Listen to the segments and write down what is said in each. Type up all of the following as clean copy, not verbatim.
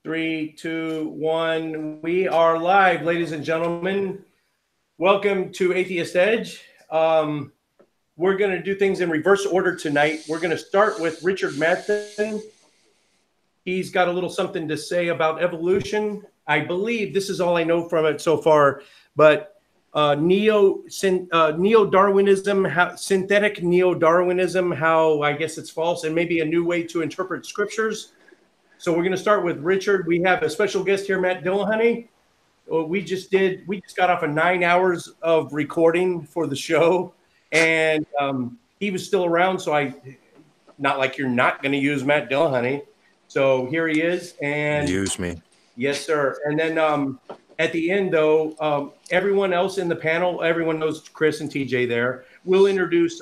3, 2, 1. We are live, ladies and gentlemen. Welcome to Atheist Edge. We're going to do things in reverse order tonight. We're going to start with Richard Madsen. He's got a little something to say about evolution. I believe this is all I know from it so far, but neo-Darwinism, synthetic neo-Darwinism, how I guess it's false, and maybe a new way to interpret scriptures. So we're going to start with Richard. We have a special guest here, Matt Dillahunty. We just got off of 9 hours of recording for the show, and he was still around. So not like you're not going to use Matt Dillahunty. So here he is, and use me. Yes, sir. And then at the end, though, everyone else in the panel, everyone knows Chris and TJ there. We'll introduce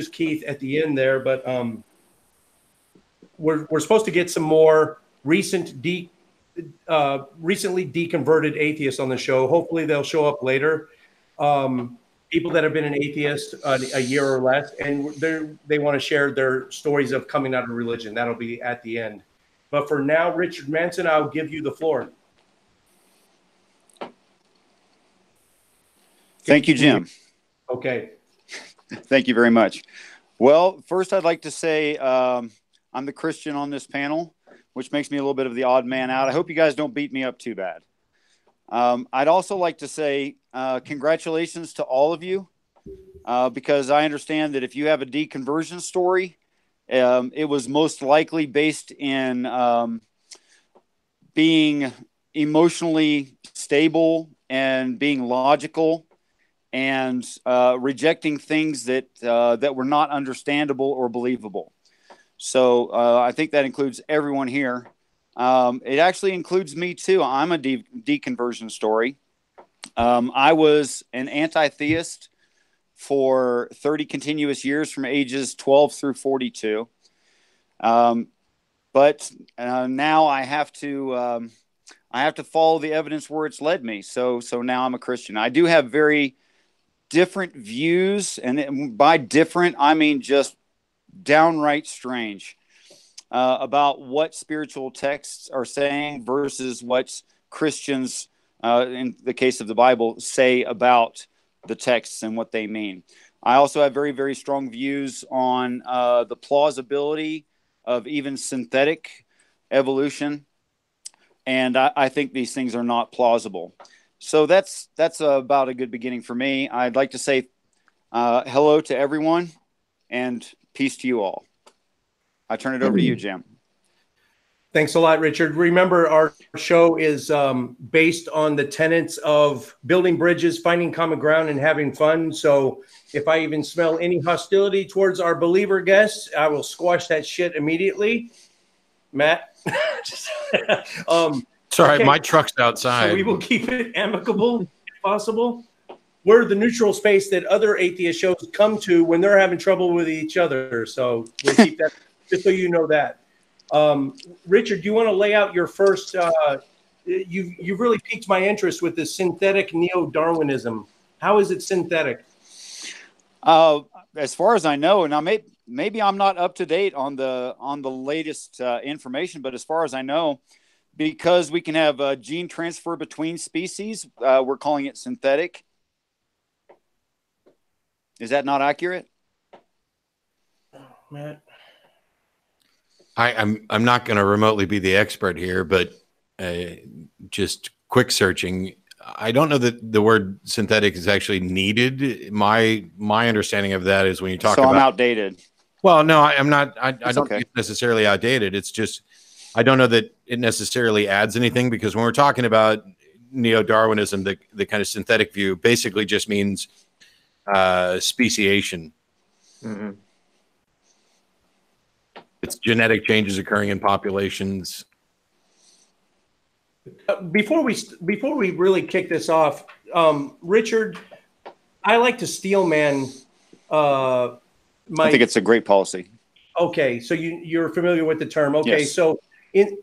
Keith at the end there, but we're supposed to get some more recently deconverted atheists on the show. Hopefully they'll show up later. People that have been an atheist a year or less, and they want to share their stories of coming out of religion. That'll be at the end. But for now, Richard Madsen, I'll give you the floor. Thank you, Jim. Okay. Thank you very much. Well, first I'd like to say I'm the Christian on this panel, which makes me a little bit of the odd man out. I hope you guys don't beat me up too bad. I'd also like to say congratulations to all of you, because I understand that if you have a deconversion story, it was most likely based in being emotionally stable and being logical and rejecting things that were not understandable or believable. So I think that includes everyone here. It actually includes me too. I'm a deconversion story. I was an anti-theist for 30 continuous years from ages 12 through 42. But now I have to follow the evidence where it's led me. So now I'm a Christian. I do have very different views, and by different, I mean just downright strange, about what spiritual texts are saying versus what Christians, in the case of the Bible, say about the texts and what they mean. I also have very, very strong views on the plausibility of even synthetic evolution, and I think these things are not plausible. So that's about a good beginning for me. I'd like to say hello to everyone and peace to you all. I turn it over to you, Jim. Thanks a lot, Richard. Remember, our show is based on the tenets of building bridges, finding common ground, and having fun. So if I even smell any hostility towards our believer guests, I will squash that shit immediately. Matt? It's all right. Okay. My truck's outside. So we will keep it amicable if possible. We're the neutral space that other atheist shows come to when they're having trouble with each other. So we'll keep that, just so you know that. Richard, do you want to lay out your first, you've really piqued my interest with this synthetic neo-Darwinism. How is it synthetic? As far as I know, now maybe I'm not up to date on the latest information, but as far as I know, because we can have gene transfer between species, we're calling it synthetic. Is that not accurate? Matt? I'm not going to remotely be the expert here, but just quick searching, I don't know that the word synthetic is actually needed. My understanding of that is when you talk about... So I'm outdated. Well, no, I'm not. I don't okay. think it's necessarily outdated. It's just, I don't know that it necessarily adds anything, because when we're talking about neo-Darwinism, the kind of synthetic view basically just means speciation. Mm-hmm. It's genetic changes occurring in populations. Before we really kick this off, Richard, I like to steel man. I think it's a great policy. Okay, so you're familiar with the term. Okay, yes. So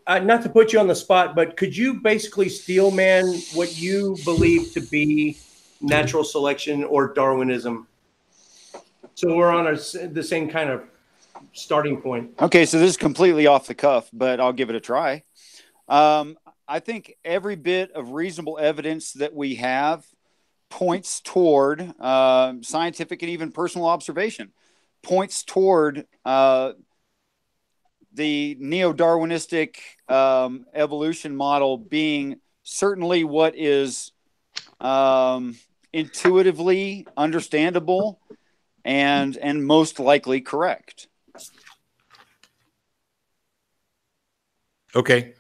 not to put you on the spot, but could you basically steel man what you believe to be natural selection or Darwinism? So we're on the same kind of starting point. Okay, so this is completely off the cuff, but I'll give it a try. I think every bit of reasonable evidence that we have points toward scientific and even personal observation, points toward the neo-Darwinistic evolution model being certainly what is intuitively understandable and most likely correct. Okay.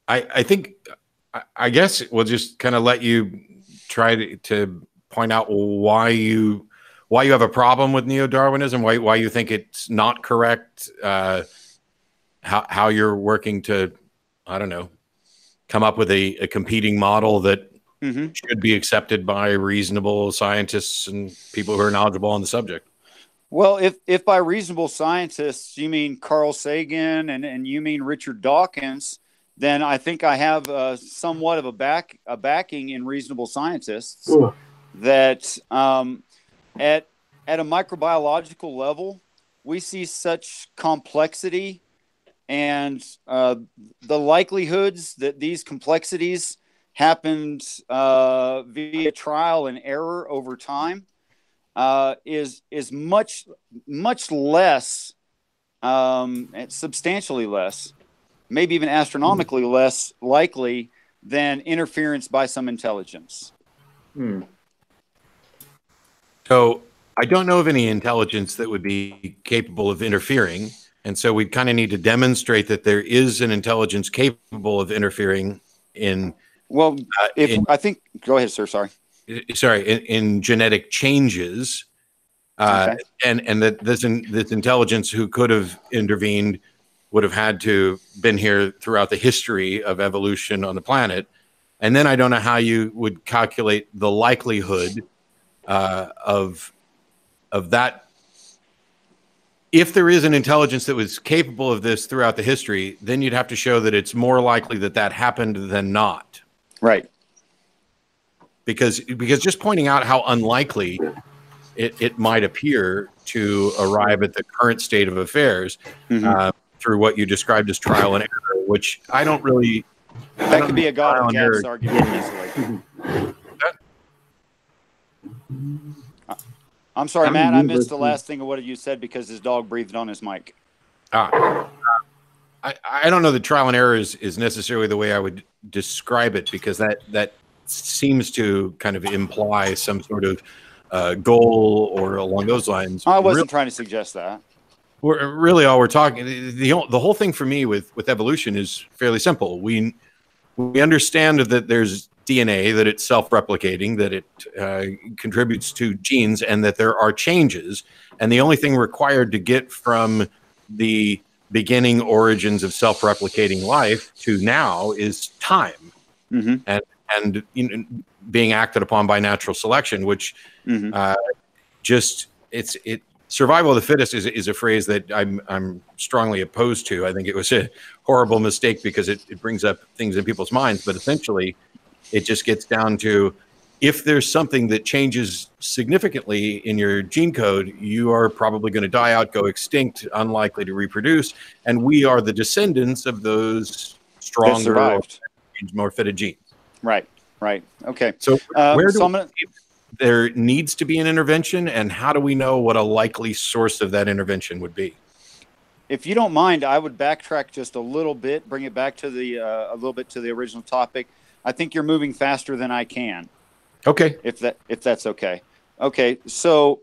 I guess we'll just kind of let you try to point out why you have a problem with neo-Darwinism, why you think it's not correct, how you're working to, I don't know, come up with a competing model that should be accepted by reasonable scientists and people who are knowledgeable on the subject. Well, if by reasonable scientists you mean Carl Sagan and you mean Richard Dawkins, then I think I have somewhat of a backing in reasonable scientists. Ooh. That at a microbiological level, we see such complexity and the likelihoods that these complexities happened via trial and error over time is much less, and substantially less, maybe even astronomically less likely than interference by some intelligence. So I don't know of any intelligence that would be capable of interfering. And so we kind of need to demonstrate that there is an intelligence capable of interfering in. Well, I think, go ahead, sir. Sorry. In genetic changes, okay. and that this intelligence who could have intervened would have had to been here throughout the history of evolution on the planet. And then I don't know how you would calculate the likelihood of that. If there is an intelligence that was capable of this throughout the history, then you'd have to show that it's more likely that happened than not. Right. Because just pointing out how unlikely it might appear to arrive at the current state of affairs through what you described as trial and error, which I don't really. That could be a God of Gaps argument easily. I'm sorry, Matt. I missed the last thing of what you said because his dog breathed on his mic. I don't know that trial and error is necessarily the way I would describe it, because that seems to kind of imply some sort of goal or along those lines. I wasn't trying to suggest that. Really, all we're talking, the whole thing for me with evolution is fairly simple. We understand that there's DNA, that it's self-replicating, that it contributes to genes, and that there are changes. And the only thing required to get from the beginning origins of self-replicating life to now is time, and being acted upon by natural selection, which survival of the fittest is a phrase that I'm strongly opposed to. I think it was a horrible mistake because it brings up things in people's minds, but essentially it just gets down to, if there's something that changes significantly in your gene code, you are probably going to die out, go extinct, unlikely to reproduce, and we are the descendants of those stronger, more fitted genes. Right. Okay. So where there needs to be an intervention, and how do we know what a likely source of that intervention would be? If you don't mind, I would backtrack just a little bit, bring it back to a little bit to the original topic. I think you're moving faster than I can. Okay. If that's okay. Okay. So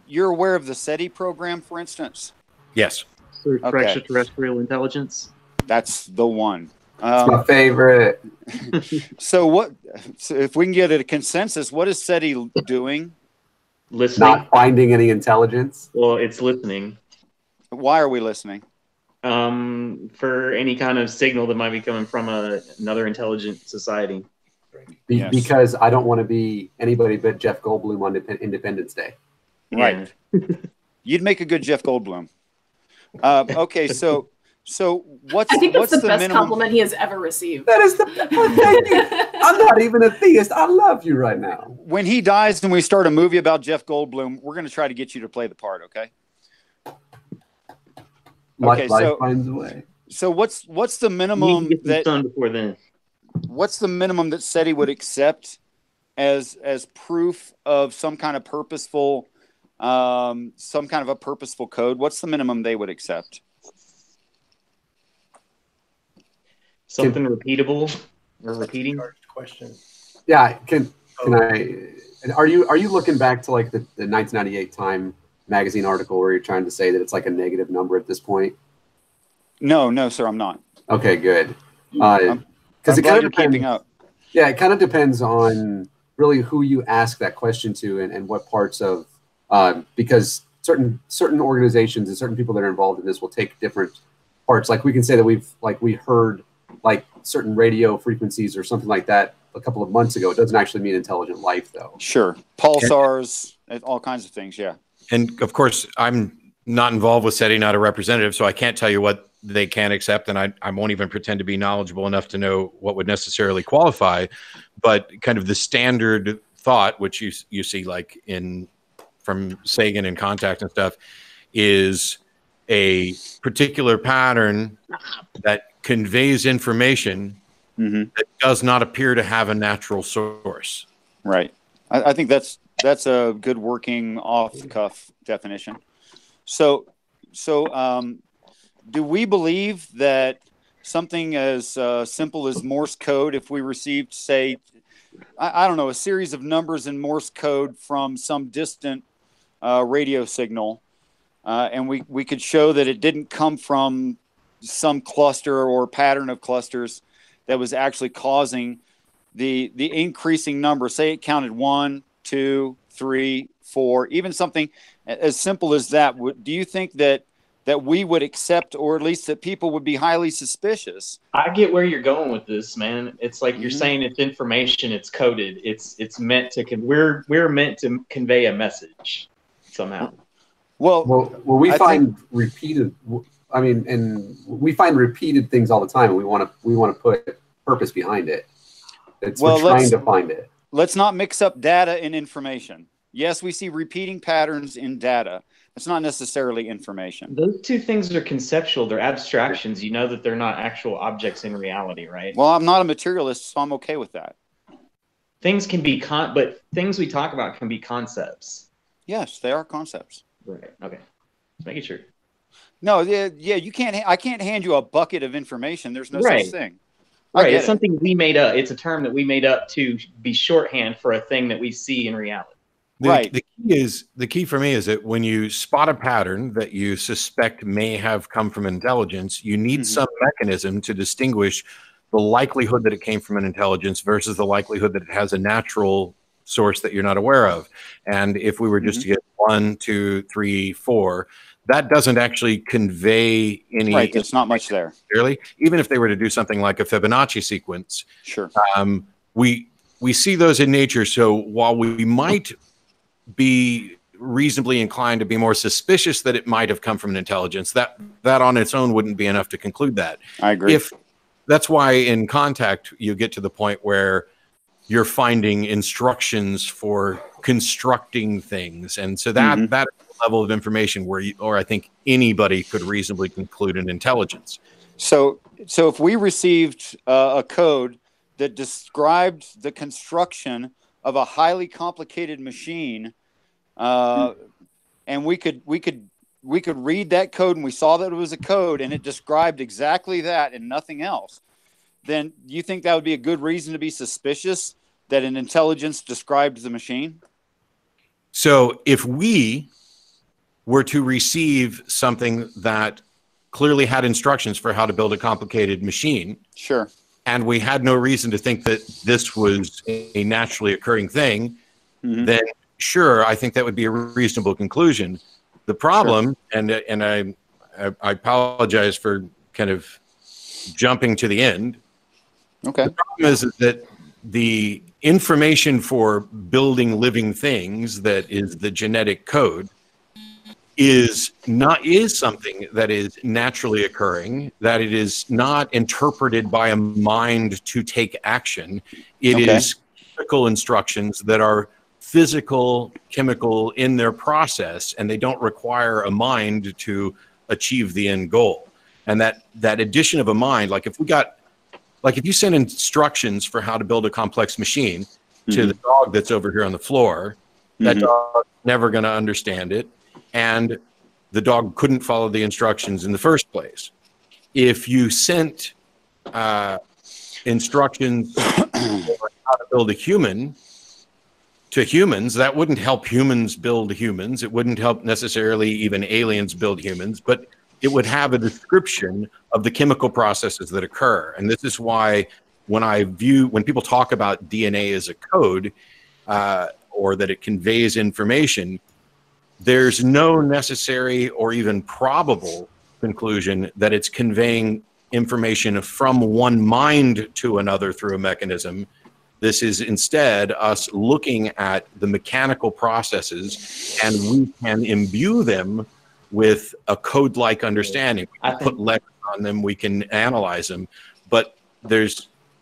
you're aware of the SETI program, for instance? Yes. For extraterrestrial intelligence. That's the one. It's my favorite. So if we can get a consensus, what is SETI doing? Listening. Not finding any intelligence. Well, it's listening. Why are we listening? For any kind of signal that might be coming from another intelligent society. Yes. Because I don't want to be anybody but Jeff Goldblum on Independence Day. Right. You'd make a good Jeff Goldblum. Okay, so what's I think that's what's the best minimum compliment he has ever received. That is I'm not even a theist. I love you right now. When he dies and we start a movie about Jeff Goldblum, we're going to try to get you to play the part, okay? Okay, life finds a way. So what's the You need minimum to get some that sun before then. what's the minimum that SETI would accept as proof of some kind of purposeful code? What's the minimum they would accept? Something repeatable or repeating. Question. Yeah, can I? Are you looking back to like the 1998 Time magazine article where you're trying to say that it's like a negative number at this point? No, sir, I'm not. Okay, good. I'm Because glad you're keeping up. Yeah, it kind of depends on really who you ask that question to and what parts of because certain organizations and certain people that are involved in this will take different parts. Like we can say that we heard like certain radio frequencies or something like that a couple of months ago. It doesn't actually mean intelligent life, though. Sure, pulsars, all kinds of things. Yeah. And of course, I'm not involved with SETI, not a representative, so I can't tell you what they can accept, and I won't even pretend to be knowledgeable enough to know what would necessarily qualify. But kind of the standard thought, which you see like from Sagan and Contact and stuff, is a particular pattern that conveys information that does not appear to have a natural source. Right. I think that's a good working off-the-cuff definition. So, do we believe that something as simple as Morse code, if we received, say, I don't know, a series of numbers in Morse code from some distant radio signal, and we could show that it didn't come from some cluster or pattern of clusters that was actually causing the increasing number? Say it counted 1, 2, 3, 4, even something as simple as that. Do you think that we would accept, or at least that people would be highly suspicious? I get where you're going with this, man. It's like you're saying it's information, it's coded, it's meant to we're meant to convey a message somehow. Well, we find repeated. I mean, and we find repeated things all the time, and we want to put purpose behind it. We're trying to find it. Let's not mix up data and information. Yes, we see repeating patterns in data. It's not necessarily information. Those two things are conceptual. They're abstractions. You know that they're not actual objects in reality, right? Well, I'm not a materialist, so I'm okay with that. Things can be but things we talk about can be concepts. Yes, they are concepts. Right. Okay. Just making sure. No, yeah, you can't. I can't hand you a bucket of information. There's no such thing. Right. It's something we made up. It's a term that we made up to be shorthand for a thing that we see in reality. The key for me is that when you spot a pattern that you suspect may have come from intelligence, you need some mechanism to distinguish the likelihood that it came from an intelligence versus the likelihood that it has a natural source that you're not aware of. And if we were just to get 1, 2, 3, 4, that doesn't actually convey any. Right, there's not much there. Clearly, even if they were to do something like a Fibonacci sequence, sure. We see those in nature. So while we might be reasonably inclined to be more suspicious that it might have come from an intelligence, that on its own wouldn't be enough to conclude that. I agree. That's why in Contact you get to the point where you're finding instructions for constructing things, and so that level of information where I think anybody could reasonably conclude an intelligence. So if we received a code that described the construction of a highly complicated machine, and we could read that code, and we saw that it was a code and it described exactly that and nothing else, then you think that would be a good reason to be suspicious that an intelligence described the machine? So if we were to receive something that clearly had instructions for how to build a complicated machine, sure, and we had no reason to think that this was a naturally occurring thing, then sure, I think that would be a reasonable conclusion. The problem, and I apologize for kind of jumping to the end. Okay. The problem is that the information for building living things, that is the genetic code, is something that is naturally occurring, that it is not interpreted by a mind to take action. It is chemical instructions that are physical, chemical in their process, and they don't require a mind to achieve the end goal. And that addition of a mind, like if you send instructions for how to build a complex machine to the dog that's over here on the floor, that dog's never going to understand it. And the dog couldn't follow the instructions in the first place. If you sent instructions for how to build a human to humans, that wouldn't help humans build humans. It wouldn't help necessarily even aliens build humans, but it would have a description of the chemical processes that occur. And this is why when people talk about DNA as a code, or that it conveys information, there's no necessary or even probable conclusion that it's conveying information from one mind to another through a mechanism. This is instead us looking at the mechanical processes, and we can imbue them with a code-like understanding. We can put letters on them, we can analyze them, but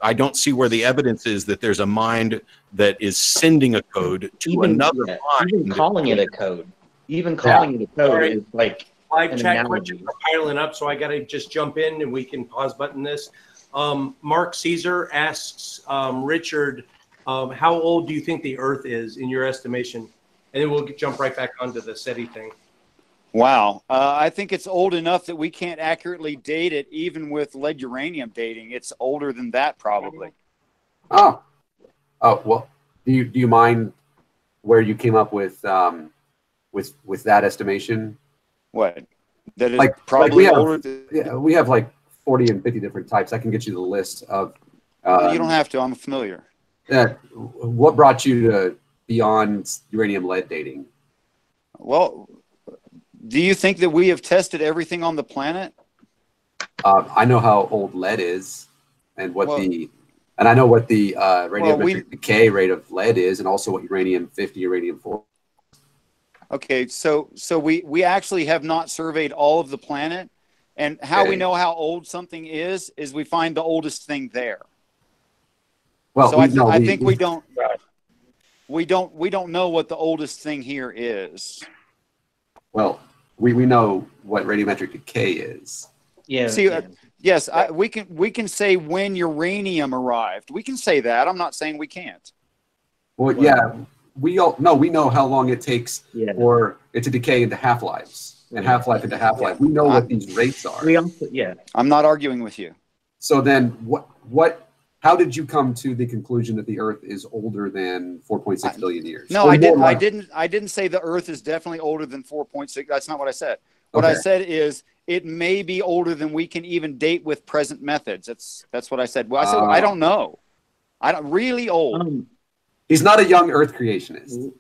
I don't see where the evidence is that there's a mind that is sending a code to another mind. Even calling it a code. Even calling it a code is like live chat questions are piling up, so I got to just jump in and we can pause button this. Mark Caesar asks Richard, how old do you think the Earth is in your estimation? And then we'll jump right back onto the SETI thing. Wow. I think it's old enough that we can't accurately date it, even with lead uranium dating. It's older than that, probably. Oh, well, do you mind where you came up with that estimation? What? That is probably older. We have like 40 and 50 different types. I can get you the list of. You don't have to. I'm familiar. What brought you to beyond uranium lead dating? Well, do you think that we have tested everything on the planet? I know how old lead is, and I know what the radiometric decay rate of lead is, and also what uranium-50, uranium-4. Okay, so we actually have not surveyed all of the planet, and how we know how old something is we find the oldest thing there. Well, so I think we don't know what the oldest thing here is. Well, we know what radiometric decay is. Yeah. See, yes, we can say when uranium arrived. We can say that. I'm not saying we can't. Well, yeah, we know how long it takes for it to decay into half-lives and half-life into half-life. We know what these rates are. I'm not arguing with you. So then, how did you come to the conclusion that the Earth is older than 4.6 billion years? No, I didn't say the Earth is definitely older than 4.6. That's not what I said. What I said is it may be older than we can even date with present methods. That's what I said. Well, I said I don't know. I don't really old. He's not a young Earth creationist.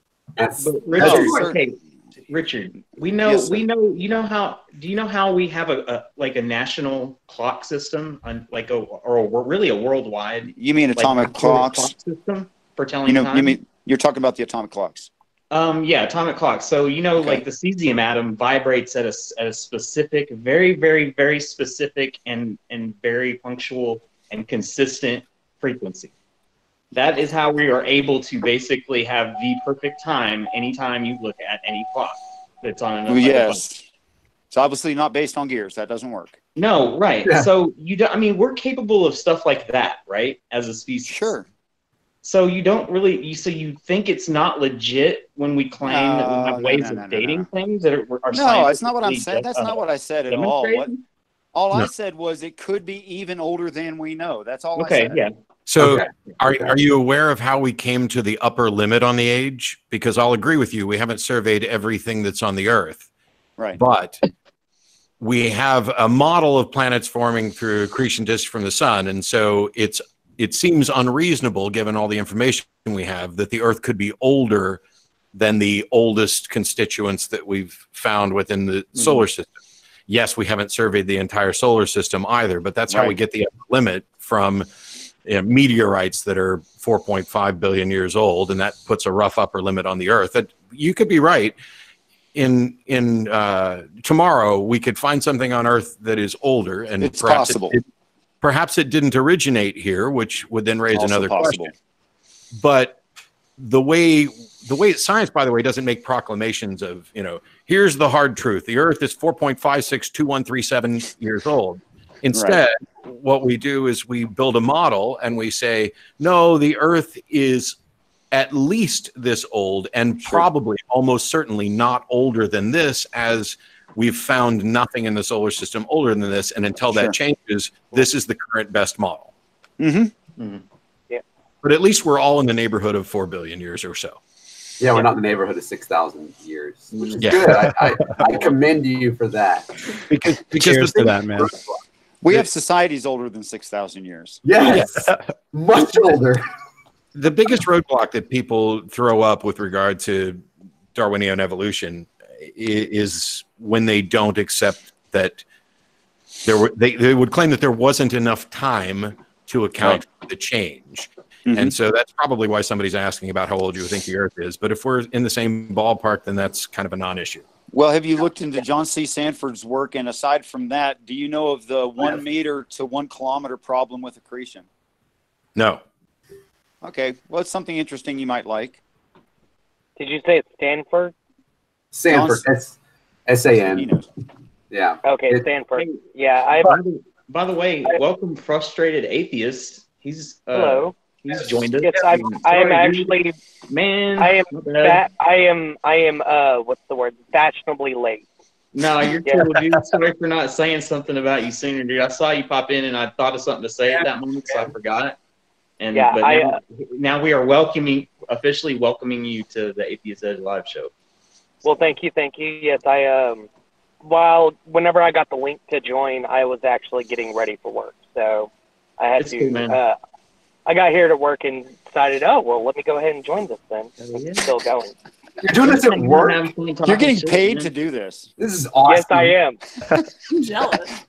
Richard, we know. You know how? Do you know how we have a national clock system, really a worldwide? You mean atomic clocks? Clock system for telling time? You mean you're talking about the atomic clocks? Yeah, atomic clocks. So like the cesium atom vibrates at a specific, very, very, very specific and very punctual and consistent frequency. That is how we are able to basically have the perfect time anytime you look at any clock that's on another. Yes. It's obviously not based on gears. That doesn't work. No, right. Yeah. So we're capable of stuff like that, right? As a species. Sure. So you don't really, so you think it's not legit when we claim that we have ways of dating things that are No, it's not what I'm saying. That's not what I said at all. All I said was it could be even older than we know. That's all I said. Okay, yeah. So are you aware of how we came to the upper limit on the age? Because I'll agree with you, we haven't surveyed everything that's on the Earth. Right. But we have a model of planets forming through accretion disk from the sun. And so it seems unreasonable, given all the information we have, that the Earth could be older than the oldest constituents that we've found within the solar system. Yes, we haven't surveyed the entire solar system either, but that's how we get the upper limit from meteorites that are 4.5 billion years old, and that puts a rough upper limit on the Earth. That you could be right. In tomorrow, we could find something on Earth that is older, and it's possible. Perhaps it didn't originate here, which would then raise another question. But the way science, by the way, doesn't make proclamations of, here's the hard truth. The Earth is 4.562137 years old. Instead, what we do is we build a model and we say, no, the Earth is at least this old and probably almost certainly not older than this, as we've found nothing in the solar system older than this. And until that changes, this is the current best model. Yeah. But at least we're all in the neighborhood of 4 billion years or so. Yeah, we're not in the neighborhood of 6,000 years, which is good. I commend you for that. Because Cheers to that, man. We have societies older than 6,000 years. Yes, much older. The biggest roadblock that people throw up with regard to Darwinian evolution is when they don't accept that they would claim that there wasn't enough time to account for the change. And so that's probably why somebody's asking about how old you think the Earth is. But if we're in the same ballpark, then that's kind of a non-issue. Well, have you looked into John C. Sanford's work? And aside from that, do you know of the 1 meter to 1 kilometer problem with accretion? No. Okay. Well, it's something interesting you might like. Did you say it's Stanford? Sanford, S-A-N. He knows. Yeah. Okay, Stanford. Yeah. By the way, welcome, frustrated atheist. He's Hello. He's joined us. Yes, I am actually. Man, I am. What's the word? Fashionably late. No, you're cool, dude. Sorry for not saying something about you sooner, dude. I saw you pop in, and I thought of something to say at that moment, so I forgot it. And now we are officially welcoming you to the Atheist Edge live show. Well, thank you. Yes, whenever I got the link to join, I was actually getting ready for work, so I had to. Cool, I got here to work and decided, let me go ahead and join this then. I'm still going. You're doing this at work? You're getting paid to do this. This is awesome. Yes, I am. I'm jealous.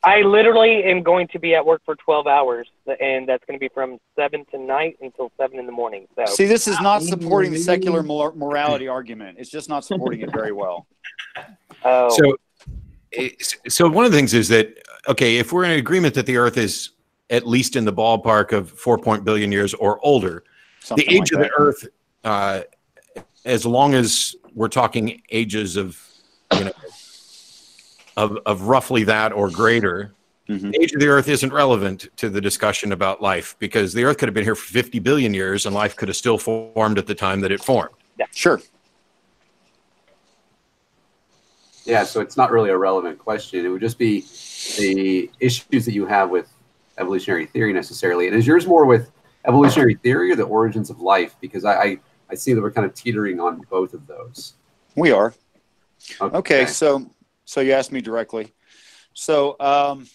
I literally am going to be at work for 12 hours, and that's going to be from 7 tonight until 7 in the morning. So, see, this is not supporting the secular morality argument. It's just not supporting it very well. So one of the things is that, okay, if we're in agreement that the Earth is at least in the ballpark of 4 billion years or older, the age of the Earth, as long as we're talking ages of, of roughly that or greater, the age of the Earth isn't relevant to the discussion about life, because the Earth could have been here for 50 billion years and life could have still formed at the time that it formed. Yeah. Sure. Yeah, so it's not really a relevant question. It would just be the issues that you have with evolutionary theory necessarily. And is yours more with evolutionary theory or the origins of life? Because I see that we're kind of teetering on both of those. We are. Okay, so you asked me directly. So I'm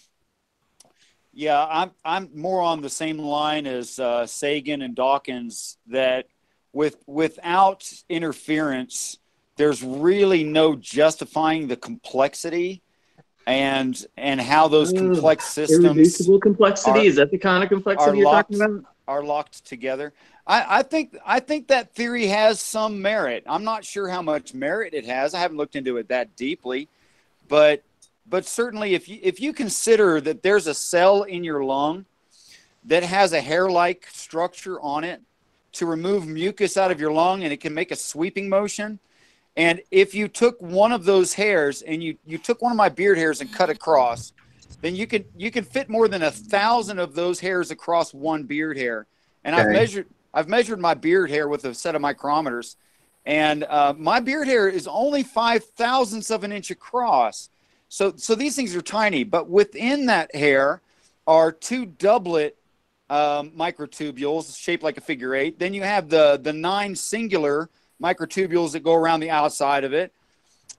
more on the same line as Sagan and Dawkins, that without interference, there's really no justifying the complexity and how those complex systems, irreducible complexity, is that the kind of complexity you're talking about? Are locked together. I think that theory has some merit. I'm not sure how much merit it has. I haven't looked into it that deeply, but certainly if you consider that there's a cell in your lung that has a hair-like structure on it to remove mucus out of your lung, and it can make a sweeping motion. And if you took one of those hairs and you took one of my beard hairs and cut across, then you can fit more than 1,000 of those hairs across one beard hair. And okay. I've measured my beard hair with a set of micrometers, and my beard hair is only 5/1000ths of an inch across. So these things are tiny, but within that hair are 2 doublet microtubules shaped like a figure 8. Then you have the 9 singular microtubules that go around the outside of it.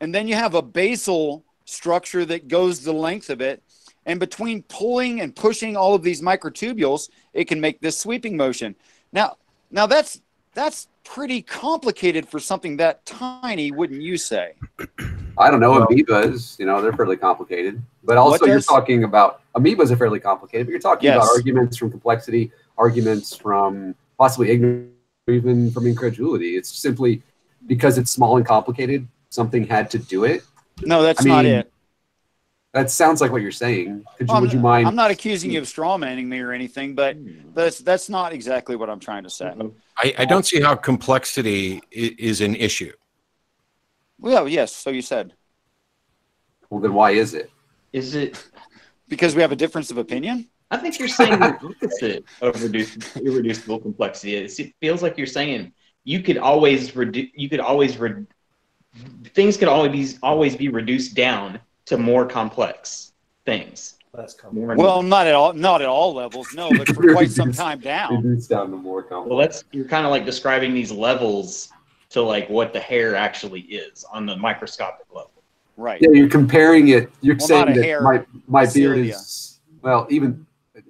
And then you have a basal structure that goes the length of it. And between pulling and pushing all of these microtubules, it can make this sweeping motion. Now that's pretty complicated for something that tiny, wouldn't you say? I don't know. Amoebas, they're fairly complicated. But also you're talking about, amoebas are fairly complicated, but you're talking about arguments from complexity, arguments from possibly ignorance, even from incredulity. It's simply because it's small and complicated, something had to do it. No, that's not it. That sounds like what you're saying. Would you mind? I'm not accusing you of straw manning me or anything, but that's not exactly what I'm trying to say. I don't see how complexity is an issue. Well, yes. So you said. Well, then why is it? Is it because we have a difference of opinion? I think you're saying the opposite of irreducible complexity. It feels like you're saying you could always reduce. Things could always be reduced down to more complex things. Well, not at all levels, no, but for quite some time down. Reduced down to more complex. Well, you're kind of like describing these levels to like what the hair actually is on the microscopic level. Right. Yeah, you're comparing it. You're saying that hair, my beard is, well, even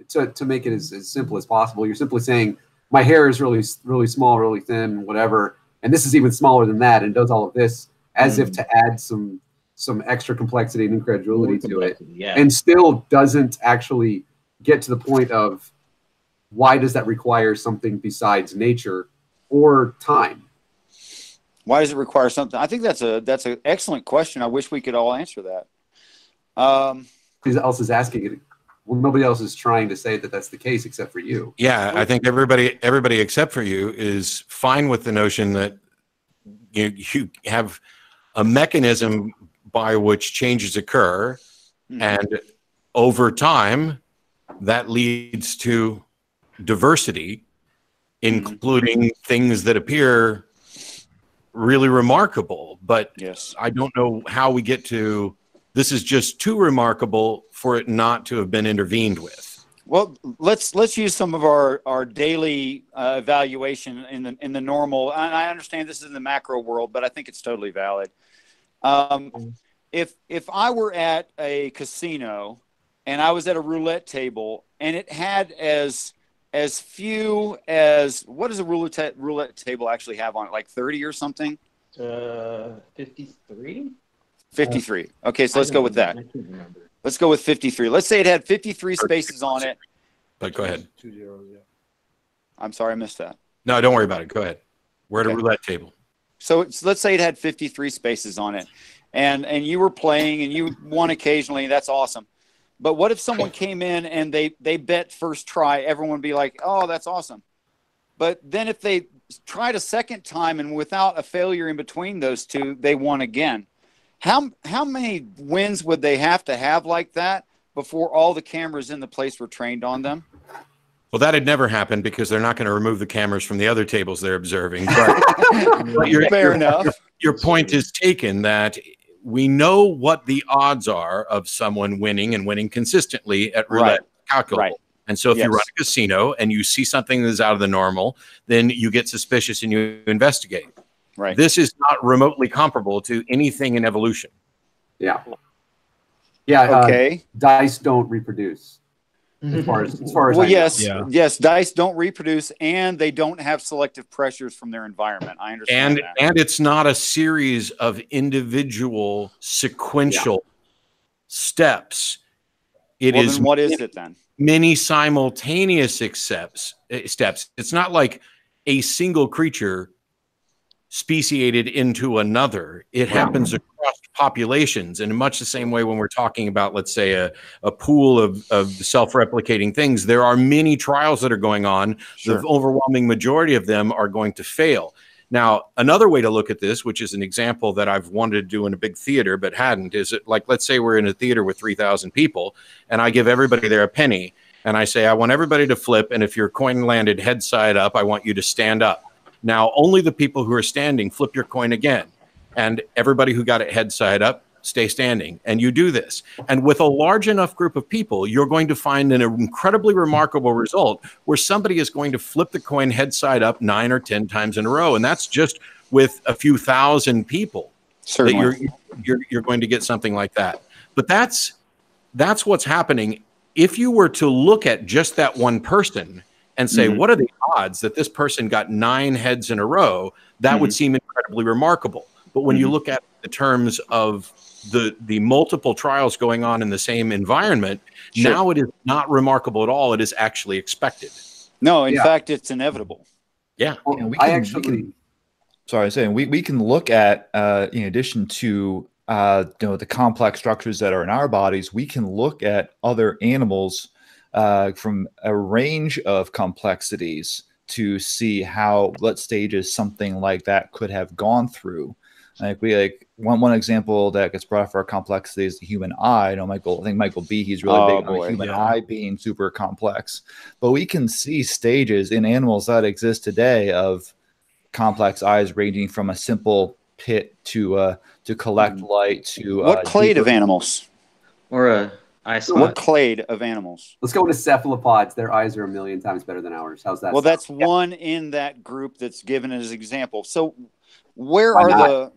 to make it as simple as possible, you're simply saying my hair is really, really small, really thin, whatever, and this is even smaller than that, and does all of this as if to add some extra complexity and incredulity to it, and still doesn't actually get to the point of why does that require something besides nature or time? Why does it require something? I think that's an excellent question. I wish we could all answer that. Who else is asking it? Well, nobody else is trying to say that that's the case except for you. Yeah, I think everybody except for you is fine with the notion that you have a mechanism by which changes occur, and over time, that leads to diversity, including things that appear really remarkable. But yes, I don't know how we get to this is just too remarkable for it not to have been intervened with. Well, let's use some of our daily evaluation in the normal. And I understand this is in the macro world, but I think it's totally valid. If I were at a casino and I was at a roulette table and it had as few as, what does a roulette table actually have on it? Like 30 or something? 53? 53. Okay, so let's go with that. Let's go with 53. Let's say it had 53 spaces on it. But go ahead. 2 zeros, yeah. I'm sorry, I missed that. No, don't worry about it. Go ahead. We're at a roulette table. So let's say it had 53 spaces on it, and you were playing and you won occasionally. That's awesome. But what if someone came in and they bet first try? Everyone would be like, oh, that's awesome. But then if they tried a second time and without a failure in between those two, they won again. How many wins would they have to have like that before all the cameras in the place were trained on them? Well, that had never happened because they're not going to remove the cameras from the other tables they're observing. But fair enough. Your point is taken that we know what the odds are of someone winning and winning consistently at roulette calculable. Right. And so if you run a casino and you see something that's out of the normal, then you get suspicious and you investigate. Right. This is not remotely comparable to anything in evolution. Yeah. Yeah. Okay. Dice don't reproduce. As far as well, I know. Yes, dice don't reproduce, and they don't have selective pressures from their environment. I understand that. And it's not a series of individual sequential steps. It is. Then what is it then? Many simultaneous steps. It's not like a single creature speciated into another. It happens across populations, and in much the same way when we're talking about, let's say, a pool of self-replicating things, there are many trials that are going on. Sure. The overwhelming majority of them are going to fail. Now, another way to look at this, which is an example that I've wanted to do in a big theater but hadn't, is it like, let's say we're in a theater with 3,000 people, and I give everybody there a penny, and I say, I want everybody to flip, and if your coin landed head side up, I want you to stand up. Now, only the people who are standing flip your coin again. And everybody who got it head side up, stay standing. And you do this. And with a large enough group of people, you're going to find an incredibly remarkable result where somebody is going to flip the coin head side up 9 or 10 times in a row. And that's just with a few thousand people. Certainly. That you're going to get something like that. But that's what's happening. If you were to look at just that one person and say, what are the odds that this person got 9 heads in a row? That would seem incredibly remarkable. But when you look at the terms of the multiple trials going on in the same environment, now it is not remarkable at all. It is actually expected. No, in fact, it's inevitable. Yeah. Well, we can look at, in addition to the complex structures that are in our bodies, we can look at other animals from a range of complexities to see how, what stages something like that could have gone through. Like one example that gets brought up for our complexity is the human eye. I know I think Michael B. He's really big on the human eye being super complex, but we can see stages in animals that exist today of complex eyes, ranging from a simple pit to collect light to what clade of animals or a eye spot. What clade of animals? Let's go into cephalopods. Their eyes are 1,000,000 times better than ours. How's that? Well, sound? that's one in that group that's given as an example. So where are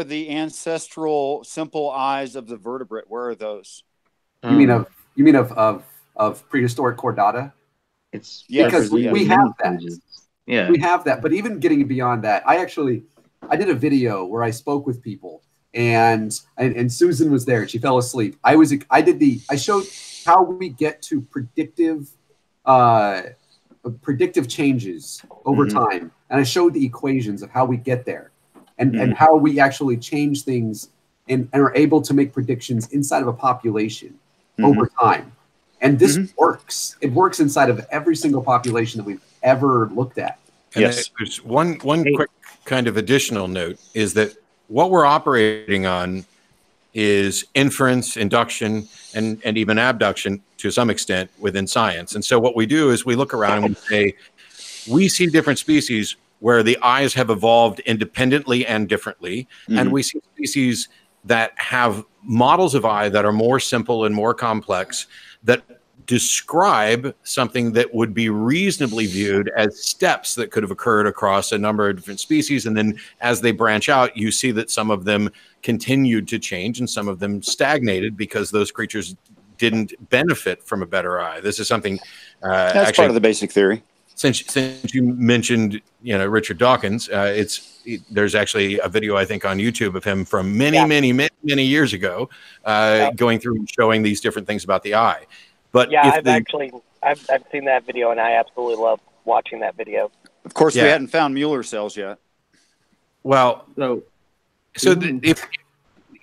the ancestral simple eyes of the vertebrate? Where are those? You mean of prehistoric chordata? It's because we have that. Yeah, we have that. But even getting beyond that, I did a video where I spoke with people, and Susan was there. She fell asleep. I showed how we get to predictive changes over time, and I showed the equations of how we get there, and how we actually change things and are able to make predictions inside of a population over time. And this works. It works inside of every single population that we've ever looked at. And yes. There's one quick kind of additional note is that what we're operating on is inference, induction, and even abduction to some extent within science. And so what we do is we look around and we say, we see different species where the eyes have evolved independently and differently. And we see species that have models of eye that are more simple and more complex that describe something that would be reasonably viewed as steps that could have occurred across a number of different species. And then as they branch out, you see that some of them continued to change and some of them stagnated because those creatures didn't benefit from a better eye. This is something that's actually part of the basic theory. Since you mentioned, Richard Dawkins, there's actually a video I think on YouTube of him from many years ago, going through and showing these different things about the eye. But I've seen that video, and I absolutely love watching that video. Of course, we hadn't found Mueller cells yet. Well, if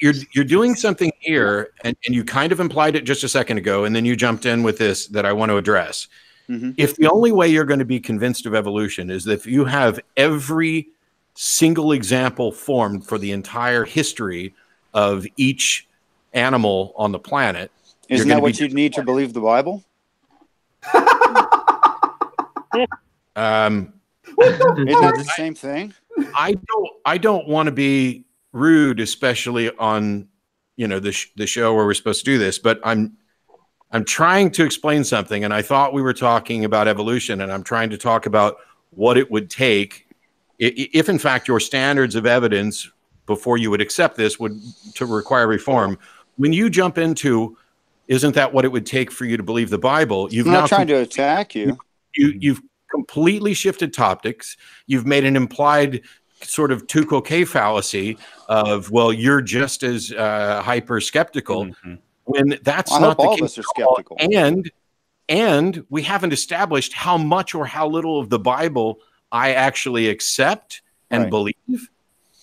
you're doing something here, and you kind of implied it just a second ago, and then you jumped in with this that I want to address. If the only way you're going to be convinced of evolution is that if you have every single example formed for the entire history of each animal on the planet, isn't that what you'd need to believe the Bible? Isn't that the same thing? I don't want to be rude, especially on the show where we're supposed to do this, but I'm trying to explain something, and I thought we were talking about evolution, and I'm trying to talk about what it would take if in fact your standards of evidence before you would accept this would to require reform. When you jump into, isn't that what it would take for you to believe the Bible? I'm not trying to attack you. You've completely shifted topics. You've made an implied sort of Tukul-K fallacy of, well, you're just as hyper skeptical. When that's not the case. All of us are skeptical. And we haven't established how much or how little of the Bible I actually accept and believe.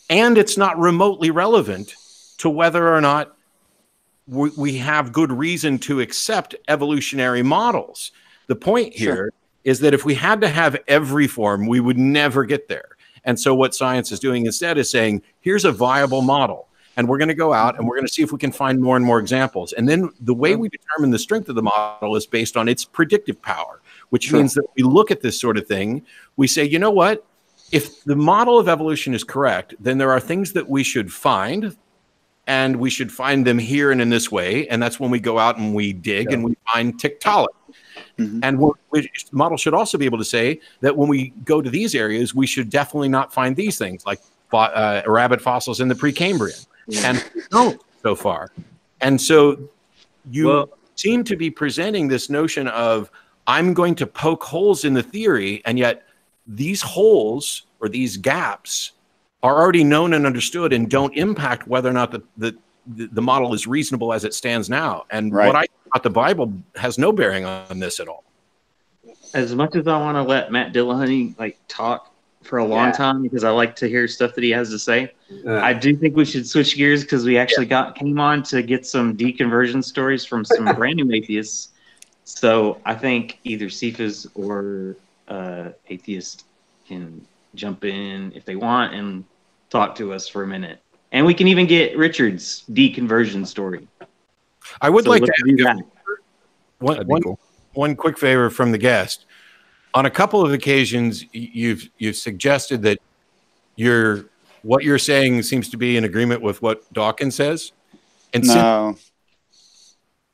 And it's not remotely relevant to whether or not we have good reason to accept evolutionary models. The point here is that if we had to have every form, we would never get there. And so what science is doing instead is saying, here's a viable model. And we're going to go out and we're going to see if we can find more and more examples. And then the way we determine the strength of the model is based on its predictive power, which means that we look at this sort of thing. We say, you know what? If the model of evolution is correct, then there are things that we should find, and we should find them here and in this way. And that's when we go out and we dig and we find Tiktaalik. And the model should also be able to say that when we go to these areas, we should definitely not find these things like rabbit fossils in the Precambrian. And we don't so far. And so you seem to be presenting this notion of, I'm going to poke holes in the theory, and yet these holes or these gaps are already known and understood and don't impact whether or not the model is reasonable as it stands now. And what I thought the Bible has no bearing on this at all. As much as I want to let Matt Dillahunty talk for a long time, because I like to hear stuff that he has to say, I do think we should switch gears, because we actually came on to get some deconversion stories from some brand new atheists. So I think either Cephas or Atheist can jump in if they want and talk to us for a minute, and we can even get Richard's deconversion story. I would like to do that. One quick favor from the guest. On a couple of occasions, you've suggested that what you're saying seems to be in agreement with what Dawkins says. And no.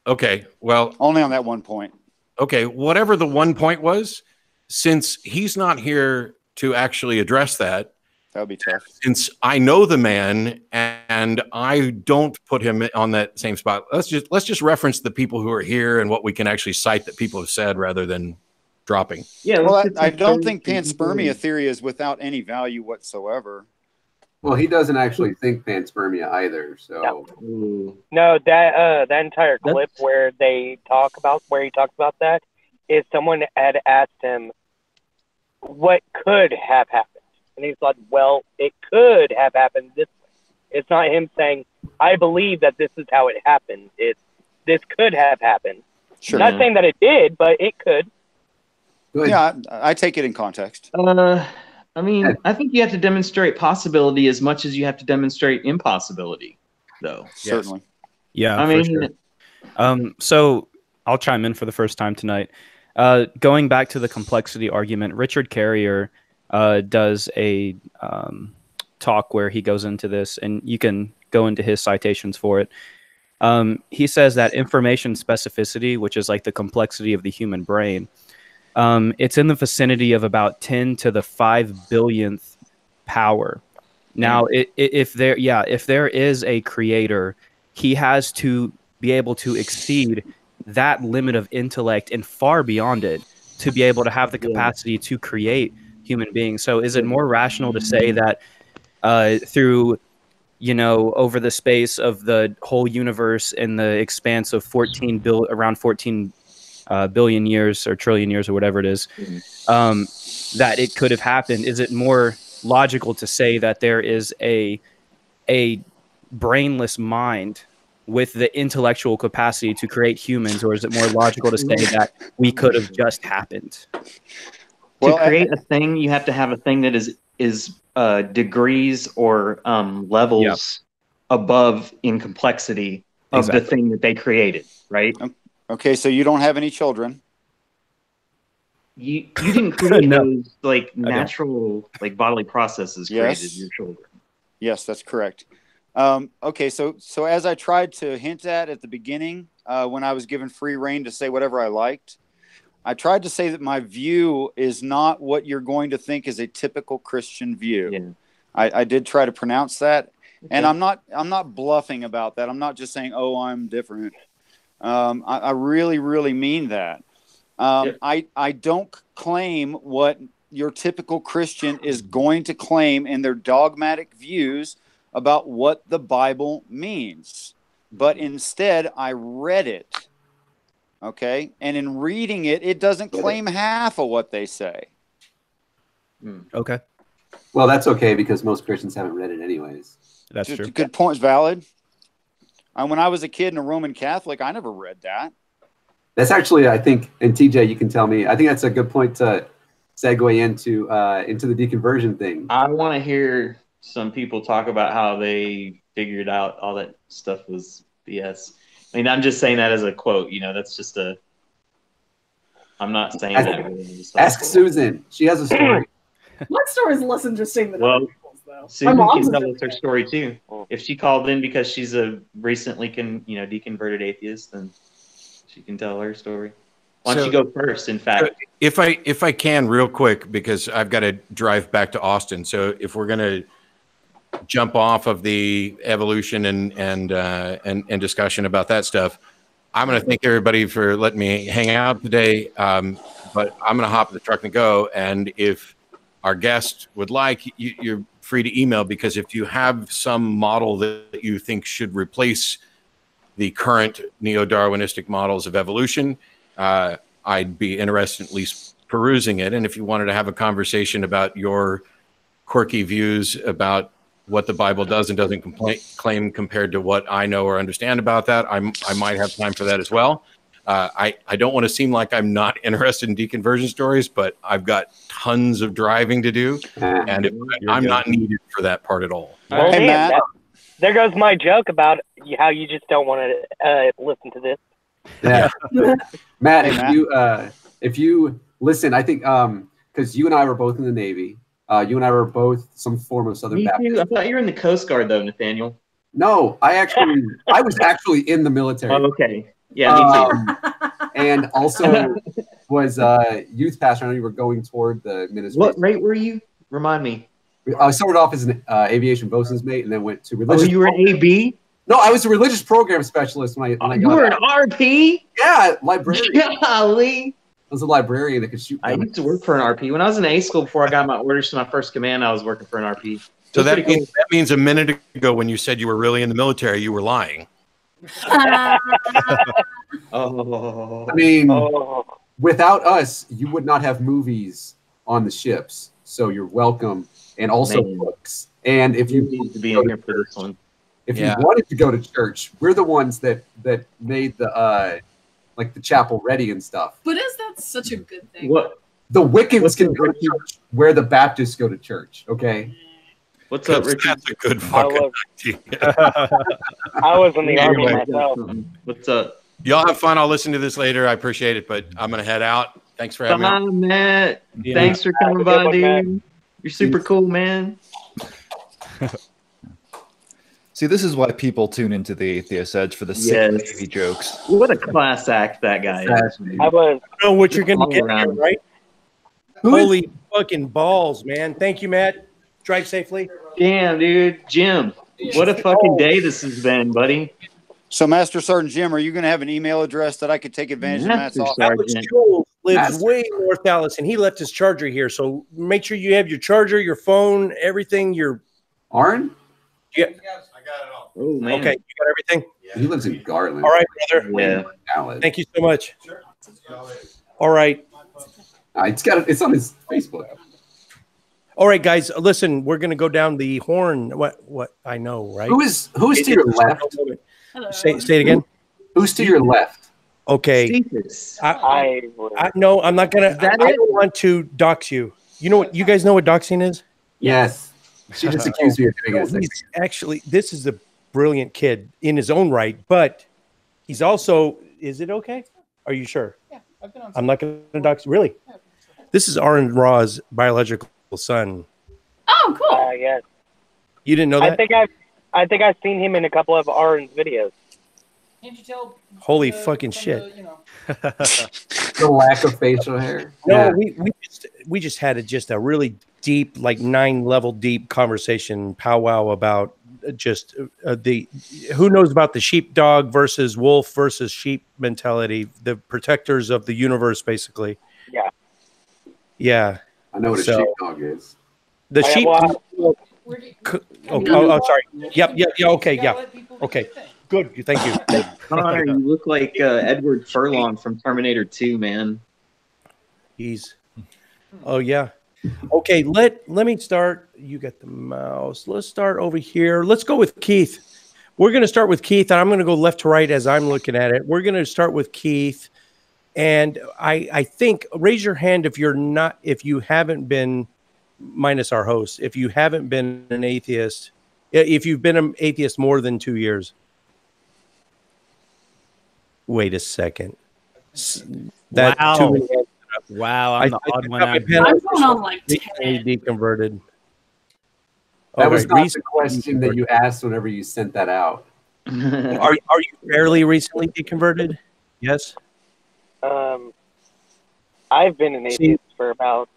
Okay, well, only on that one point. Okay, whatever the one point was, since he's not here to actually address that would be tough. Since I know the man and I don't put him on that same spot, let's just reference the people who are here and what we can actually cite that people have said rather than dropping. Yeah, well, I don't think panspermia theory is without any value whatsoever. Well, he doesn't actually think panspermia either. So no, that entire clip where he talks about that is someone had asked him what could have happened, and he's like, "Well, it could have happened this way." It's not him saying, "I believe that this is how it happened." It's this could have happened. Sure. Not saying that it did, but it could. Yeah, I take it in context. I mean, I think you have to demonstrate possibility as much as you have to demonstrate impossibility, though. Certainly. Yeah, I mean, sure. So I'll chime in for the first time tonight. Going back to the complexity argument, Richard Carrier does a talk where he goes into this, and you can go into his citations for it. He says that information specificity, which is like the complexity of the human brain, it's in the vicinity of about 10 to the 5 billionth power. Now, if there is a creator, he has to be able to exceed that limit of intellect and far beyond it to be able to have the capacity to create human beings. So is it more rational to say that through, over the space of the whole universe and the expanse of around 14 billion years or trillion years or whatever it is, that it could have happened? Is it more logical to say that there is a brainless mind with the intellectual capacity to create humans, or is it more logical to say that we could have just happened? Well, to create a thing, you have to have a thing that is degrees or levels above in complexity of the thing that they created, right? Okay, so you don't have any children. You didn't create those natural bodily processes created your children. Yes, that's correct. Okay, so as I tried to hint at the beginning, when I was given free reign to say whatever I liked, I tried to say that my view is not what you're going to think is a typical Christian view. Yeah. I did try to pronounce that, and I'm not bluffing about that. I'm not just saying, "Oh, I'm different." I really, really mean that. I don't claim what your typical Christian is going to claim in their dogmatic views about what the Bible means. But instead, I read it. Okay? And in reading it, it doesn't claim half of what they say. Okay. Well, that's okay because most Christians haven't read it anyways. That's true. Good point. Valid. When I was a kid and a Roman Catholic, I never read that. That's actually, I think, and TJ, you can tell me, I think that's a good point to segue into the deconversion thing. I want to hear some people talk about how they figured out all that stuff was BS. I mean, I'm just saying that as a quote, that's just I'm not saying that. Really. Ask Susan. She has a story. My story is less interesting than other people's, though. Susan can tell us her story, too. If she called in because she's a recently deconverted atheist, then she can tell her story. Why don't you go first, in fact? If I can, real quick, because I've got to drive back to Austin. So if we're going to jump off of the evolution and discussion about that stuff, I'm going to thank everybody for letting me hang out today. But I'm going to hop in the truck and go. And if our guest would like, you're free to email, because if you have some model that you think should replace the current neo-Darwinistic models of evolution, I'd be interested in at least perusing it. And if you wanted to have a conversation about your quirky views about what the Bible does and doesn't claim compared to what I know or understand about that, I might have time for that as well. I don't want to seem like I'm not interested in deconversion stories, but I've got tons of driving to do, and I'm not needed for that part at all. Well, Hey, damn, Matt. there goes my joke about how you just don't want to listen to this. Yeah. Matt, Hey, Matt. If you listen, I think because you and I were both in the Navy, you and I were both some form of Southern Me Baptist. too. I thought you were in the Coast Guard though, Nathaniel. No, I was actually in the military. Oh, okay. Yeah, me too. And also was youth pastor. I know you were going toward the ministry. What rate were you? Remind me. I started off as an aviation bosun's mate, and then went to Oh, religious. you were an AB? No, I was a religious program specialist when I You got were out. an RP? Yeah, librarian. Golly. I was a librarian that could shoot. I used to work for an RP. When I was in A school, before I got my orders to my first command, I was working for an RP. So It was pretty that means a minute ago when you said you were really in the military, you were lying. Oh. I mean, Oh, without us, you would not have movies on the ships. So you're welcome, and also Man. books. And if You you need to be in here for this one. if Yeah. you wanted to go to church, we're the ones that made the like the chapel ready and stuff. But is that such a good thing? What? The Wiccans What's can the go to church where the Baptists go to church. Okay. What's up, 'Cause Richard? that's a good fucking idea. I was in the army Anyway. myself. What's up? Y'all have fun. I'll listen to this later. I appreciate it, but I'm gonna head out. Thanks for having me. Bye, Matt. Yeah. Thanks for coming Have a good by, one, Matt. dude. You're super cool, man. See, this is why people tune into the Atheist Edge for the sick Yes. Navy jokes. What a class act that guy is. I was. know what you're going to All get here, around. right? Who is- Holy fucking balls, man. Thank you, Matt. Drive safely. Damn, dude. Jim, what a fucking day this has been, buddy. So, Master Sergeant Jim, are you going to have an email address that I could take advantage of Matt's Master office? Sergeant. Alex Joel lives Master. way north Dallas, and he left his charger here. So make sure you have your charger, your phone, everything. Your Arn? yeah. Oh, man. Okay, you got everything. He lives in Garland. All right, brother. Yeah. Dallas. Thank you so much. All right. It's on his Facebook. All right, guys. Listen, we're gonna go down the horn. What I know, right? Who is to your left? Hello. Say it again. Who's to your left? Okay. Cephas. No, I'm not gonna. Is that I it? don't want to dox you. You know what? You guys know what doxing is? Yes. She just accused me of doing it. He's actually, this is a brilliant kid in his own right, but he's also. Is it okay? Are you sure? Yeah, I've been on. I'm not going to dox. Really? This is Aaron Ra's biological son. Oh, cool. Yes. You didn't know that? I think I've seen him in a couple of Aaron's videos. Can't you tell? Holy fucking shit! The lack of facial hair. No, Yeah. we just had a really deep, like 9-level deep conversation powwow about just the who knows about the sheepdog versus wolf versus sheep mentality, the protectors of the universe, basically. Yeah. Yeah. I know what a So- sheepdog is. The I- sheep. well, Oh, sorry. Yep. Yeah. Okay. Yeah. Okay. Good. Thank you. Conor, you look like Edward Furlong from Terminator 2, man. Oh yeah. Okay. Let me start. You got the mouse. Let's start over here. Let's go with Keith. We're going to start with Keith, and I'm going to go left to right as I'm looking at it. We're going to start with Keith, and I think raise your hand if you haven't been, minus our host, if you haven't been an atheist, if you've been an atheist more than 2 years. Wait a second. That Wow. too many hands. Wow, I'm the I odd one got my out. pen I'm out. going on like Recently 10. deconverted. That was Okay, not the recently question that you asked whenever you sent that out. Are you fairly recently deconverted? Yes. I've been an atheist for about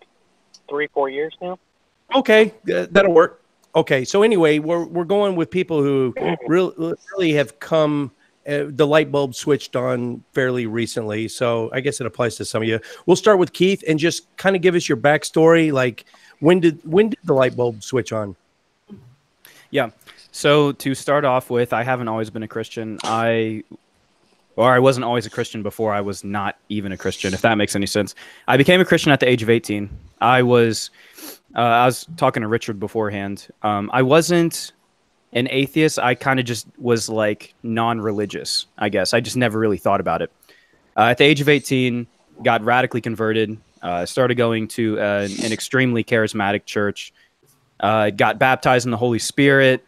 3-4 years now. Okay, that'll work. Okay, so anyway, we're going with people who really have come. The light bulb switched on fairly recently, so I guess it applies to some of you. We'll start with Keith and just kind of give us your backstory. Like, when did the light bulb switch on? Yeah. So to start off with, I haven't always been a Christian. I wasn't always a Christian before I was not even a Christian, if that makes any sense. I became a Christian at the age of 18. I was talking to Richard beforehand. I wasn't an atheist. I kind of just was like non-religious, I guess. I just never really thought about it. At the age of 18, got radically converted. Started going to an extremely charismatic church. Got baptized in the Holy Spirit.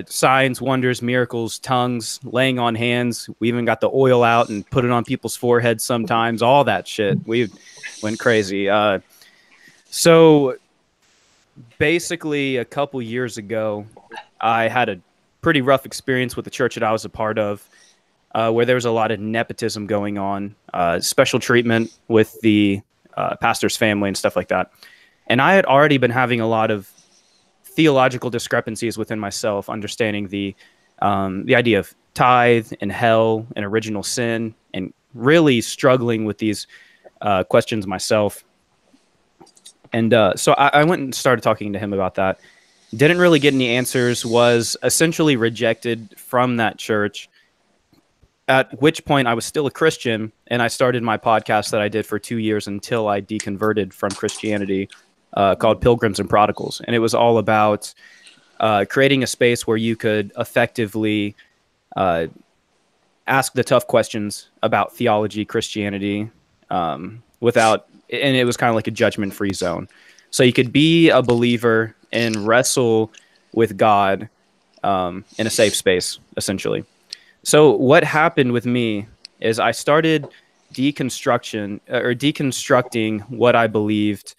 Signs, wonders, miracles, tongues, laying on hands. We even got the oil out and put it on people's foreheads sometimes. All that shit. We went crazy. So basically, a couple years ago, I had a pretty rough experience with the church that I was a part of, where there was a lot of nepotism going on, special treatment with the pastor's family and stuff like that. And I had already been having a lot of theological discrepancies within myself, understanding the idea of tithe and hell and original sin, and really struggling with these questions myself. And so I went and started talking to him about that. Didn't really get any answers, was essentially rejected from that church, at which point I was still a Christian, and I started my podcast that I did for 2 years until I deconverted from Christianity, called Pilgrims and Prodigals. And it was all about creating a space where you could effectively ask the tough questions about theology, Christianity, without, and it was kind of like a judgment-free zone. So you could be a believer and wrestle with God in a safe space, essentially. So what happened with me is I started deconstructing what I believed,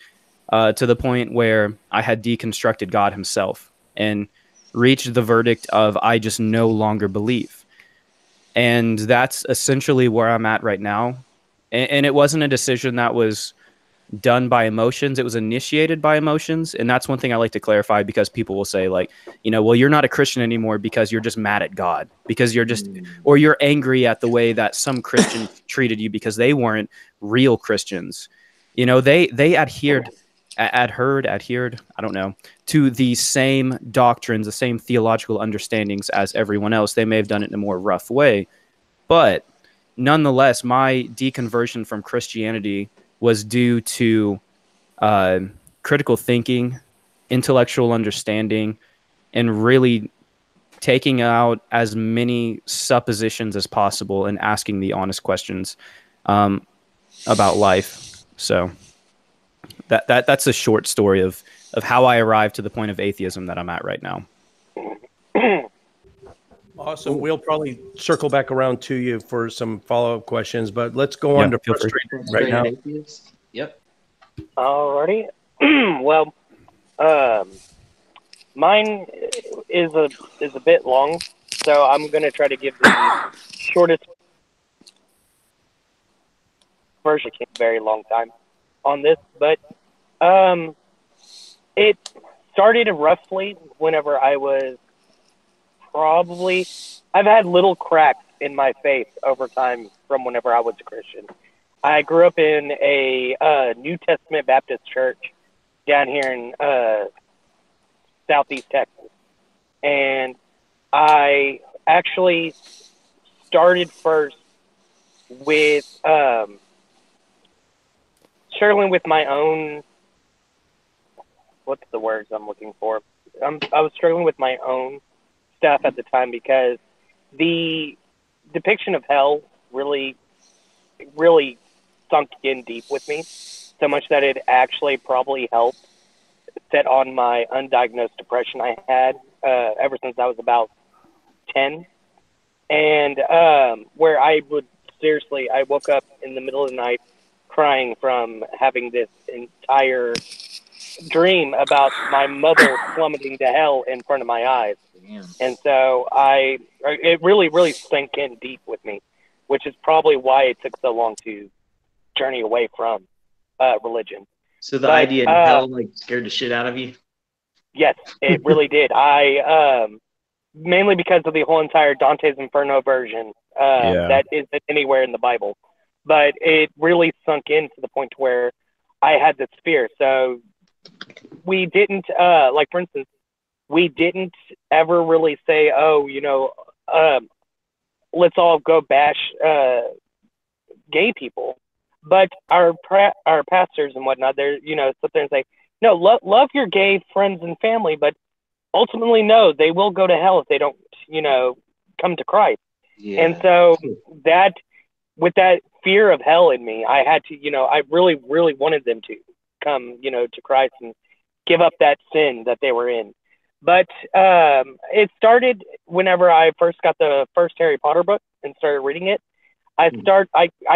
to the point where I had deconstructed God himself and reached the verdict of I just no longer believe. And that's essentially where I'm at right now. And it wasn't a decision that was done by emotions. It was initiated by emotions. And that's one thing I like to clarify, because people will say, like, you know, well, you're not a Christian anymore because you're just mad at God, because you're just, or you're angry at the way that some Christians treated you because they weren't real Christians. You know, they adhered, I don't know, to the same doctrines, the same theological understandings as everyone else. They may have done it in a more rough way, but nonetheless, my deconversion from Christianity was due to critical thinking, intellectual understanding, and really taking out as many suppositions as possible and asking the honest questions about life. So that's a short story of how I arrived to the point of atheism that I'm at right now. Awesome. We'll probably circle back around to you for some follow-up questions, but let's go on to frustrated right now. Yep. Alrighty. Well, mine is a bit long, so I'm gonna try to give the shortest version. It a very long time on this, but it started roughly whenever I was I've had little cracks in my faith over time from whenever I was a Christian. I grew up in a New Testament Baptist church down here in Southeast Texas. And I actually started first with struggling with my own, what's the words I'm looking for? I was struggling with my own stuff at the time, because the depiction of hell really sunk in deep with me, so much that it actually probably helped set on my undiagnosed depression I had ever since I was about 10. And where I woke up in the middle of the night crying from having this entire dream about my mother plummeting to hell in front of my eyes. And so it really sank in deep with me, which is probably why it took so long to journey away from religion. So the idea of hell scared the shit out of you? Yes, it really did. I mainly because of the whole entire Dante's Inferno version that isn't anywhere in the Bible, but it really sunk in to the point where I had this fear. So we didn't for instance, we didn't ever really say, oh, let's all go bash gay people. But our pastors and whatnot, they're, sit there and say, no, love your gay friends and family, but ultimately, no, they will go to hell if they don't, come to Christ. Yeah. And so with that fear of hell in me. I had to, I really, really wanted them to come, to Christ and give up that sin that they were in. But it started whenever I first got the first Harry Potter book and started reading it. I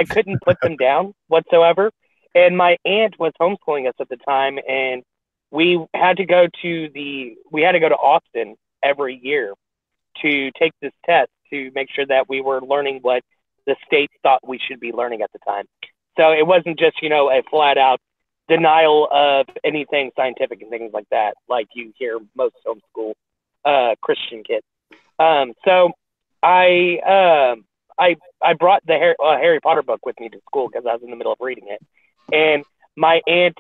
couldn't put them down whatsoever. And my aunt was homeschooling us at the time, and we had to go to Austin every year to take this test to make sure that we were learning what the state thought we should be learning at the time. So it wasn't just, a flat out denial of anything scientific and things like that, like you hear most homeschool Christian kids. So I brought the Harry Potter book with me to school because I was in the middle of reading it. And my aunt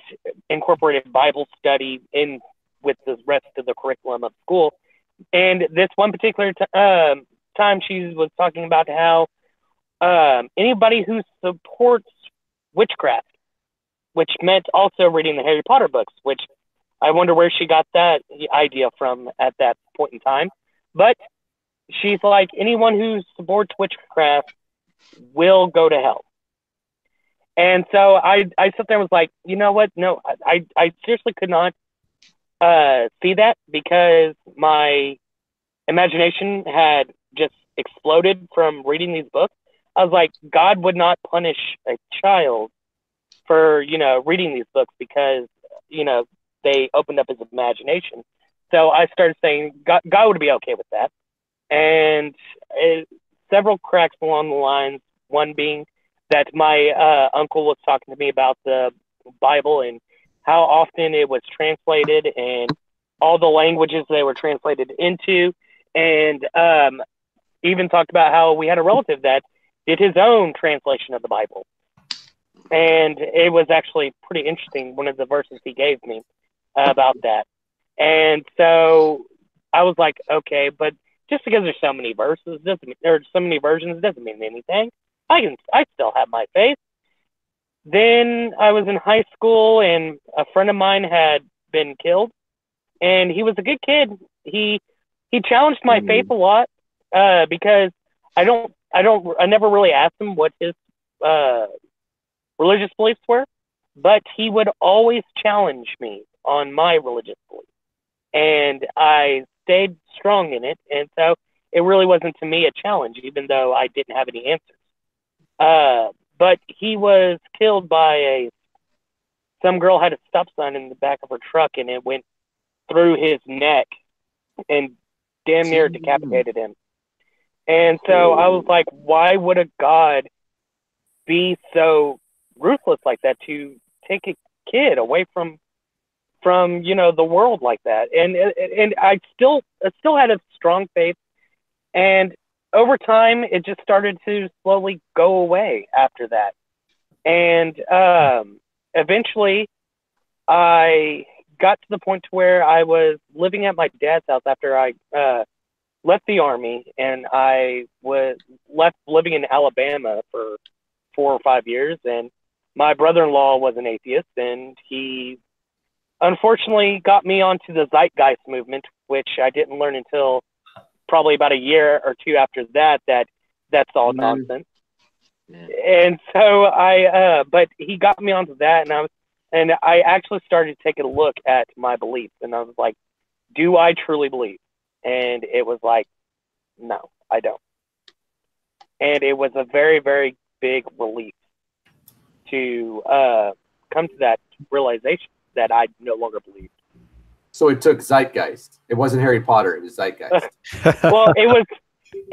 incorporated Bible study in with the rest of the curriculum of school. And this one particular time she was talking about how anybody who supports witchcraft, which meant also reading the Harry Potter books, which I wonder where she got that idea from at that point in time. But she's like, anyone who supports witchcraft will go to hell. And so I sat there and was like, you know what? No, I seriously could not see that, because my imagination had just exploded from reading these books. I was like, God would not punish a child for, reading these books because, they opened up his imagination. So I started saying God would be okay with that. And several cracks along the lines, one being that my uncle was talking to me about the Bible and how often it was translated and all the languages they were translated into. And even talked about how we had a relative that did his own translation of the Bible. And it was actually pretty interesting, one of the verses he gave me about that. And so I was like, okay, but just because there's so many verses or so many versions doesn't mean anything. I still have my faith. Then I was in high school and a friend of mine had been killed, and he was a good kid. He challenged my faith a lot because I never really asked him what his religious beliefs were, but he would always challenge me on my religious beliefs, and I stayed strong in it. And so it really wasn't to me a challenge, even though I didn't have any answers. But he was killed by some girl had a stop sign in the back of her truck, and it went through his neck and damn near decapitated him. And so I was like, why would a God be so ruthless like that to take a kid away from the world like that? And I still had a strong faith, and over time it just started to slowly go away after that. And eventually I got to the point where I was living at my dad's house after I left the Army, and I was left living in Alabama for 4 or 5 years. And my brother-in-law was an atheist, and he unfortunately got me onto the Zeitgeist movement, which I didn't learn until probably about a year or two after that's all nonsense. And so but he got me onto that, and I actually started taking a look at my beliefs, and I was like, do I truly believe? And it was like, no, I don't. And it was a very, very big relief to come to that realization that I no longer believed. So it took Zeitgeist. It wasn't Harry Potter. It was Zeitgeist. Well, it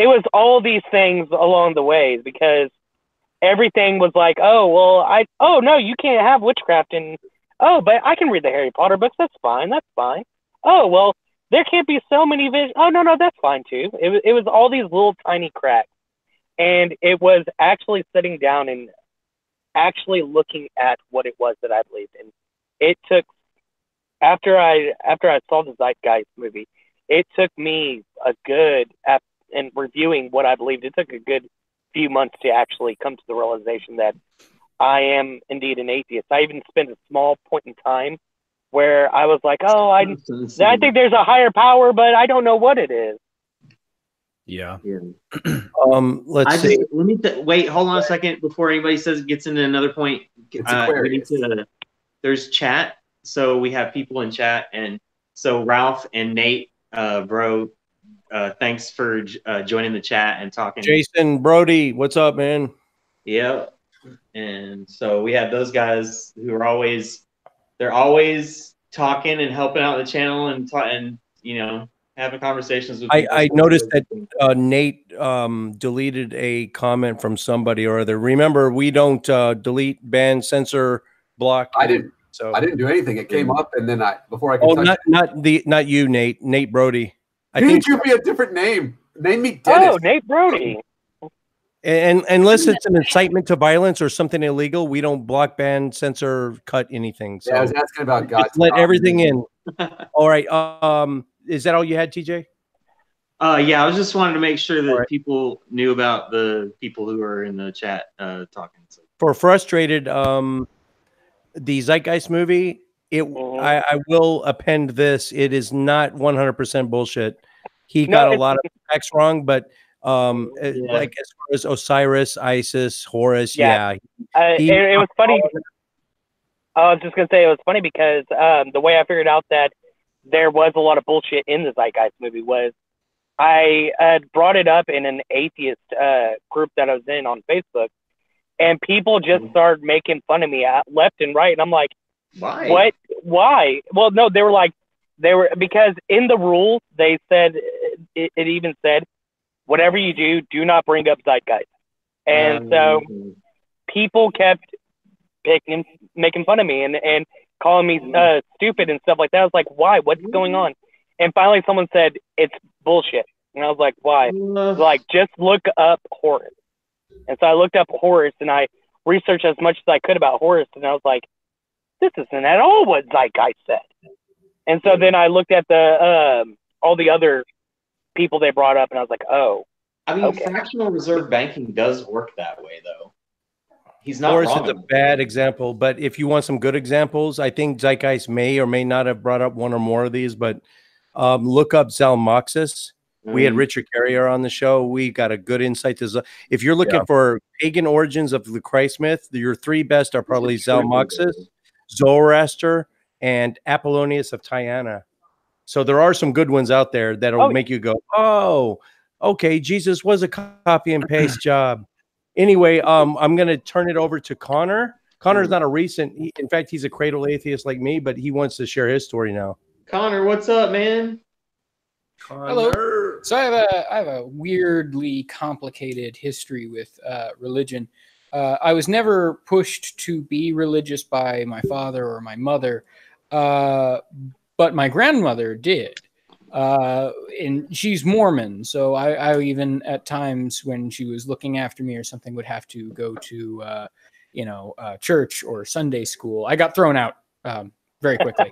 was all these things along the way, because everything was like, oh no, you can't have witchcraft, and but I can read the Harry Potter books. That's fine. Oh, well, there can't be so many visions. Oh no, that's fine too. It was all these little tiny cracks, and it was actually sitting down and actually looking at what it was that I believed in. It took after I saw the Zeitgeist movie, it took me and reviewing what I believed, it took a good few months to actually come to the realization that I am indeed an atheist. I even spent a small point in time where I was like, I think there's a higher power, but I don't know what it is. Yeah. Let's see. Let me wait. Hold on a second before anybody gets into another point. We need to. There's chat, so we have people in chat, and so Ralph and Nate, bro, thanks for joining the chat and talking. Jason Brody, what's up, man? Yep. And so we have those guys who are always talking and helping out the channel and having conversations with people. I noticed that Nate deleted a comment from somebody or other. Remember, we don't delete, ban, censor, block. I didn't do anything. It came up, and then before I could. Oh, not you, Nate. Nate Brody. I think you be a different name. Name me Dennis. Oh, Nate Brody. And unless it's an incitement to violence or something illegal, we don't block, ban, censor, cut anything. So yeah, I was asking about God. Let everything in. All right. Is that all you had, TJ? Yeah, I was just wanting to make sure that people knew about the people who are in the chat talking. So. For Frustrated, the Zeitgeist movie, I will append this. It is not 100% bullshit. He got a lot of facts wrong, but like as far as Osiris, Isis, Horus, it was funny. I was just gonna say it was funny because the way I figured out that there was a lot of bullshit in the Zeitgeist movie was I brought it up in an atheist group that I was in on Facebook, and people just started making fun of me left and right, and I'm like, why? What? Why? Well, no, they were because in the rules they said it even said, whatever you do, do not bring up Zeitgeist, and so people kept making fun of me and calling me stupid and stuff like that. I was like, why? What's going on? And finally someone said, it's bullshit. And I was like, why? Like, just look up Horus. And so I looked up Horus and I researched as much as I could about Horus. And I was like, this isn't at all what Zeitgeist said. And so then I looked at the all the other people they brought up and I was like, oh. I mean, fractional reserve banking does work that way, though. He's not Horus wrong. is a bad example, but if you want some good examples, I think Zeitgeist may or may not have brought up one or more of these, but look up Zalmoxis. We had Richard Carrier on the show. We got a good insight to if you're looking for pagan origins of the Christ myth, your three best are probably Zalmoxis, Zoroaster, and Apollonius of Tyana. So there are some good ones out there that'll make you go, oh, okay, Jesus was a copy and paste job. Anyway, I'm going to turn it over to Conor. Conor's not a recent. In fact, he's a cradle atheist like me, but he wants to share his story now. Conor, what's up, man? Conor. Hello. So I have a weirdly complicated history with religion. I was never pushed to be religious by my father or my mother, but my grandmother did. And she's Mormon, so I even at times when she was looking after me or something would have to go to church or Sunday school. I got thrown out very quickly.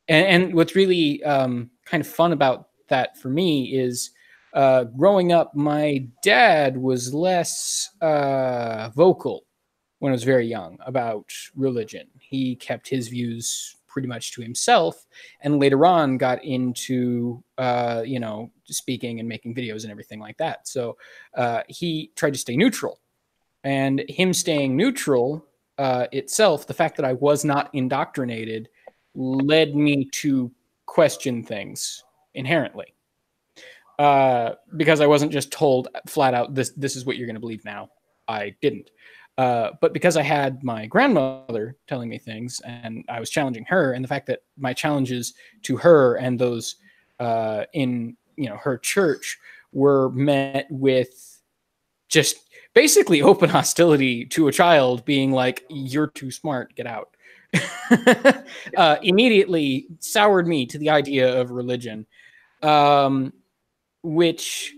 And what's really kind of fun about that for me is growing up, my dad was less vocal when I was very young about religion. He kept his views pretty much to himself, and later on got into speaking and making videos and everything like that. So he tried to stay neutral, and him staying neutral itself, the fact that I was not indoctrinated, led me to question things inherently, because I wasn't just told flat out this is what you're going to believe now. I didn't. But because I had my grandmother telling me things and I was challenging her, and the fact that my challenges to her and those in her church were met with just basically open hostility to a child being like, you're too smart, get out. Immediately soured me to the idea of religion, which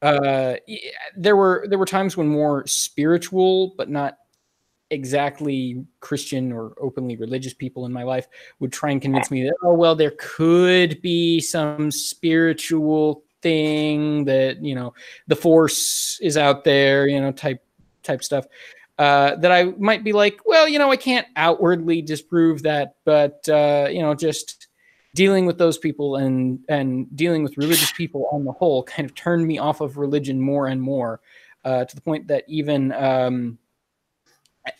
there were times when more spiritual but not exactly Christian or openly religious people in my life would try and convince me that, oh well, there could be some spiritual thing that the force is out there, type stuff, that I might be like, well, I can't outwardly disprove that, but just dealing with those people and dealing with religious people on the whole kind of turned me off of religion more and more, to the point that even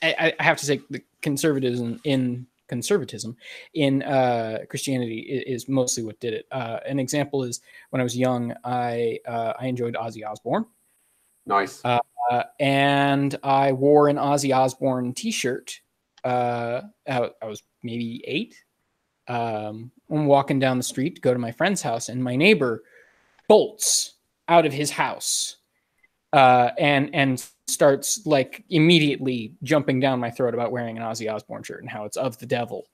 I have to say the conservatism in Christianity is mostly what did it. An example is when I was young, I enjoyed Ozzy Osbourne. Nice. And I wore an Ozzy Osbourne T-shirt. I was maybe 8. I'm walking down the street to go to my friend's house, and my neighbor bolts out of his house and starts like immediately jumping down my throat about wearing an Ozzy Osbourne shirt and how it's of the devil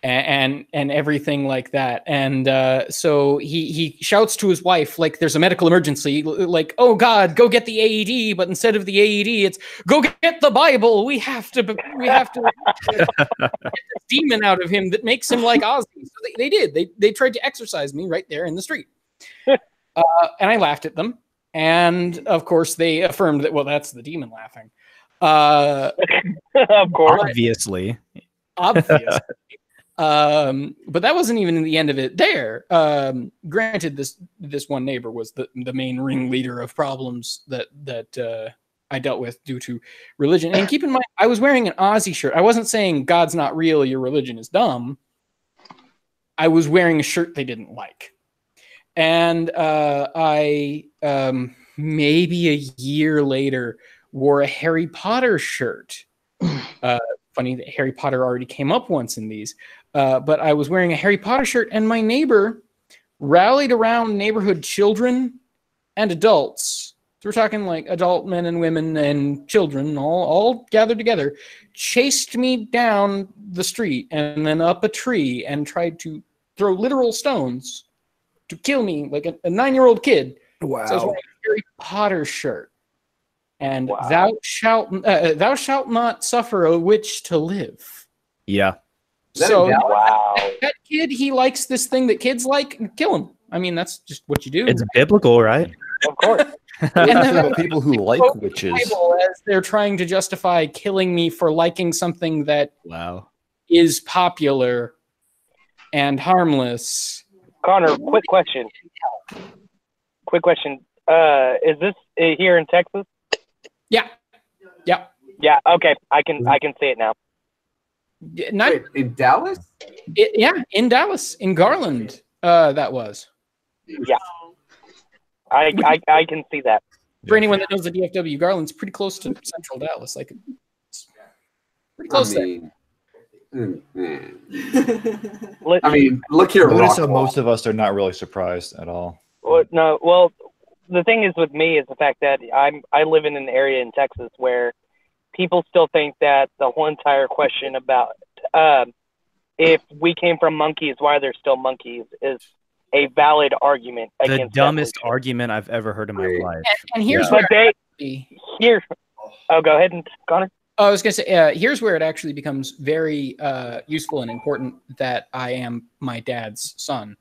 and everything like that. And so he shouts to his wife like there's a medical emergency, like, oh God, go get the AED. But instead of the AED, it's go get the Bible. We have to get this demon out of him that makes him like Ozzy. So they did. They tried to exorcise me right there in the street. And I laughed at them. And of course they affirmed that, well, that's the demon laughing. Of course. Obviously. But that wasn't even the end of it there. Granted, this one neighbor was the main ringleader of problems that I dealt with due to religion. And keep in mind, I was wearing an Ozzy shirt. I wasn't saying God's not real, your religion is dumb. I was wearing a shirt they didn't like. And I maybe a year later wore a Harry Potter shirt. Funny that Harry Potter already came up once in these. But I was wearing a Harry Potter shirt, and my neighbor rallied around neighborhood children and adults. So we're talking like adult men and women and children all gathered together, chased me down the street and then up a tree and tried to throw literal stones to kill me like a 9-year-old kid. Wow. So I was wearing a Harry Potter shirt. And Wow. thou shalt not suffer a witch to live. Yeah. So Wow. that kid, he likes this thing that kids like, kill him. I mean, that's just what you do. It's biblical, right? Of course. And then About people who like quote the witches. Bible as they're trying to justify killing me for liking something that Wow. is popular and harmless. Connor, quick question. Is this here in Texas? Yeah. Yeah. Okay. I can see it now. Not, Wait, in Dallas? yeah, in Dallas, in Garland, that was. Yeah. I can see that. For anyone that knows the DFW, Garland's pretty close to central Dallas. Like, it's pretty close there. I mean, look here, Notice how Rockwall. most of us are not really surprised at all. Well, the thing is with me is the fact that I live in an area in Texas where people still think that the whole entire question about if we came from monkeys, why are there still monkeys, is a valid argument The against dumbest evolution. argument I've ever heard in my life. And here's But where go ahead and Connor. I was going to say, here's where it actually becomes very useful and important that I am my dad's son,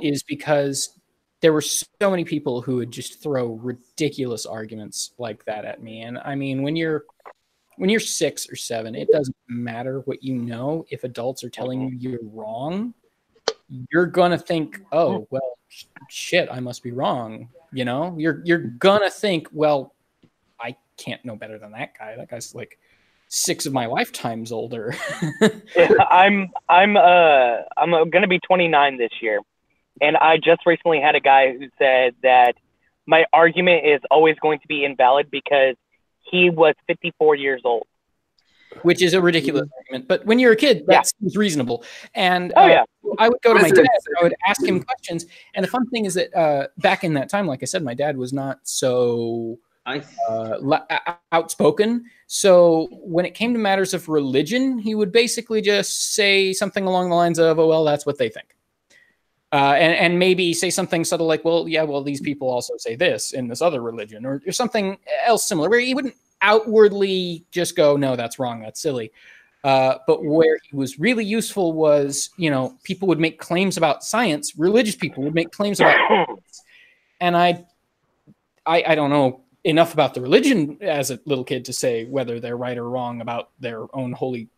is because there were so many people who would just throw ridiculous arguments like that at me. And I mean, when you're 6 or 7, it doesn't matter what you know. If adults are telling you you're wrong, you're gonna think, oh, well, shit, I must be wrong. You know, you're gonna think, well, I can't know better than that guy. That guy's like 6 of my lifetimes older. I'm gonna be 29 this year, and I just recently had a guy who said that my argument is always going to be invalid because he was 54 years old. Which is a ridiculous argument. But when you're a kid, that seems reasonable. And yeah. I would go to my dad, I would ask him questions. And the fun thing is that back in that time, like I said, my dad was not so outspoken. So when it came to matters of religion, he would basically just say something along the lines of, oh, well, that's what they think. And maybe say something subtle like, well, yeah, well, these people also say this in this other religion, or something else similar, where he wouldn't outwardly just go, no, that's wrong, that's silly. But where he was really useful was, you know, people would make claims about science, religious people would make claims about science. And I don't know enough about the religion as a little kid to say whether they're right or wrong about their own holy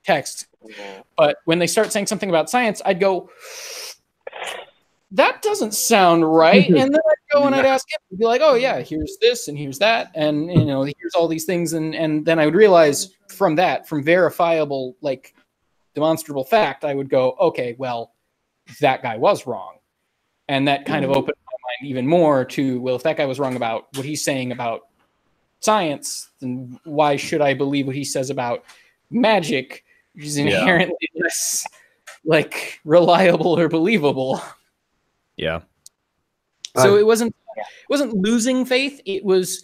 text. But when they start saying something about science, I'd go, that doesn't sound right. And then I'd go and I'd ask him, He'd be like, oh yeah, here's this and here's that. And, here's all these things. And then I would realize from verifiable, like demonstrable fact, I would go, okay, well, that guy was wrong. And that kind of opened my mind even more to, well, if that guy was wrong about what he's saying about science, then why should I believe what he says about magic, which is inherently less like reliable or believable? Yeah. So it wasn't losing faith. It was,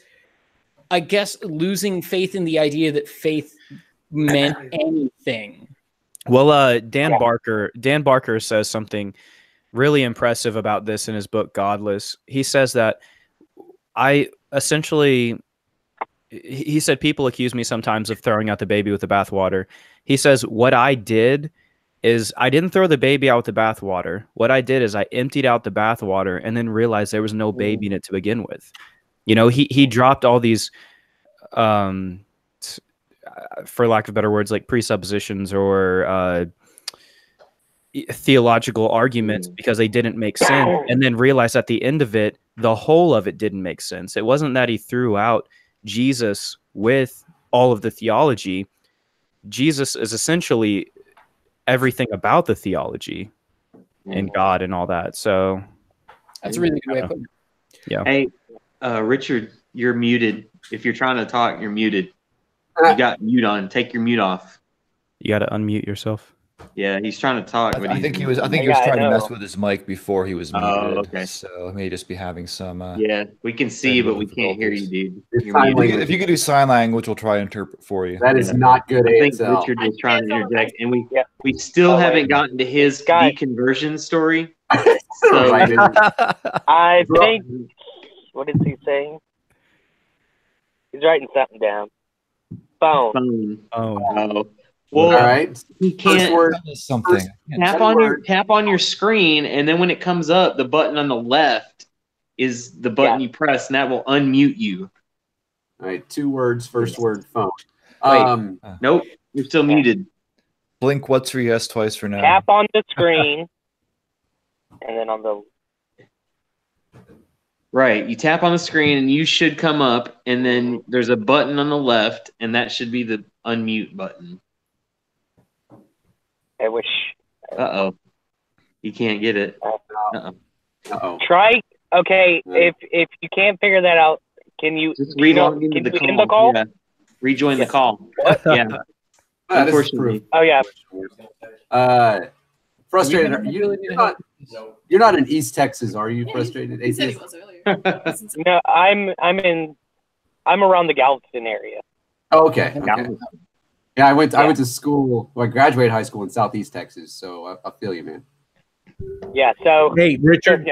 I guess, losing faith in the idea that faith meant anything. Well, Dan Barker says something really impressive about this in his book Godless. He says that he said people accuse me sometimes of throwing out the baby with the bathwater. He says what I did is I didn't throw the baby out with the bathwater. What I did is I emptied out the bathwater and then realized there was no baby in it to begin with. He dropped all these, for lack of better words, like presuppositions or theological arguments because they didn't make sense, and then realized at the end of it, the whole of it didn't make sense. It wasn't that he threw out Jesus with all of the theology. Jesus is essentially everything about the theology and God and all that. So that's a really good way of putting it. Yeah. Hey, Richard, you're muted. If you're trying to talk, you're muted. You got mute on. Take your mute off. You got to unmute yourself. Yeah, he's trying to talk. I think he was trying to mess with his mic before he was muted. Oh, okay. So he may just be having some. Yeah, we can see, but we can't hear you, dude. If you could do sign language, we'll try to interpret for you. That is not good. I think Richard was trying to interject, and we still haven't gotten to his deconversion story. So I think. What is he saying? He's writing something down. Phone. Oh. Well, all right. He can't something. Tap on your screen, and then when it comes up, the button on the left is the button you press, and that will unmute you. All right, 2 words. First word, phone. Nope, you're still muted. Blink once for yes, twice for no. Tap on the screen, and then on the right. You tap on the screen, and you should come up, and then there's a button on the left, and that should be the unmute button. I wish. Uh-oh. You can't get it. Uh-oh. Try. Okay, if you can't figure that out, can you just relog into the call? Yeah. Rejoin the call. Yeah. Unfortunately. Oh yeah. Frustrated. You're not in East Texas, are you? Frustrated. He said he was earlier. No, I'm around the Galveston area. Oh, okay. Yeah, I went to school. Well, I graduated high school in Southeast Texas, so I feel you, man. Yeah. So hey, Richard.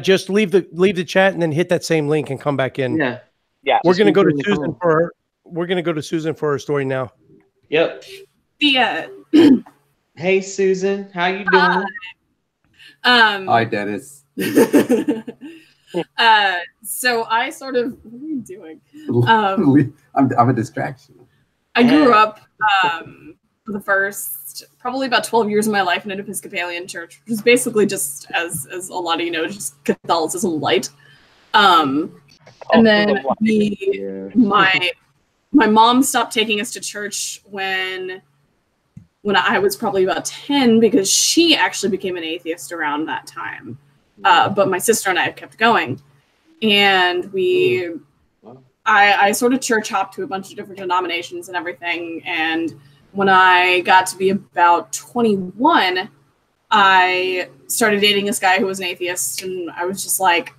Just leave the chat and then hit that same link and come back in. Yeah. We're gonna go to Susan for her. We're gonna go to Susan for her story now. Yep. Hey, Susan, how you doing? Hi, Dennis. So I sort of. What are you doing? I'm a distraction. I grew up for the first probably about 12 years of my life in an Episcopalian church, which is basically just as a lot of just Catholicism light. And then my mom stopped taking us to church when I was probably about 10 because she actually became an atheist around that time. But my sister and I have kept going, and I sort of church hopped to a bunch of different denominations and everything. And when I got to be about 21, I started dating this guy who was an atheist, and I was just like,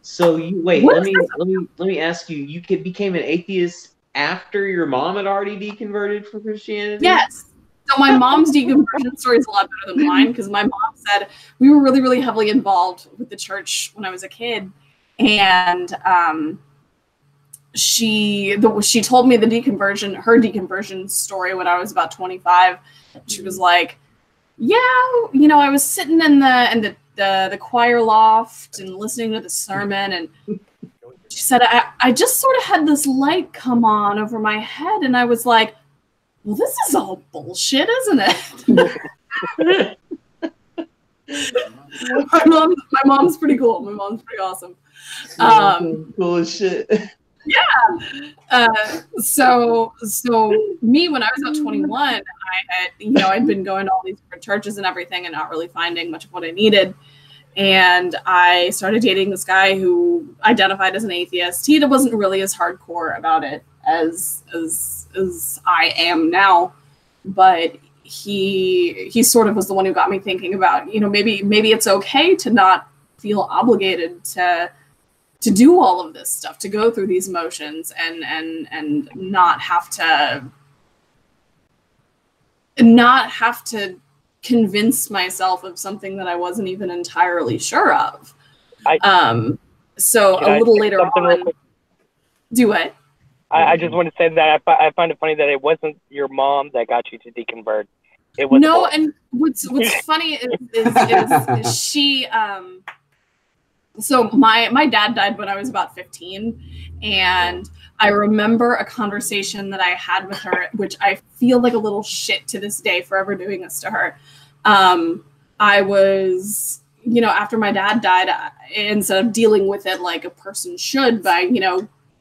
"So you wait? Let me ask you. You became an atheist after your mom had already deconverted from Christianity?" Yes. So my mom's deconversion story is a lot better than mine because my mom said we were really, really heavily involved with the church when I was a kid, and she told me her deconversion story when I was about 25. She was like, "Yeah, I was sitting in the choir loft and listening to the sermon, and she said I just sort of had this light come on over my head, and I was like, well, this is all bullshit, isn't it? my mom's pretty cool. My mom's pretty awesome. Cool as shit. So me, when I was about 21, I'd been going to all these different churches and everything and not really finding much of what I needed. And I started dating this guy who identified as an atheist. He wasn't really as hardcore about it as I am now, but he sort of was the one who got me thinking about, maybe it's okay to not feel obligated to do all of this stuff, to go through these motions and not have to convince myself of something that I wasn't even entirely sure of. So a little later on, do what? I just want to say that I find it funny that it wasn't your mom that got you to deconvert. It was no, and what's funny is she. So my dad died when I was about 15, and I remember a conversation that I had with her, which I feel like a little shit to this day for ever doing this to her. I was, after my dad died, instead of dealing with it like a person should by,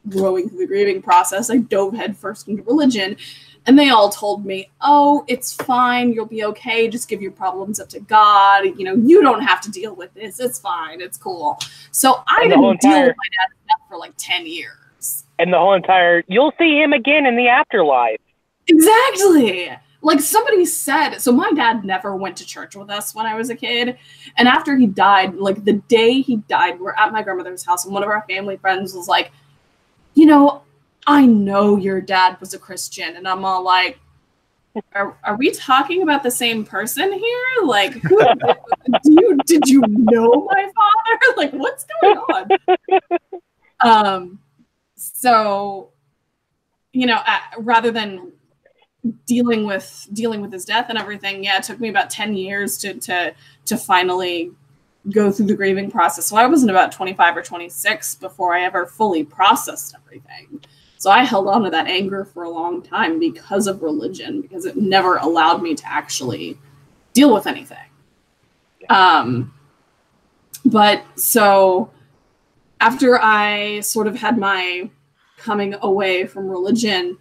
going through the grieving process, I dove headfirst into religion. And they all told me, oh, it's fine. You'll be okay. Just give your problems up to God. You don't have to deal with this. It's fine. It's cool. So I didn't deal with my dad's death for like 10 years. And the whole entire, you'll see him again in the afterlife. Exactly. Like somebody said, so my dad never went to church with us when I was a kid. And after he died, like the day he died, we're at my grandmother's house, and one of our family friends was like, I know your dad was a Christian. And I'm all like, are we talking about the same person here? Like, did you know my father? Like, what's going on? So, rather than dealing with his death and everything, it took me about 10 years to finally go through the grieving process. So I wasn't about 25 or 26 before I ever fully processed everything. So I held on to that anger for a long time because of religion, because it never allowed me to actually deal with anything. But so after I sort of had my coming away from religion,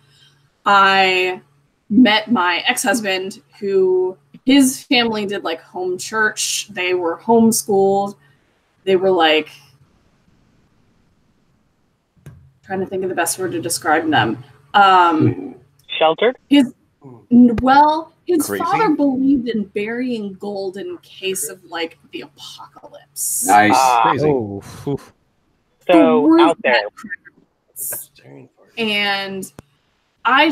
I met my ex-husband, who his family did like home church. They were homeschooled. They were like, trying to think of the best word to describe them. Sheltered? His Crazy? father believed in burying gold in case of like the apocalypse. Nice. Crazy. Oh, So out there. And I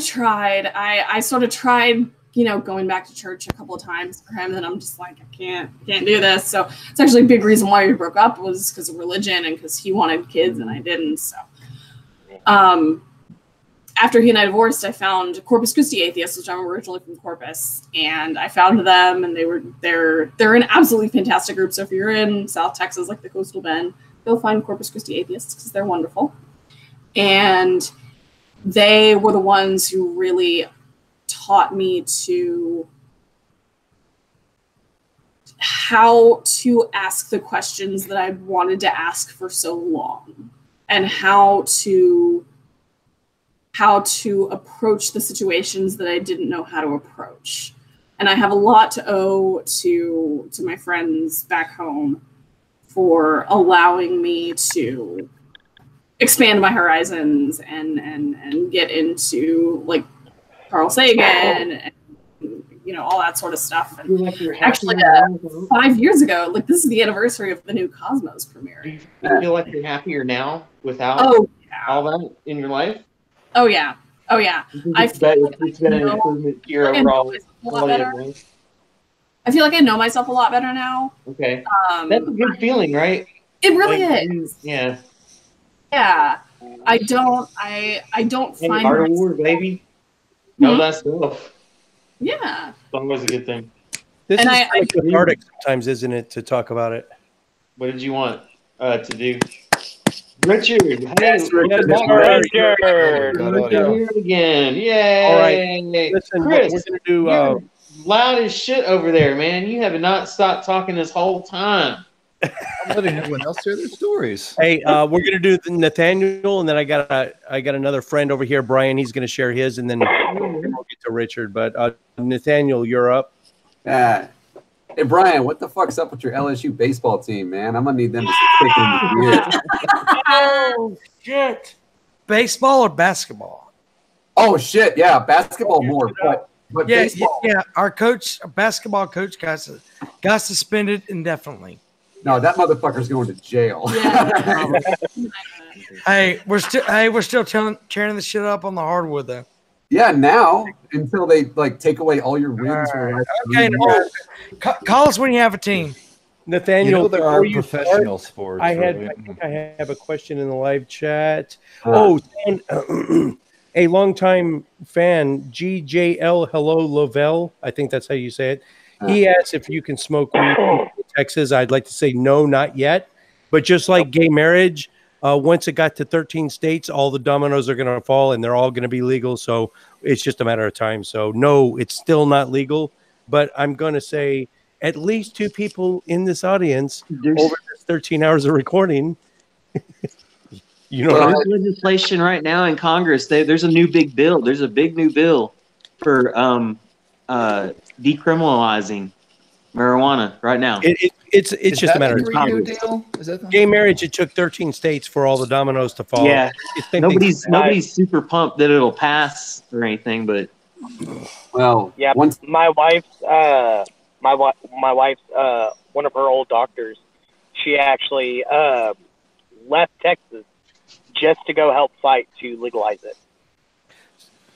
sort of tried, going back to church a couple of times for him, and I'm just like, I can't do this. So it's actually a big reason why we broke up, was because of religion and because he wanted kids and I didn't. So after he and I divorced, I found Corpus Christi Atheists, which I'm originally from Corpus, and I found them, and they're an absolutely fantastic group. So if you're in South Texas, like the Coastal Bend, go find Corpus Christi Atheists because they're wonderful. And they were the ones who really taught me how to ask the questions that I wanted to ask for so long, and how to approach the situations that I didn't know how to approach. And I have a lot to owe to my friends back home for allowing me to expand my horizons and get into like Carl Sagan and all that sort of stuff. And actually, 5 years ago, like this is the anniversary of the new Cosmos premiere. Do you feel like you're happier now without all that in your life? Oh yeah. I feel like it's been an improvement to your overall quality of life. I feel like I know myself a lot better now. Okay, that's a good feeling, right? It really is. Yeah. Yeah. I don't find Art of War, baby. Know that stuff. Yeah. It's always a good thing. This is like cathartic sometimes, isn't it, to talk about it? What did you want to do? Richard, hey, Yes, Richard. Richard, you're here again. Yay! All right. Listen, Chris, we're gonna do. You're loud as shit over there, man. You have not stopped talking this whole time. I'm letting everyone else share their stories. Hey, we're gonna do the Nathaniel, and then I got another friend over here, Brian. He's gonna share his, and then we'll get to Richard. But Nathaniel, you're up. Hey Brian, what the fuck's up with your LSU baseball team, man? I'm gonna need them to kick in the gear. Oh shit! Baseball or basketball? Oh shit! Yeah, basketball more, but Yeah, baseball. yeah. Our basketball coach got suspended indefinitely. No, that motherfucker's going to jail. Yeah. Hey, we're still tearing the shit up on the hardwood though. Yeah, now until they like take away all your wins. For the last Okay, 3 no, years. call us when you have a team. Nathaniel, there are before you professional start, sports. I right? think I have a question in the live chat. A longtime fan, GJL Hello Lovell, I think that's how you say it. He asked if you can smoke weed in Texas. I'd like to say no, not yet. But just like gay marriage, once it got to 13 states, all the dominoes are going to fall and they're all going to be legal. So it's just a matter of time. So no, it's still not legal. But I'm going to say at least 2 people in this audience over this 13 hours of recording. You know, there's legislation right now in Congress. There's a new big bill. There's a big new bill for decriminalizing marijuana right now. It's just a matter of time. Gay marriage, it took 13 states for all the dominoes to fall. Yeah, nobody's super pumped that it'll pass or anything, but well, yeah. My wife's one of her old doctors. She actually left Texas just to go help fight to legalize it.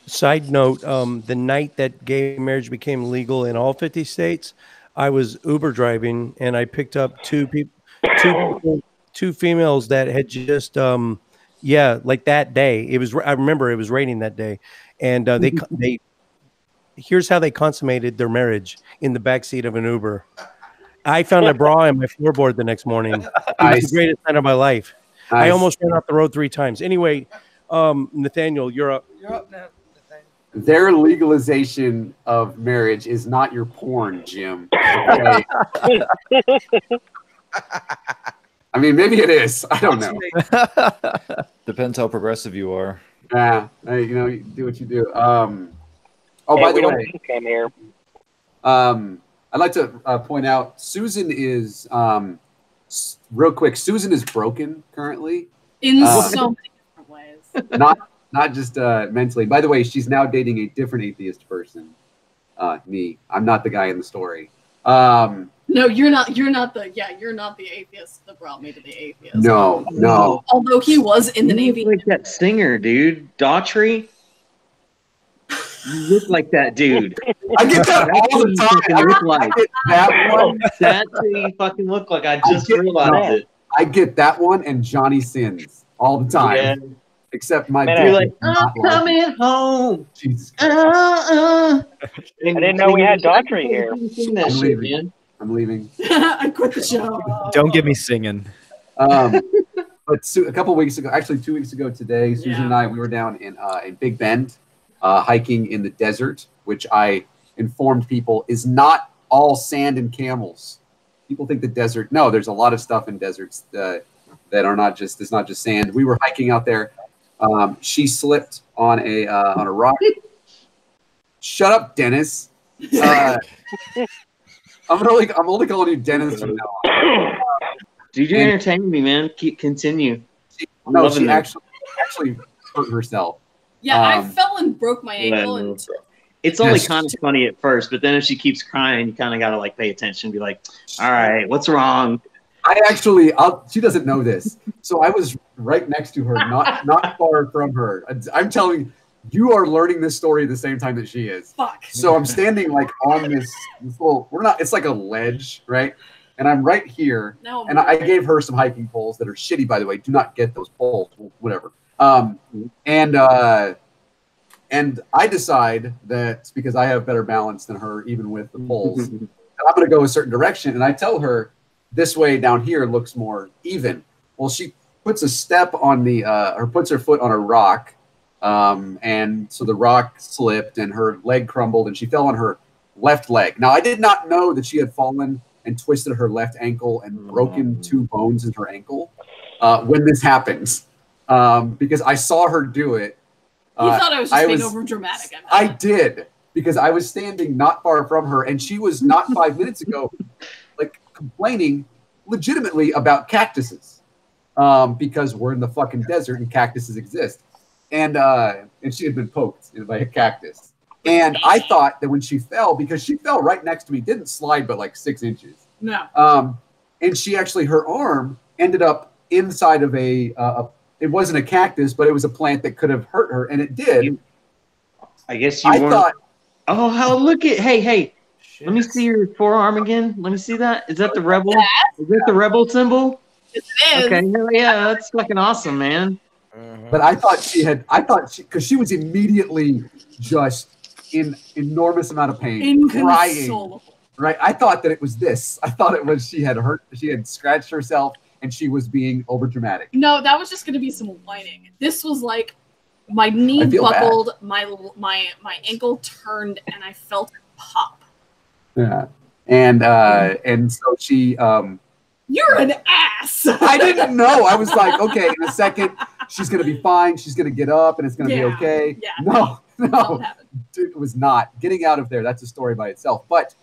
Side note, the night that gay marriage became legal in all 50 states, I was Uber driving and I picked up 2 females that had just, like that day. I remember it was raining that day. And they here's how they consummated their marriage in the backseat of an Uber. I found a bra in my floorboard the next morning. It was the greatest night of my life. I almost ran off the road 3 times. Anyway, Nathaniel, you're up. You're up now. Their legalization of marriage is not your porn, Jim. Okay? I mean, maybe it is. I don't know. Depends how progressive you are. Yeah, you do what you do. By the way, I'd like to point out Susan is real quick. Susan is broken currently In so many different ways. Not just mentally. By the way, she's now dating a different atheist person. Me. I'm not the guy in the story. No, you're not. You're not the atheist that brought me to the atheist. No. Although he was in the Navy. Like that singer, dude, Daughtry. You look like that dude. I get that all the time. I get that one. That's who you fucking look like. I just realized it. I get that one and Johnny Sins all the time. Yeah. Except my You're like, I'm coming home. Jesus. I didn't know we had Daughtry here. I'm leaving. I quit the show. Don't get me singing. But a couple weeks ago, actually 2 weeks ago today, Susan and I, we were down in Big Bend, hiking in the desert, which I informed people is not all sand and camels. People think the desert. No, there's a lot of stuff in deserts that are not just. It's not just sand. We were hiking out there. She slipped on a rock. Shut up, Dennis. I'm only calling you Dennis from now on. Dude, you're entertaining me, man. Continue. She actually hurt herself. Yeah, I fell and broke my ankle. And it's only kind of funny at first, but then if she keeps crying, you kind of got to like pay attention and be like, all right, what's wrong? She doesn't know this. So I was right next to her, not far from her. I'm telling you, you are learning this story at the same time that she is. Fuck. So I'm standing like on this little, it's like a ledge, right? And I'm right here. No, and I gave her some hiking poles that are shitty, by the way. Do not get those poles, whatever. And I decide that because I have better balance than her, even with the poles, I'm going to go a certain direction. And I tell her, this way down here looks more even. Well, she puts a step on the or puts her foot on a rock, and so the rock slipped and her leg crumbled and she fell on her left leg. Now I did not know that she had fallen and twisted her left ankle and broken 2 bones in her ankle when this happens, because I saw her do it. You thought I was just being over dramatic. I did, because I was standing not far from her, and she was not 5 minutes ago, like complaining legitimately about cactuses, because we're in the fucking desert and cactuses exist, and she had been poked by a cactus. And I thought that when she fell, because she fell right next to me, didn't slide but like 6 inches. No. And she actually, her arm ended up inside of it wasn't a cactus, but it was a plant that could have hurt her, and it did. I guess you weren't. Oh, how look at hey. Shit. Let me see your forearm again. Let me see that. Is that the rebel? Is that the rebel symbol? It is. Okay, yeah, that's fucking awesome, man. But I thought because she was immediately just in enormous amount of pain, crying. Right? I thought that it was this. I thought it was she had scratched herself and she was being over dramatic. No, that was just going to be some whining. This was like my knee buckled, my ankle turned, and I felt it pop. Yeah, and so she. You're an ass. I didn't know. I was like, okay, in a second, she's gonna be fine. She's gonna get up, and it's gonna be okay. Yeah. No, it was not. Getting out of there, that's a story by itself. But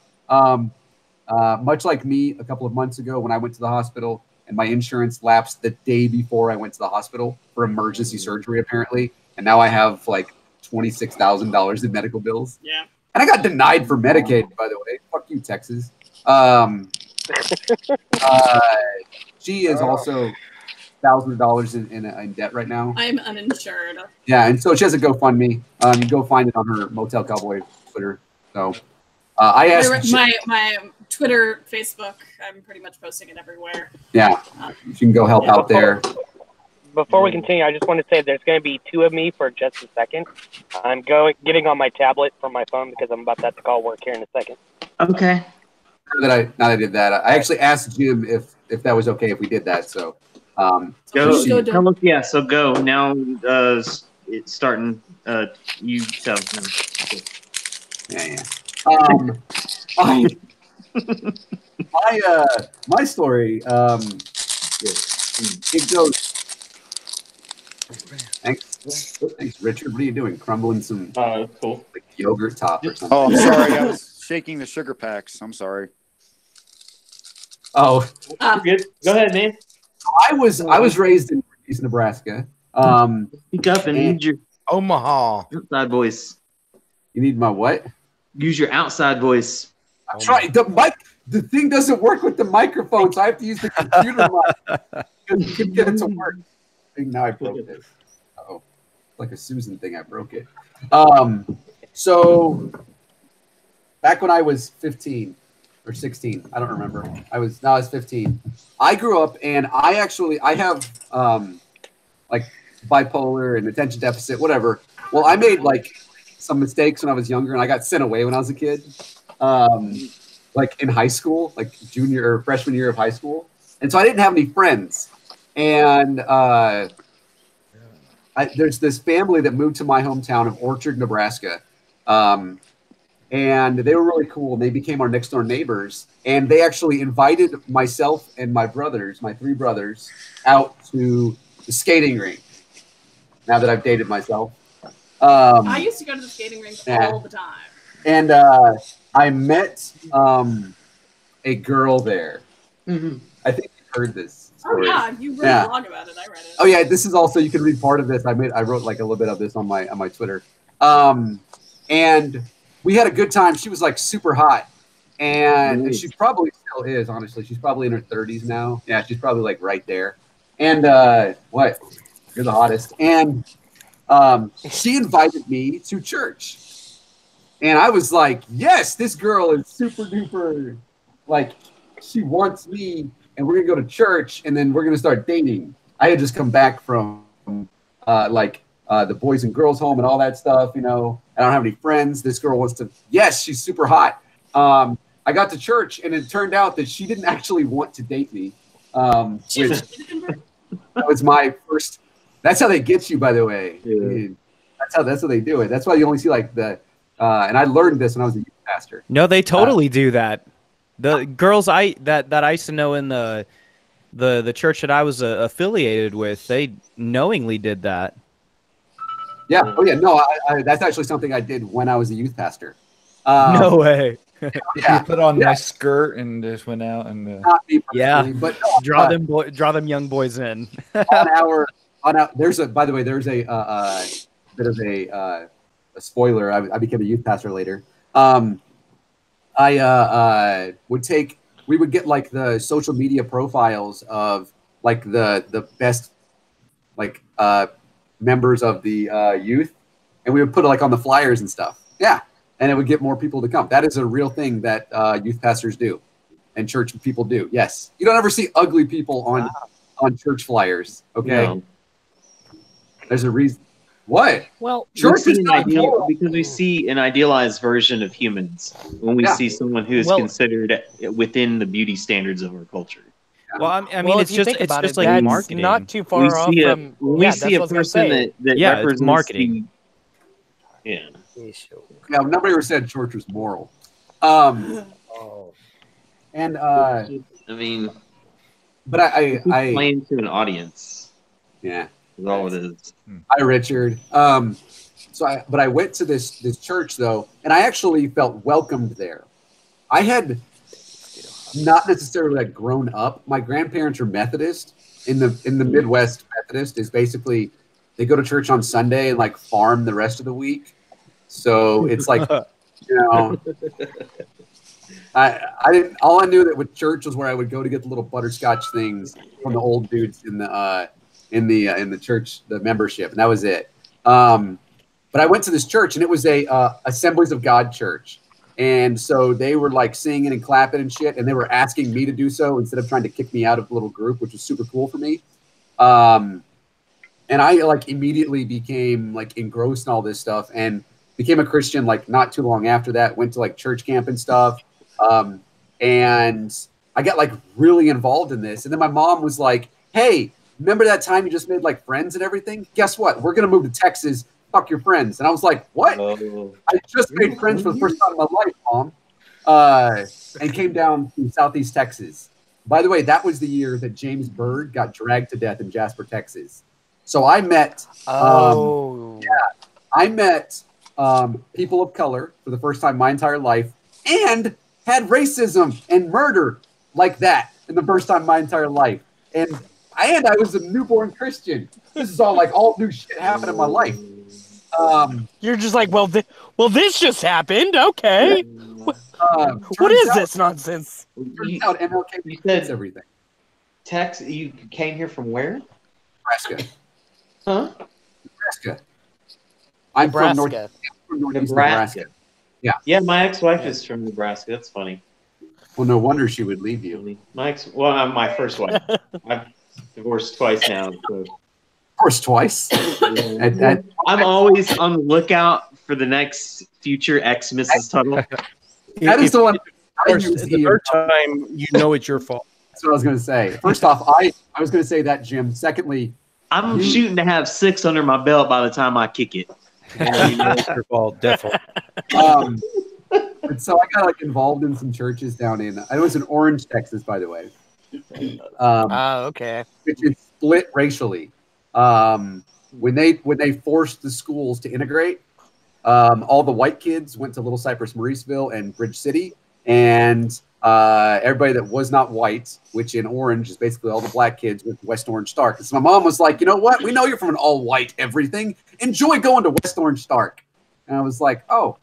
much like me, a couple of months ago, when I went to the hospital, and my insurance lapsed the day before I went to the hospital for emergency surgery, apparently, and now I have like $26,000 in medical bills. Yeah. And I got denied for Medicaid, by the way. Fuck you, Texas. She is also $1,000 in debt right now. I'm uninsured. Yeah, and so she has a GoFundMe. You can go find it on her Motel Cowboy Twitter. So I asked my Twitter, Facebook. I'm pretty much posting it everywhere. Yeah, you can go help out there. Before we continue, I just want to say there's going to be 2 of me for just a second. I'm getting on my tablet from my phone because I'm about to have to call work here in a second. Okay. Now that I did that, I actually asked Jim if that was okay if we did that. So go. Yeah. So go now. It's starting. You tell them. Yeah. My story. It goes. Thanks, Richard. What are you doing? Crumbling some cool. Like yogurt top or something? Oh, I'm sorry. I was shaking the sugar packs. I'm sorry. Oh, good. Go ahead, man. I was raised in East Nebraska. Speak up and use your Omaha outside voice. You need my what? Use your outside voice. I'm trying. The thing doesn't work with the microphone, so I have to use the computer mic to get it to work. Now I broke this. Oh, like a Susan thing, I broke it. So back when I was 15 or 16, I don't remember. I was 15. I grew up, and I have like bipolar and attention deficit, whatever. Well, I made like some mistakes when I was younger, and I got sent away when I was a kid, like in high school, like junior or freshman year of high school, and so I didn't have any friends. And there's this family that moved to my hometown of Orchard, Nebraska. And they were really cool. And they became our next door neighbors. And they actually invited myself and my 3 brothers, out to the skating rink. Now that I've dated myself. I used to go to the skating rink all the time. And I met a girl there. Mm-hmm. I think you've heard this. Oh yeah, you wrote a blog about it. I read it. Oh yeah, this is also, you can read part of this. I wrote like a little bit of this on my Twitter. And we had a good time. She was like super hot, and she probably still is. Honestly, she's probably in her 30s now. Yeah, she's probably like right there. And what? You're the hottest. And she invited me to church, and I was like, yes, this girl is super duper. Like, she wants me. And we're gonna go to church, and then we're gonna start dating. I had just come back from the boys and girls home and all that stuff. I don't have any friends. This girl wants to. Yes, she's super hot. I got to church, and it turned out that she didn't actually want to date me. That was my first. That's how they get you, by the way. Yeah. That's how they do it. That's why you only see like the. And I learned this when I was a youth pastor. No, they totally do that. The girls that I used to know in the church that I was affiliated with, they knowingly did that. Yeah. Oh yeah. No, that's actually something I did when I was a youth pastor. No way. Yeah. You put on my skirt and just went out and Not me Yeah. personally, but Draw them young boys in. there's a, by the way, there's a bit of a spoiler. I became a youth pastor later. We would get like the social media profiles of like the best like members of the youth, and we would put it like on the flyers and stuff. Yeah. And it would get more people to come. That is a real thing that youth pastors do and church people do. Yes. You don't ever see ugly people on church flyers. Okay. No. There's a reason. What? Well, church is not because we see an idealized version of humans when we see someone who is considered within the beauty standards of our culture. Well, I mean, it's just like marketing. Not too far off from. We see a person that represents it's marketing. Yeah. Yeah, nobody ever said church was moral. And I mean, but I playing to an audience. Yeah, is all it is. Hi, Richard. But I went to this church though, and I actually felt welcomed there. I had not necessarily like grown up. My grandparents are Methodist. In the Midwest, Methodist is basically they go to church on Sunday and like farm the rest of the week. So it's like, you know, I didn't. All I knew that with church was where I would go to get the little butterscotch things from the old dudes in the church, the membership, and that was it. But I went to this church, and it was a Assemblies of God church, and so they were like singing and clapping and shit, and they were asking me to do so instead of trying to kick me out of the little group, which was super cool for me. And I like immediately became like engrossed in all this stuff and became a Christian like not too long after that. Went to like church camp and stuff. And I got like really involved in this. And then my mom was like, hey, remember that time you just made like friends and everything? Guess what? We're going to move to Texas. Fuck your friends. And I was like, what? I just made friends for the first time in my life, Mom. And came down to Southeast Texas. By the way, that was the year that James Byrd got dragged to death in Jasper, Texas. So I met, I met people of color for the first time my entire life, and had racism and murder like that in the first time my entire life. And I was a newborn Christian. This is all like all new shit happened in my life. You're just like, well, this just happened. Okay. What is this nonsense? Turns out MLK says everything. Tex, you came here from where? Nebraska. Huh? Nebraska. I'm from northeast Nebraska. Yeah. Yeah, my ex-wife is from Nebraska. That's funny. Well, no wonder she would leave you. I'm my first wife. I've divorced twice now. So. Divorced twice? I'm always on the lookout for the next future ex-Mrs. Tuttle. That is the one. The third time, you know it's your fault. That's what I was going to say. First off, I was going to say that, Jim. Secondly, I'm shooting to have 6 under my belt by the time I kick it. Yeah, you know it's your fault, definitely. And so I got like involved in some churches down in. I was in Orange, Texas, by the way. Okay. Which is split racially. When they forced the schools to integrate, all the white kids went to Little Cypress, Mauriceville, and Bridge City, and everybody that was not white, which in Orange is basically all the black kids, went to West Orange Stark. So my mom was like, you know what? We know you're from an all-white everything. Enjoy going to West Orange Stark. And I was like, oh,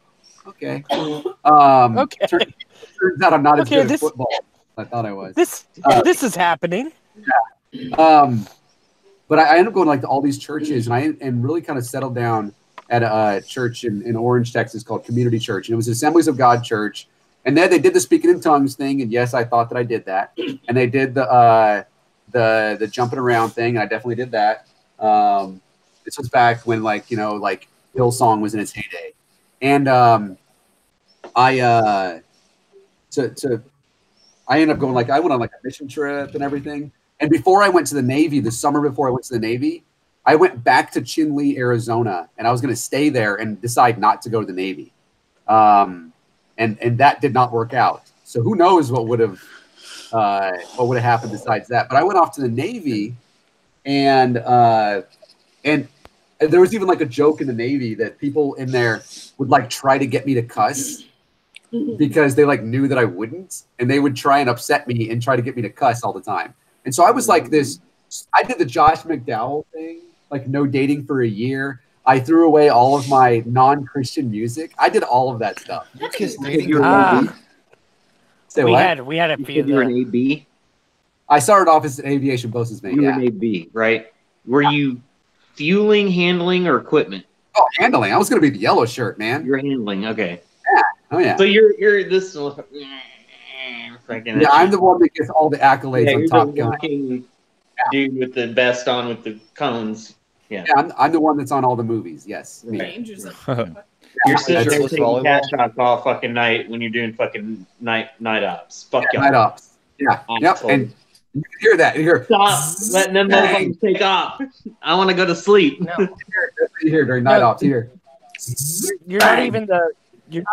okay. Okay. Turns out I'm not as good at football as I thought I was. This is happening. Yeah. But I ended up going like to all these churches, and really kind of settled down at a church in Orange, Texas called Community Church. And it was Assemblies of God Church. And then they did the speaking in tongues thing, and yes, I thought that I did that. And they did the jumping around thing, and I definitely did that. This was back when like Hillsong was in its heyday. And I ended up going I went on like a mission trip and everything. And before I went to the Navy, the summer before I went to the Navy, I went back to Chinle, Arizona, and I was going to stay there and decide not to go to the Navy. And that did not work out. So who knows what would have happened besides that. But I went off to the Navy, and there was even like a joke in the Navy that people in there would like try to get me to cuss because they like knew that I wouldn't, and they would try and upset me and try to get me to cuss all the time. And so I was like this, I did the Josh McDowell thing, like no dating for a year. I threw away all of my non-Christian music. I did all of that stuff. Say we what? had a few. You were an AB? I started off as an aviation post's mate. You were an AB, right? Were you fueling, handling, or equipment? Oh, handling. I was going to be the yellow shirt, man. You're handling, okay. Yeah. Oh, yeah. So you're this. Yeah, I'm the one that gets all the accolades on Top Gun. Dude with the vest on with the cones. Yeah, I'm the one that's on all the movies. Yes. Right. Right. Your sister was taking cat shots all fucking night when you're doing fucking night ops. Fuck y'all. Night ops. Yeah. Yep. And you can hear that. You hear. Stop letting them motherfuckers take off. I want to go to sleep. No. You hear during night ops. Here. You're not even the. You're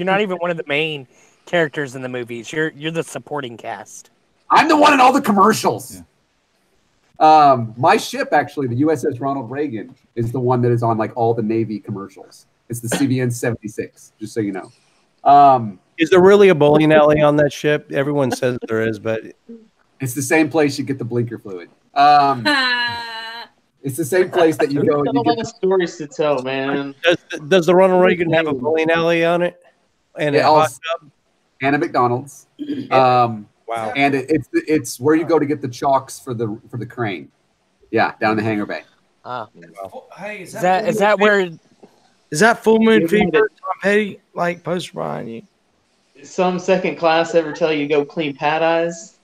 not even one of the main characters in the movies. You're the supporting cast. I'm the one in all the commercials. Yeah. My ship, actually, the USS Ronald Reagan, is the one that is on like all the Navy commercials. It's the CVN 76, just so you know. Is there really a bowling alley on that ship? Everyone says there is, but it's the same place you get the blinker fluid. It's the same place that you go. There's a lot of stories to tell, man. Does the Ronald Reagan have a bowling alley on it? And yeah, a hot tub? And a McDonald's. Wow. And it's where you go to get the chalks for the crane. Yeah, down in the hangar bay. Hey, is that where? Is that Full Moon Fever? Tom Petty like poster behind you? Some second class ever tell you to go clean pad eyes?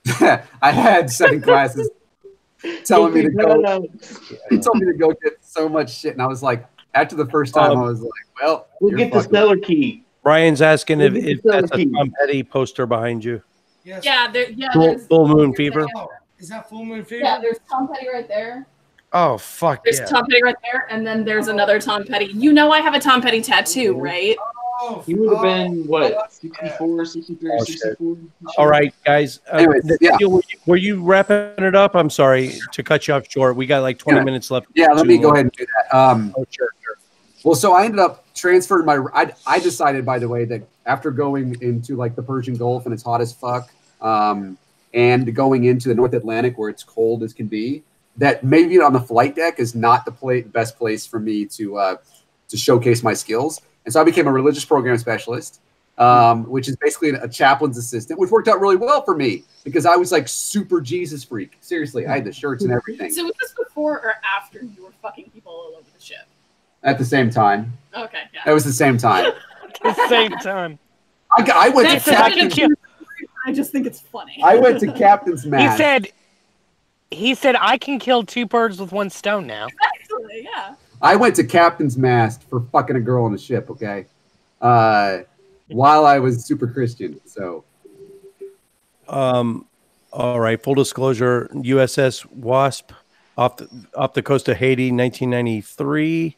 I had second classes telling me to go. He told me to go get so much shit, and I was like, after the first time, I was like, well, we'll get the stellar key. Brian's asking if that's a Tom Petty poster behind you. Yes. Yeah, Full Moon Fever. Is that Full Moon Fever? Yeah, there's Tom Petty right there. Oh, fuck There's Tom Petty right there, and then there's another Tom Petty. You know I have a Tom Petty tattoo, right? He would have been, what, 64, 63, 64? All right, guys. Anyways, yeah. Were you wrapping it up? I'm sorry to cut you off short. We got like 20 minutes left. Yeah, let me go ahead and do that. Oh, sure. Well, so I ended up transferring I decided, by the way, that after going into like the Persian Gulf and it's hot as fuck, and going into the North Atlantic where it's cold as can be, that maybe on the flight deck is not the best place for me to showcase my skills. And so I became a religious program specialist, which is basically a chaplain's assistant, which worked out really well for me because I was like super Jesus freak. Seriously, I had the shirts and everything. So was this before or after you were fucking people all over the ship? At the same time. Okay, yeah. It was the same time. At the same time. I went to captain's. I just think it's funny. I went to captain's mast. He said, I can kill two birds with one stone now. Actually, yeah. I went to captain's mast for fucking a girl on the ship, okay? While I was super Christian, so. All right, full disclosure, USS Wasp off the coast of Haiti, 1993.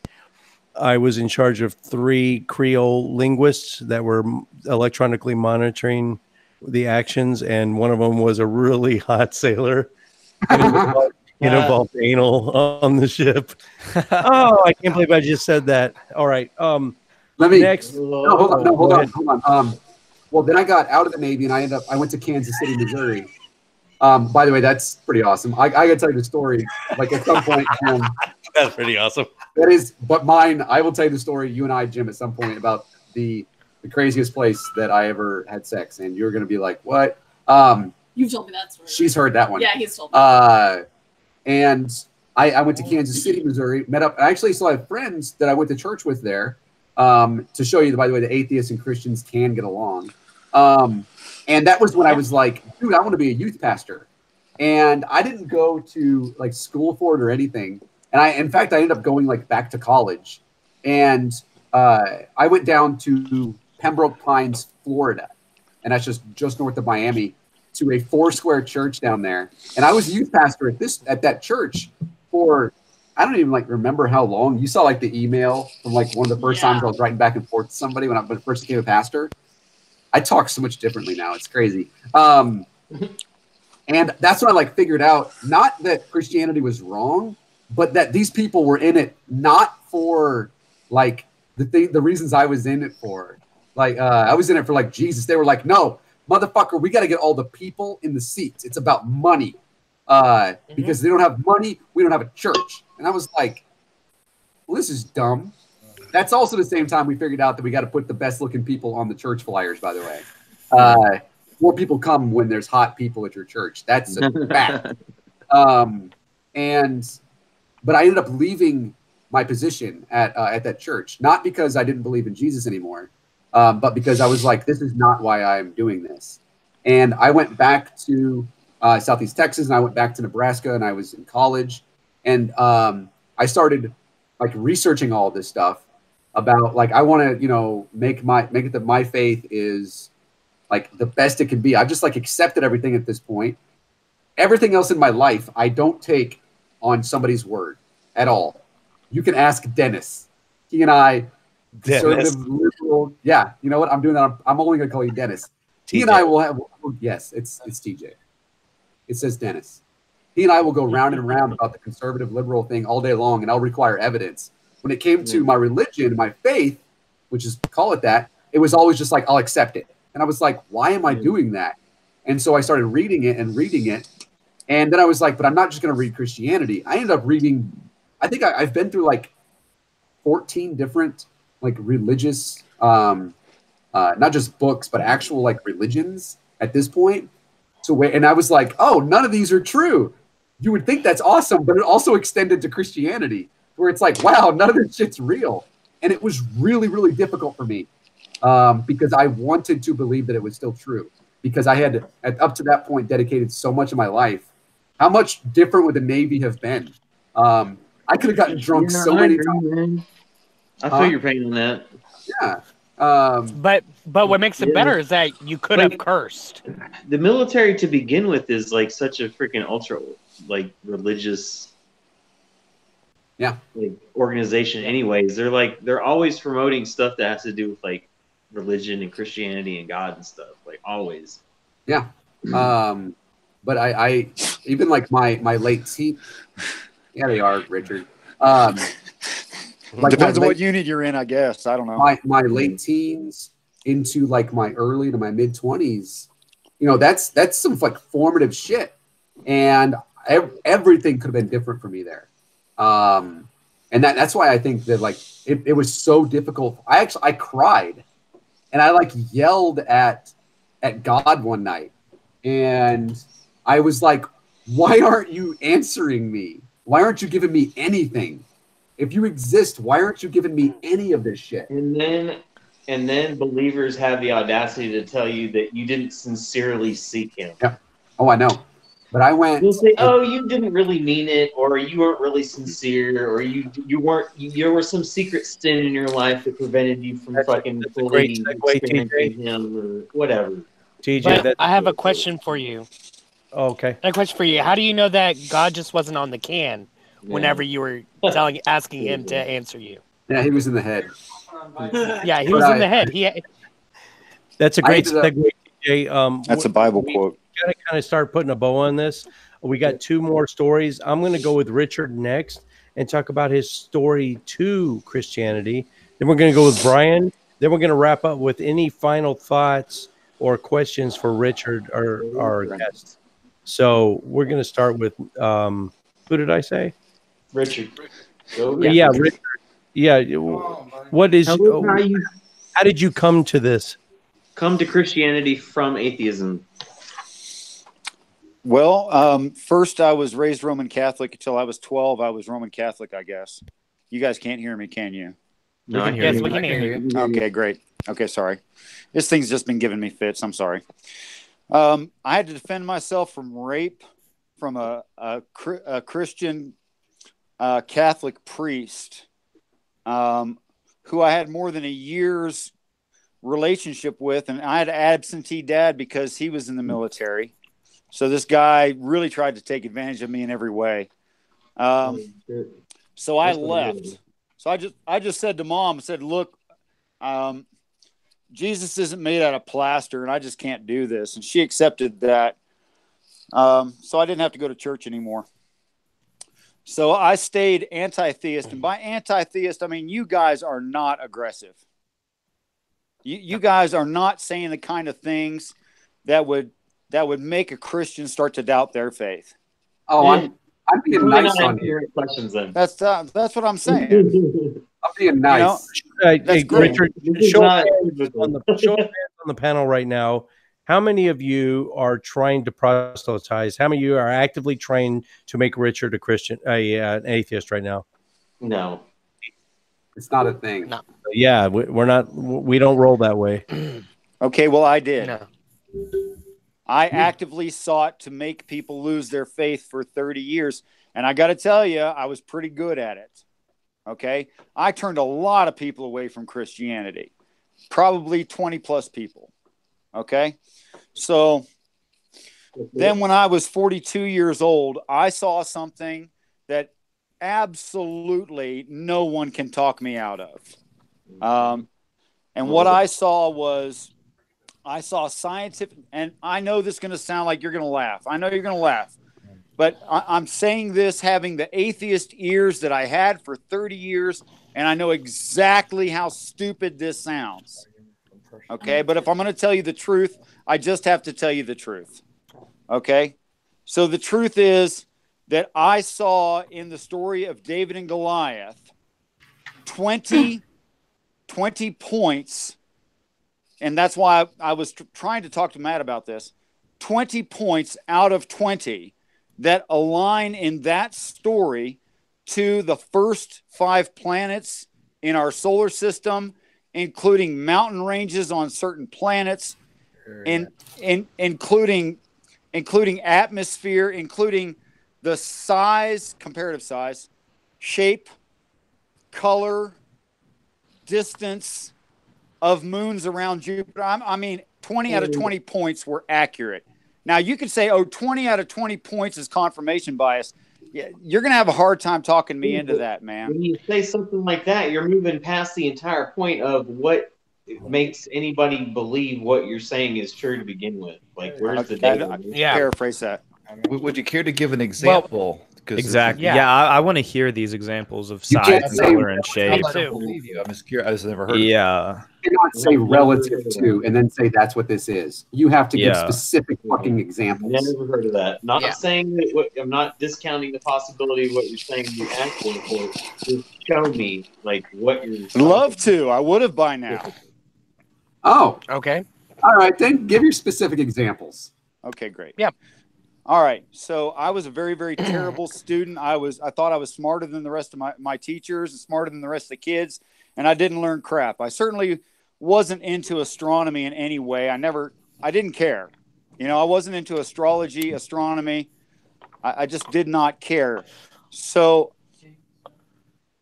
I was in charge of 3 Creole linguists that were electronically monitoring the actions, and one of them was a really hot sailor. It involved anal on the ship. Oh, I can't believe I just said that. All right. Let me next. Hold on. Well, then I got out of the Navy and I went to Kansas City, Missouri. By the way, that's pretty awesome. I gotta tell you the story. Like at some point, that's pretty awesome. That is, but mine. I will tell you the story. You and I, Jim, at some point about the craziest place that I ever had sex, and you're gonna be like, "What?" You've told me that story. She's heard that one. Yeah, he's told me. And I went to Kansas City, Missouri, met up. I actually still have friends that I went to church with there. To show you, by the way, the atheists and Christians can get along. And that was when I was like, dude, I want to be a youth pastor. And I didn't go to like school for it or anything. And in fact, I ended up going like back to college. And I went down to Pembroke Pines, Florida. And that's just north of Miami. to a 4-square church down there, and I was youth pastor at that church for I don't even like remember how long. You saw like the email from like one of the first times I was writing back and forth to somebody when I first became a pastor. I talk so much differently now. It's crazy. And that's when I like figured out not that Christianity was wrong, but that these people were in it not for like the reasons I was in it for. Like I was in it for like Jesus. They were like, no, motherfucker, we got to get all the people in the seats. It's about money. Because they don't have money, we don't have a church. And I was like, well, this is dumb. That's also the same time we figured out that we got to put the best looking people on the church flyers, by the way. More people come when there's hot people at your church. That's a fact. But I ended up leaving my position at that church, not because I didn't believe in Jesus anymore, but because I was like, this is not why I'm doing this. And I went back to Southeast Texas, and I went back to Nebraska, and I was in college, and I started like researching all this stuff about like I want to make it that my faith is like the best it can be. I've just like accepted everything at this point. Everything else in my life I don't take on somebody's word at all. You can ask Dennis. He and I, conservative, liberal. Yeah, you know what? I'm doing that. I'm only going to call you Dennis. He and I will have. Yes, it's TJ. It says Dennis. He and I will go round and round about the conservative liberal thing all day long, and I'll require evidence. When it came to my religion, my faith, which is call it that, it was always just like, I'll accept it. And I was like, why am I doing that? And so I started reading it. And then I was like, but I'm not just going to read Christianity. I ended up reading, I think I've been through like 14 different like religious, not just books, but actual like religions at this point. And I was like, oh, none of these are true. You would think that's awesome, but it also extended to Christianity, where it's like, wow, none of this shit's real. And it was really, really difficult for me because I wanted to believe that it was still true, because I had, up to that point, dedicated so much of my life. How much different would the Navy have been? I could have gotten drunk so many times. I feel your pain on that. Yeah. But what makes it better is that you could have cursed. The military to begin with is like such a freaking ultra like religious like organization anyways. They're always promoting stuff that has to do with like religion and Christianity and God and stuff, like always. Yeah. But I even like my late teen, yeah, they are, Richard. Like depends on what unit you're in, I guess. I don't know. My late teens into like my early to my mid 20s, that's some like formative shit, and everything could have been different for me there. And that's why I think that like it was so difficult. I cried, and I like yelled at God one night, and I was like, "Why aren't you answering me? Why aren't you giving me anything? If you exist, why aren't you giving me any of this shit?" And then believers have the audacity to tell you that you didn't sincerely seek him. Yeah. Oh, I know. But I went. You'll say, "Oh, you didn't really mean it," or "You weren't really sincere," or "You weren't. There was some secret sin in your life that prevented you from fucking fully experiencing him," or whatever. TJ, I have a question for you. Oh, okay. A question for you. How do you know that God just wasn't on the can whenever you were asking him to answer you? Yeah, he was in the head. Yeah, he was in the head. That's a great segue, TJ. That's a Bible quote. We got to kind of start putting a bow on this. We got 2 more stories. I'm going to go with Richard next and talk about his story to Christianity. Then we're going to go with Brian. Then we're going to wrap up with any final thoughts or questions for Richard or our guest. So we're going to start with, who did I say? Richard. Yeah, Richard. Yeah. What is, how did you come to this? Come to Christianity from atheism. Well, first I was raised Roman Catholic until I was 12. I was Roman Catholic, I guess. You guys can't hear me, can you? No, I yes, we can hear you. Okay, great. Okay, sorry. This thing's just been giving me fits. I'm sorry. I had to defend myself from rape from a Christian Catholic priest who I had more than a year's relationship with, and I had an absentee dad because he was in the military. So this guy really tried to take advantage of me in every way. So I left. So I just said to Mom, I said, look, Jesus isn't made out of plaster, and I just can't do this. And she accepted that. So I didn't have to go to church anymore. So I stayed anti-theist. And by anti-theist, I mean, you guys are not aggressive. You guys are not saying the kind of things that would make a Christian start to doubt their faith. Oh, I'm being nice on your questions then. That's what I'm saying. I'm being nice. Hey, Richard, show of hands on the panel right now. How many of you are trying to proselytize? How many of you are actively trying to make Richard a Christian, an atheist right now? No. It's not a thing. No. Yeah, we're not. We don't roll that way. Okay, well, I did. No. I actively sought to make people lose their faith for 30 years. And I got to tell you, I was pretty good at it. Okay. I turned a lot of people away from Christianity, probably 20 plus people. Okay. So then when I was 42 years old, I saw something that absolutely no one can talk me out of. And what I saw was, I saw scientific, and I know this is going to sound like you're going to laugh. I know you're going to laugh, but I'm saying this having the atheist ears that I had for 30 years, and I know exactly how stupid this sounds. Okay, but if I'm going to tell you the truth, I just have to tell you the truth. Okay, so the truth is that I saw in the story of David and Goliath 20 points. And that's why I was trying to talk to Matt about this. 20 points out of 20 that align in that story to the first 5 planets in our solar system, including mountain ranges on certain planets, and including atmosphere, including the size, comparative size, shape, color, distance of moons around Jupiter. I mean, 20 out of 20 points were accurate. Now, you could say, 20 out of 20 points is confirmation bias. Yeah, you're going to have a hard time talking me into that, man. When you say something like that, you're moving past the entire point of what makes anybody believe what you're saying is true to begin with. Like, where's the data? Paraphrase that. Would you care to give an example? Exactly. Yeah, I want to hear these examples of size and color and shape. I don't believe you. I'm just curious. I've never heard. You cannot say relative to and then say that's what this is. You have to give specific fucking examples. Never heard of that. Not saying that. I'm not discounting the possibility of what you're saying. You actually just show me like what you're. Love to. I would have by now. Oh. Okay. All right, then give your specific examples. Okay, great. Yeah. All right. So I was a very, very terrible student. I thought I was smarter than the rest of my teachers and smarter than the rest of the kids, and I didn't learn crap. I certainly wasn't into astronomy in any way. I didn't care. You know, I wasn't into astrology, astronomy. I just did not care. So,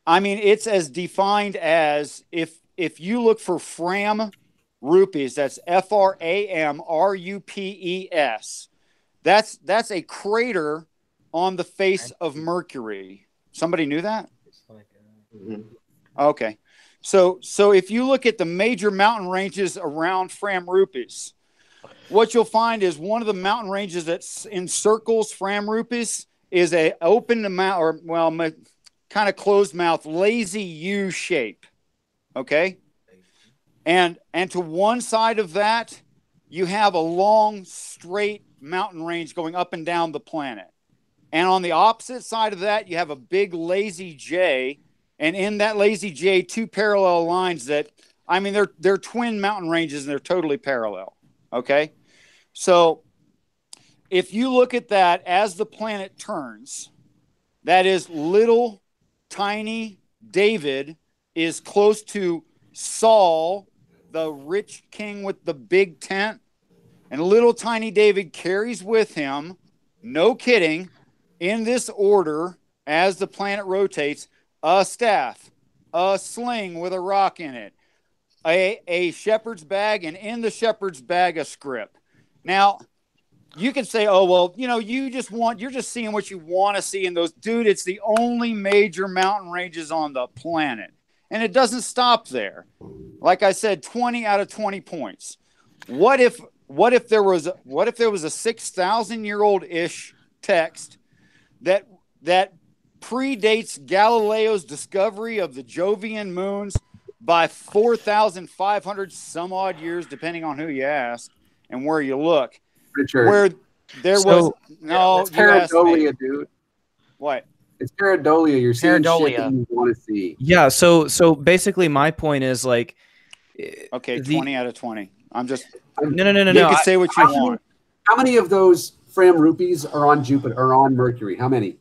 I mean, it's as defined as if you look for Fram rupees, that's FRAMRUPES. That's a crater on the face of Mercury. Somebody knew that? Okay. So if you look at the major mountain ranges around Fram Rupes, what you'll find is one of the mountain ranges that encircles Fram Rupes is a open mouth, or kind of closed mouth, lazy U shape. Okay. And to one side of that, you have a long, straight mountain range going up and down the planet. And on the opposite side of that, you have a big lazy J. And in that lazy J, 2 parallel lines that, I mean, they're twin mountain ranges and they're totally parallel. Okay. So if you look at that as the planet turns, that is little tiny David is close to Saul, the rich king with the big tent. And little tiny David carries with him, no kidding, in this order, as the planet rotates, a staff, a sling with a rock in it, a shepherd's bag, and in the shepherd's bag, a scrip. Now, you can say, oh, well, you know, you're just seeing what you want to see in those. Dude, it's the only major mountain ranges on the planet. And it doesn't stop there. Like I said, 20 out of 20 points. What if there was a 6,000-year-old ish text that predates Galileo's discovery of the Jovian moons by 4,500 some odd years, depending on who you ask and where you look. Richard, where there was no, it's pareidolia, dude. What? It's pareidolia. You're seeing shit that you want to see. Yeah. So basically, my point is like, okay, 20 out of 20. I'm just no. You can say what you want. How many of those Fram rupees are on Jupiter or on Mercury? How many?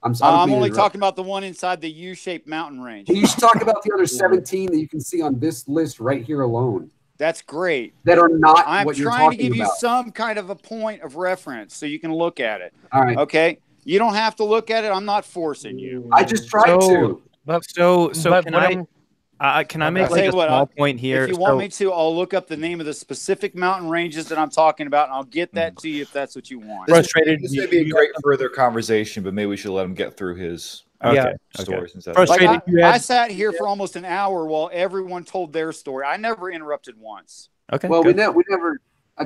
I'm only talking about the one inside the U-shaped mountain range. You should talk about the other 17 that you can see on this list right here alone. That's great. That are not. I'm what you're trying to talking give you about. some kind of a point of reference so you can look at it. All right. Okay. You don't have to look at it. I'm not forcing you. I just tried to. Can I make like a small point here? If you want me to, I'll look up the name of the specific mountain ranges that I'm talking about, and I'll get that to you if that's what you want. Frustrated. This may be a great further conversation, but maybe we should let him get through his stories and stuff. Like I sat here for almost an hour while everyone told their story. I never interrupted once. Okay. Well, we never.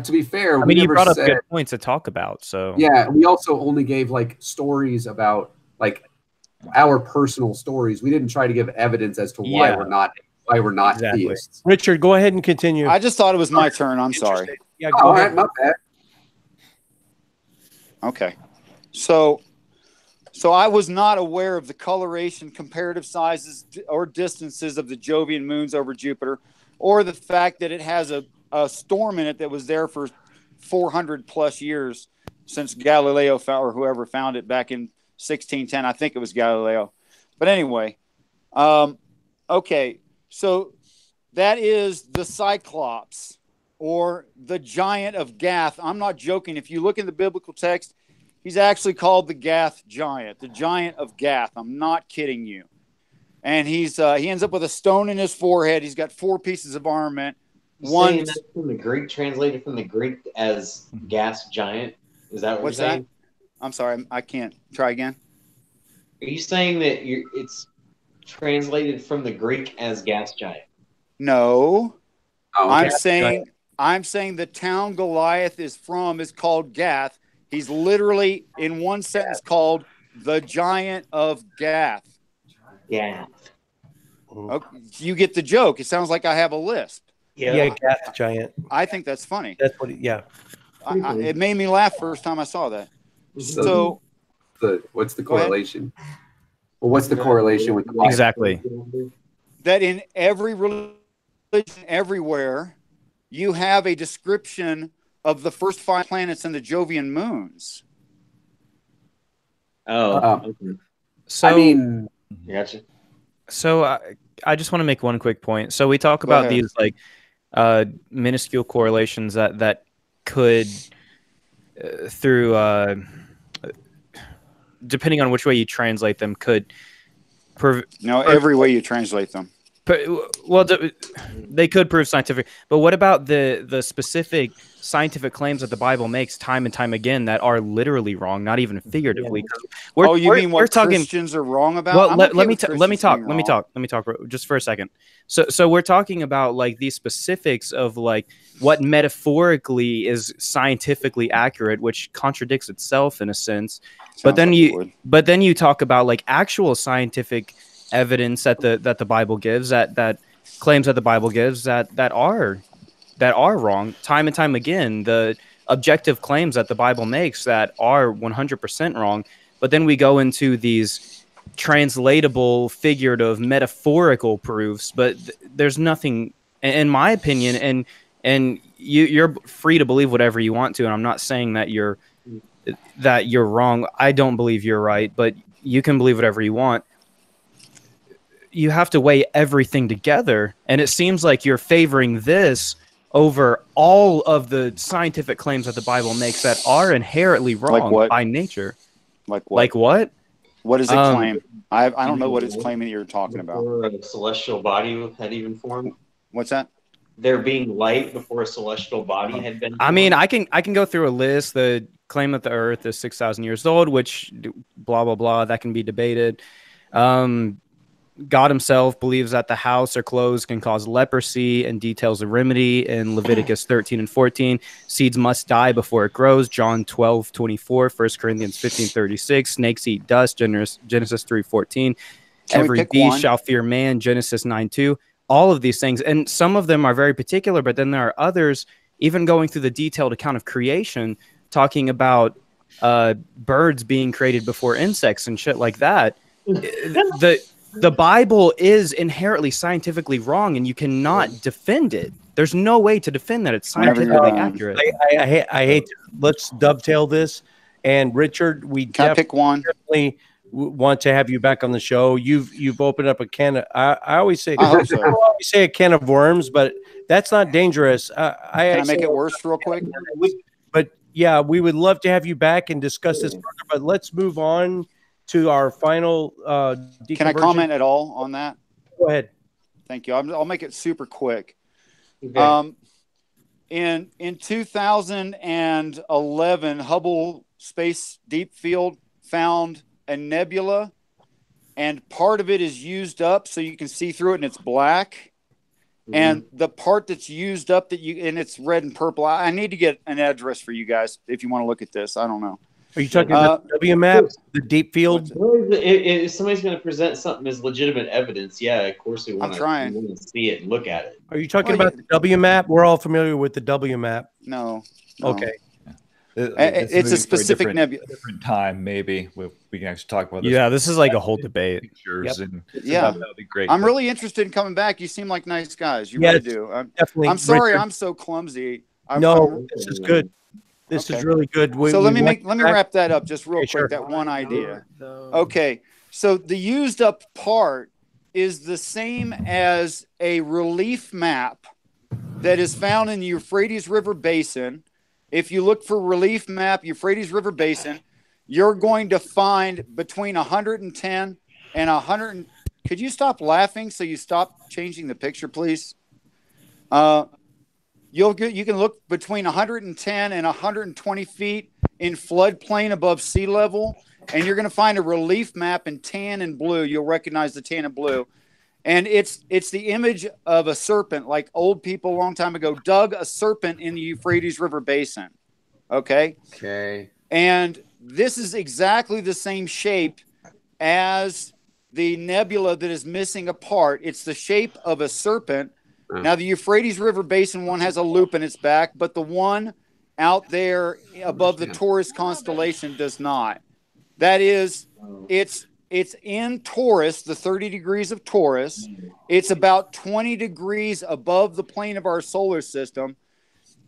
To be fair, I mean, you brought up good points to talk about. So yeah, we also only gave like stories about like our personal stories. We didn't try to give evidence as to why we're not theists. Richard, go ahead and continue. I just thought it was my turn. I'm sorry. Yeah, go ahead. Not bad. Okay. So I was not aware of the coloration, comparative sizes, or distances of the Jovian moons over Jupiter, or the fact that it has a storm in it that was there for 400 plus years since Galileo or whoever found it back in 1610. I think it was Galileo. But anyway, okay. So that is the Cyclops or the giant of Gath. I'm not joking. If you look in the biblical text, he's actually called the Gath giant, the giant of Gath. I'm not kidding you. And he ends up with a stone in his forehead. He's got 4 pieces of armament. One that's from the Greek, translated from the Greek as gas giant. Is that what what's you're saying? That? I'm sorry, I can't. Try again. Are you saying that it's translated from the Greek as gas giant? No. Oh, okay. I'm saying the town Goliath is called Gath. He's literally in one sentence called the giant of Gath. Yeah. Okay, you get the joke. It sounds like I have a lisp. Yeah, Gath giant. I think that's funny. That's what. It made me laugh first time I saw that. So what's the correlation? Well, what's the correlation with the Bible? Exactly. That in every religion, everywhere, you have a description of the first 5 planets and the Jovian moons. Oh. So I mean, gotcha. So I just want to make one quick point. So we talk about these like minuscule correlations that could through depending on which way you translate them could every way you translate them. Well, they could prove scientific, but what about the specific scientific claims that the Bible makes time and time again that are literally wrong, not even figuratively? You mean what Christians are wrong about? Well, let me talk just for a second. So we're talking about like these specifics of like what metaphorically is scientifically accurate, which contradicts itself in a sense. But then you talk about like actual scientific evidence that the Bible gives, that claims that the Bible gives that are wrong time and time again, the objective claims that the Bible makes that are 100% wrong. But then we go into these translatable, figurative, metaphorical proofs, but there's nothing, in my opinion, and you're free to believe whatever you want to, and I'm not saying that you're wrong. I don't believe you're right, but you can believe whatever you want. You have to weigh everything together, and it seems like you're favoring this over all of the scientific claims that the Bible makes that are inherently wrong by nature. Like what? Like what? What does it claim? I don't know what it's claiming you're talking about. A celestial body had even formed. What's that? there being light before a celestial body had been? I mean, I can go through a list. The claim that the Earth is 6,000 years old, which blah blah blah, that can be debated. God himself believes that the house or clothes can cause leprosy and details a remedy in Leviticus 13 and 14. Seeds must die before it grows. John 12:24, 1 Corinthians 15:36. Snakes eat dust. Genesis 3:14. Every beast shall fear man. Genesis 9:2. All of these things, and some of them are very particular, but then there are others, even going through the detailed account of creation, talking about birds being created before insects and shit like that. The Bible is inherently scientifically wrong, and you cannot defend it. There's no way to defend that. It's scientifically accurate. I hate. Let's dovetail this. And Richard, we can I pick one? Definitely want to have you back on the show. You've opened up a can of. I always say. I hope so. I always say a can of worms, but that's not dangerous. Can I make it worse real quick? But yeah, we would love to have you back and discuss this further. But let's move on to our final deconversion. Can I comment at all on that? Go ahead. Thank you. I'll make it super quick. Okay. In 2011, Hubble Space Deep Field found a nebula, and part of it is used up, so you can see through it, and it's black. And the part that's used up and it's red and purple. I need to get an address for you guys if you want to look at this. I don't know. Are you talking about the WMAP, the deep field? If somebody's going to present something as legitimate evidence, yeah, of course we want to see it and look at it. Are you talking about the WMAP? We're all familiar with the WMAP. No. Okay. It's a specific nebula. Different time, maybe we can actually talk about this. Yeah, this is like a whole debate. Pictures and yeah, that would be great. I'm really interested in coming back. You seem like nice guys. You yes, really do. Definitely. I'm sorry, Richard. I'm so clumsy. This is good. This is really good. So let me wrap that up just real quick. Sure. That one idea. Okay. So the used up part is the same as a relief map that is found in the Euphrates River Basin. If you look for relief map, Euphrates River Basin, you're going to find between 110 and 100. Could you stop laughing so you stop changing the picture, please? You can look between 110 and 120 feet in floodplain above sea level, and you're going to find a relief map in tan and blue. You'll recognize the tan and blue. And it's the image of a serpent, like old people a long time ago dug a serpent in the Euphrates River Basin. Okay? Okay. And this is exactly the same shape as the nebula that is missing a part. It's the shape of a serpent. Now, the Euphrates River Basin one has a loop in its back, but the one out there above the Taurus constellation does not. That is, it's in Taurus, the 30 degrees of Taurus. It's about 20 degrees above the plane of our solar system.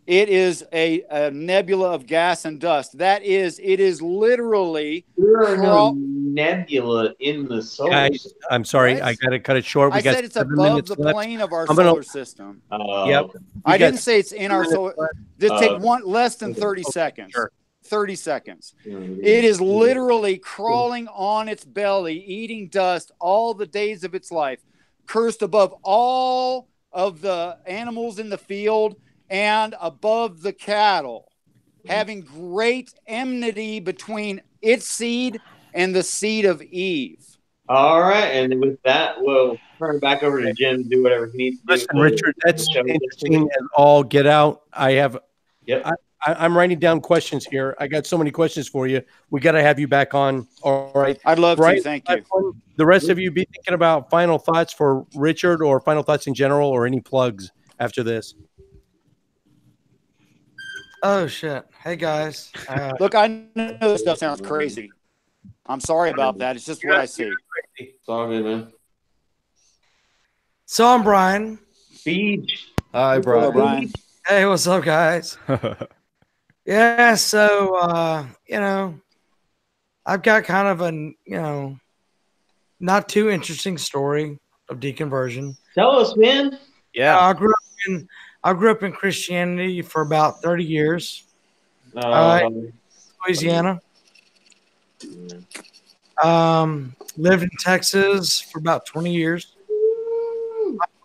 It is a nebula of gas and dust. It is literally nebula in the solar system. I'm sorry, what? I got to cut it short. I said it's above the plane of our solar system. Yep. I didn't say it's in our solar. Just take less than 30 seconds. Sure. 30 seconds. It is literally crawling on its belly, eating dust all the days of its life, cursed above all of the animals in the field and above the cattle, having great enmity between its seed and the seed of Eve. All right, and with that, we'll turn it back over to Jim to do whatever he needs to do. Listen, Richard, that's interesting as all get out. I'm writing down questions here. I got so many questions for you. We got to have you back on. All right. I'd love to. Thank you. The rest of you be thinking about final thoughts for Richard or final thoughts in general or any plugs after this. Oh, shit. Hey, guys. Look, I know this stuff sounds crazy. I'm sorry about that. It's just what I see. It's all good, man. So I'm Brian. Beach. Hi, Brian. Hello, Brian. Hey, what's up, guys? Yeah, so, I've got kind of a, not too interesting story of deconversion. Tell us, man. Yeah. I grew up in Christianity for about 30 years. Louisiana. Lived in Texas for about 20 years.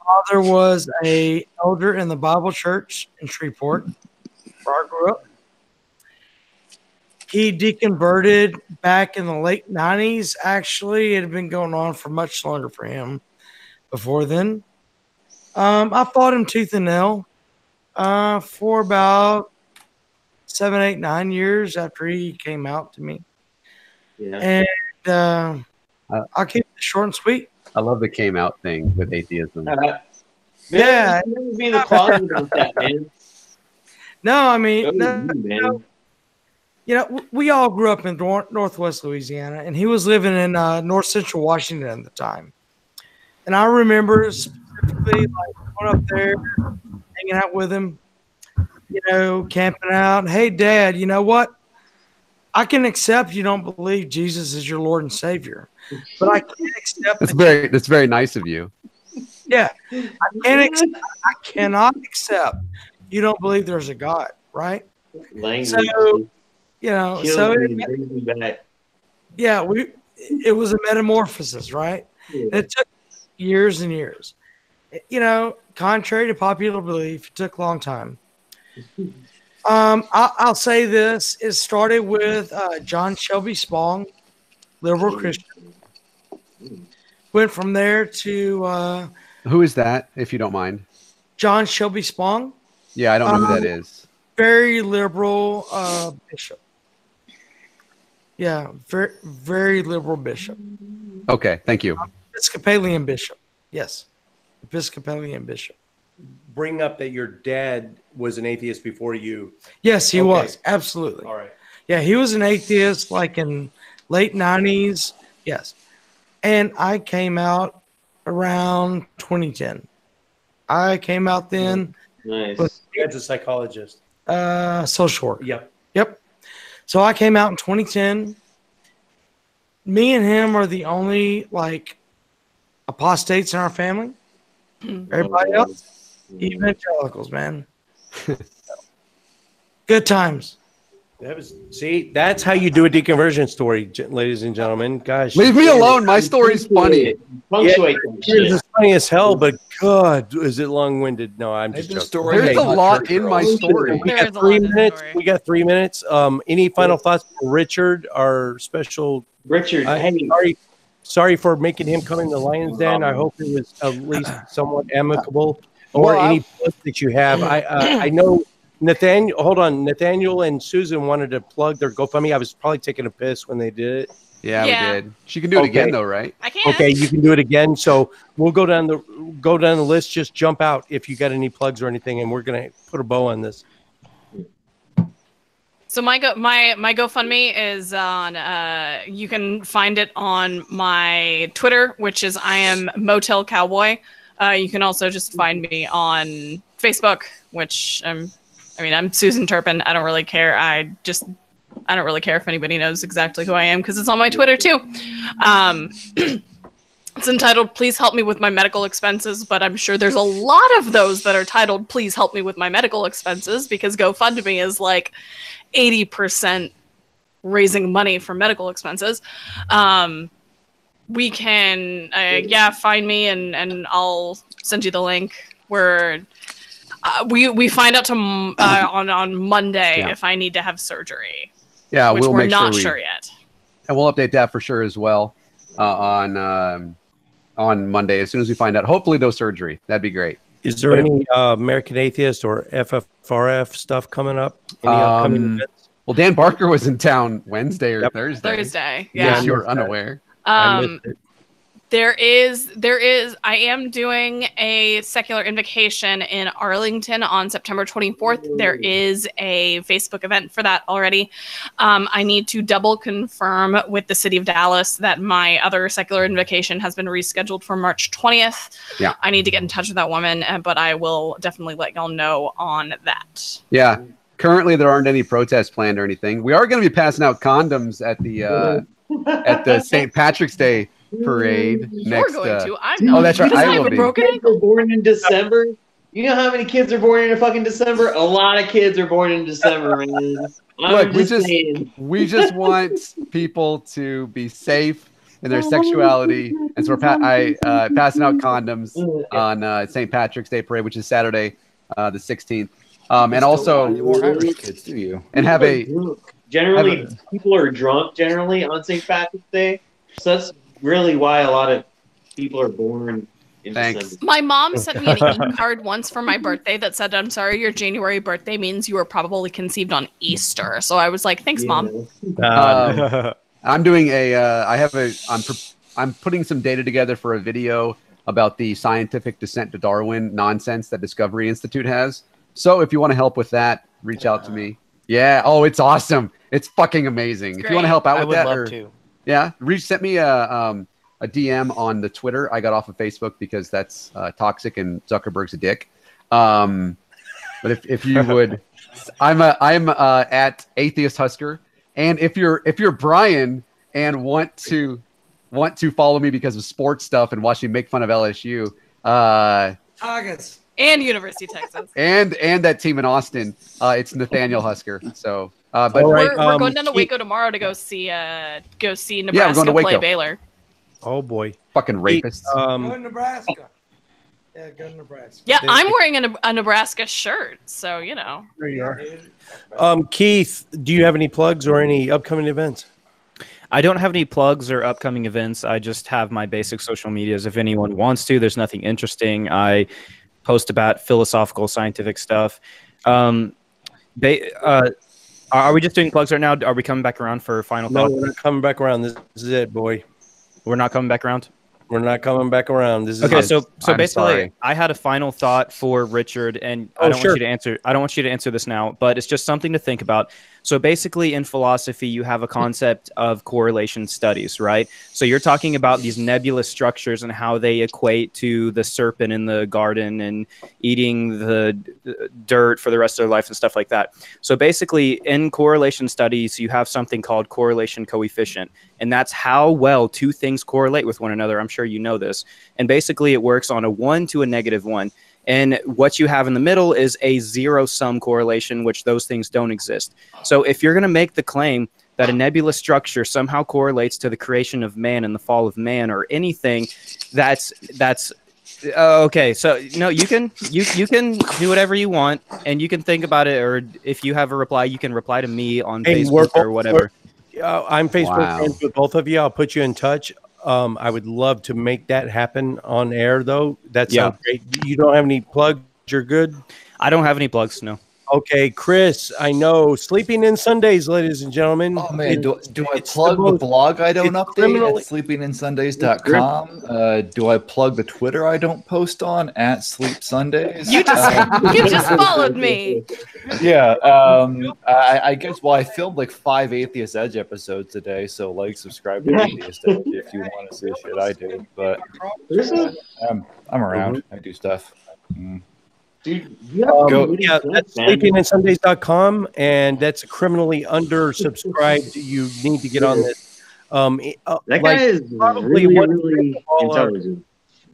father was a elder in the Bible Church in Shreveport, where I grew up. He deconverted back in the late 90s. Actually, it had been going on for much longer for him before then. I fought him tooth and nail for about 7, 8, 9 years after he came out to me. Yeah. And I'll keep it short and sweet. I love the came out thing with atheism. Yeah. Be in the closet about that, man. No, I mean, Man. you know, we all grew up in Northwest Louisiana, and he was living in North Central Washington at the time. And I remember specifically like going up there, hanging out with him, you know, camping out. Hey, Dad, you know what? I can accept you don't believe Jesus is your Lord and Savior, but I can't accept. That's very nice of you. Yeah, I cannot accept you don't believe there's a God, right? Language. So, you know, yeah, it was a metamorphosis, right? Yeah. It took years and years. You know, contrary to popular belief, it took a long time. I'll say this: it started with John Shelby Spong, liberal Christian. Went from there to Who is that, if you don't mind? John Shelby Spong. Yeah, I don't know who that is. Very liberal bishop. Yeah, very, very liberal bishop. Okay, thank you. Episcopalian bishop. Yes, Episcopalian bishop. Bring up that your dad was an atheist before you. Yes, he was. Absolutely. All right. Yeah, he was an atheist like in late 90s. Yes. And I came out around 2010. I came out then. Nice. Dad's a psychologist. Social work. Yep. So I came out in 2010. Me and him are the only like apostates in our family. Everybody else, evangelicals, man. Good times. That's how you do a deconversion story, ladies and gentlemen. Gosh, leave me alone. My story's funny. It's funny as hell, but God, is it long-winded? No, I'm just joking. There's a lot in my story. We got 3 minutes. We got 3 minutes. Any final thoughts for Richard, our special? Richard, sorry for making him come in the lion's den. I hope it was at least somewhat amicable. Or any plug that you have. I know Nathaniel. Hold on, Nathaniel and Susan wanted to plug their GoFundMe. I was probably taking a piss when they did it. Yeah, we did. She can do it again, though, right? I can. Okay, you can do it again. So we'll go down the list. Just jump out if you got any plugs or anything, and we're gonna put a bow on this. So my GoFundMe is on. You can find it on my Twitter, which is I am Motel Cowboy. You can also just find me on Facebook, which I'm Susan Turpin. I don't really care. I don't really care if anybody knows exactly who I am because it's on my Twitter too. It's entitled "Please Help Me with My Medical Expenses," but I'm sure there's a lot of those that are titled "Please Help Me with My Medical Expenses" because GoFundMe is like 80% raising money for medical expenses. We can, find me and I'll send you the link. Where we find out on Monday if I need to have surgery. Yeah, which we're not sure yet. And we'll update that for sure as well on Monday as soon as we find out. Hopefully, no surgery. That'd be great. Is there any American Atheist or FFRF stuff coming up? Any upcoming events? Well, Dan Barker was in town Wednesday or Thursday. Thursday, yeah. If you were unaware. There is. I am doing a secular invocation in Arlington on September 24th. There is a Facebook event for that already. I need to double confirm with the city of Dallas that my other secular invocation has been rescheduled for March 20th. Yeah. I need to get in touch with that woman, but I will definitely let y'all know on that. Yeah. Currently, there aren't any protests planned or anything. We are going to be passing out condoms at the St. Patrick's Day parade. You're going to. I'm not. Oh, that's right. I will be. Kids are born in December. You know how many kids are born in fucking December? A lot of kids are born in December, man. Look, we just want people to be safe in their sexuality. And so we're passing out condoms on St. Patrick's Day parade, which is Saturday, the 16th. And also, more Irish kids, do you? And people are drunk generally on St. Patrick's Day, so that's really why a lot of people are born in December. My mom sent me an e-card once for my birthday that said, "I'm sorry, your January birthday means you were probably conceived on Easter." So I was like, "Thanks, Mom." I'm doing I'm putting some data together for a video about the scientific descent to Darwin nonsense that Discovery Institute has. So if you want to help with that, reach out to me. Yeah. Oh, it's awesome. It's fucking amazing. If you want to help out with that, send me a DM on the Twitter. I got off of Facebook because that's toxic and Zuckerberg's a dick. But if you would, I'm at Atheist Husker, and if you're Brian and want to follow me because of sports stuff and watch me make fun of LSU, August. And University of Texas. And that team in Austin, it's Nathaniel Husker. So, but we're going down to Waco tomorrow to go see Nebraska play Baylor. Oh boy, fucking rapists. Go to Nebraska. Yeah, go to Nebraska. Yeah, I'm wearing a Nebraska shirt, so you know. There you are. Keith, do you have any plugs or any upcoming events? I don't have any plugs or upcoming events. I just have my basic social medias. If anyone wants to, there's nothing interesting. I post about philosophical, scientific stuff. Are we just doing plugs right now? Are we coming back around for final thoughts? No, we're not coming back around. This is it, boy. We're not coming back around? We're not coming back around. This is okay. it. So basically, I had a final thought for Richard, and I don't want you to answer. I don't want you to answer this now, but it's just something to think about. So basically, in philosophy, you have a concept of correlation studies, right? So you're talking about these nebulous structures and how they equate to the serpent in the garden and eating the dirt for the rest of their life and stuff like that. So basically, in correlation studies, you have something called correlation coefficient, and that's how well two things correlate with one another. I'm sure you know this. And basically, it works on a 1 to a -1. And what you have in the middle is a zero-sum correlation, which those things don't exist. So if you're going to make the claim that a nebulous structure somehow correlates to the creation of man and the fall of man or anything, that's okay. So no, you can do whatever you want, and you can think about it. Or if you have a reply, you can reply to me on Facebook or whatever. I'm Facebook friends with both of you. I'll put you in touch. I would love to make that happen on air, though. That sounds great. You don't have any plugs? You're good? I don't have any plugs, no. Okay, Chris, I know. Sleeping in Sundays, ladies and gentlemen. Oh, man. Do I plug the blog I don't update at sleepinginsundays.com? Do I plug the Twitter I don't post on at Sleep Sundays? You just followed me. Yeah. I guess, well, I filmed like 5 Atheist Edge episodes today, so like, subscribe to Atheist Edge if you want to see the shit I do. But I'm around. I do stuff. Dude, that's sleepinginsundays.com, and that's criminally undersubscribed. You need to get on this. That guy is probably really intelligent.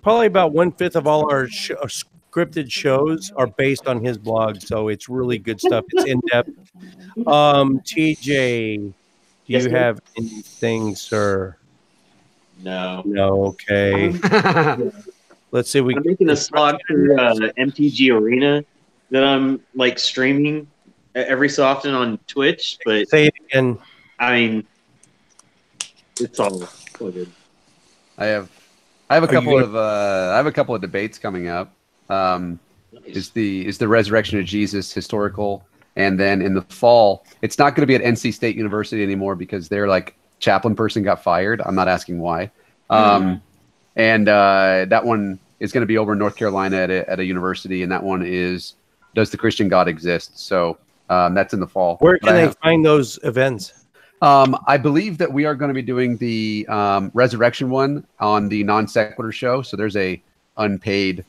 Probably about 1/5 of all our scripted shows are based on his blog, so it's really good stuff. It's in depth. TJ, do you have anything, sir? No. No. Okay. Let's see. I'm making a slog through MTG Arena that I'm like streaming every so often on Twitch. But say it again. I mean, it's all good. I have a couple of debates coming up. Is the resurrection of Jesus historical? And then in the fall, it's not going to be at NC State University anymore because their like chaplain person got fired. I'm not asking why. And that one is going to be over in North Carolina at a university, and that one is, does the Christian God exist? So that's in the fall. Where can they find those events? I believe that we are going to be doing the resurrection one on the Non Sequitur show. So there's a unpaid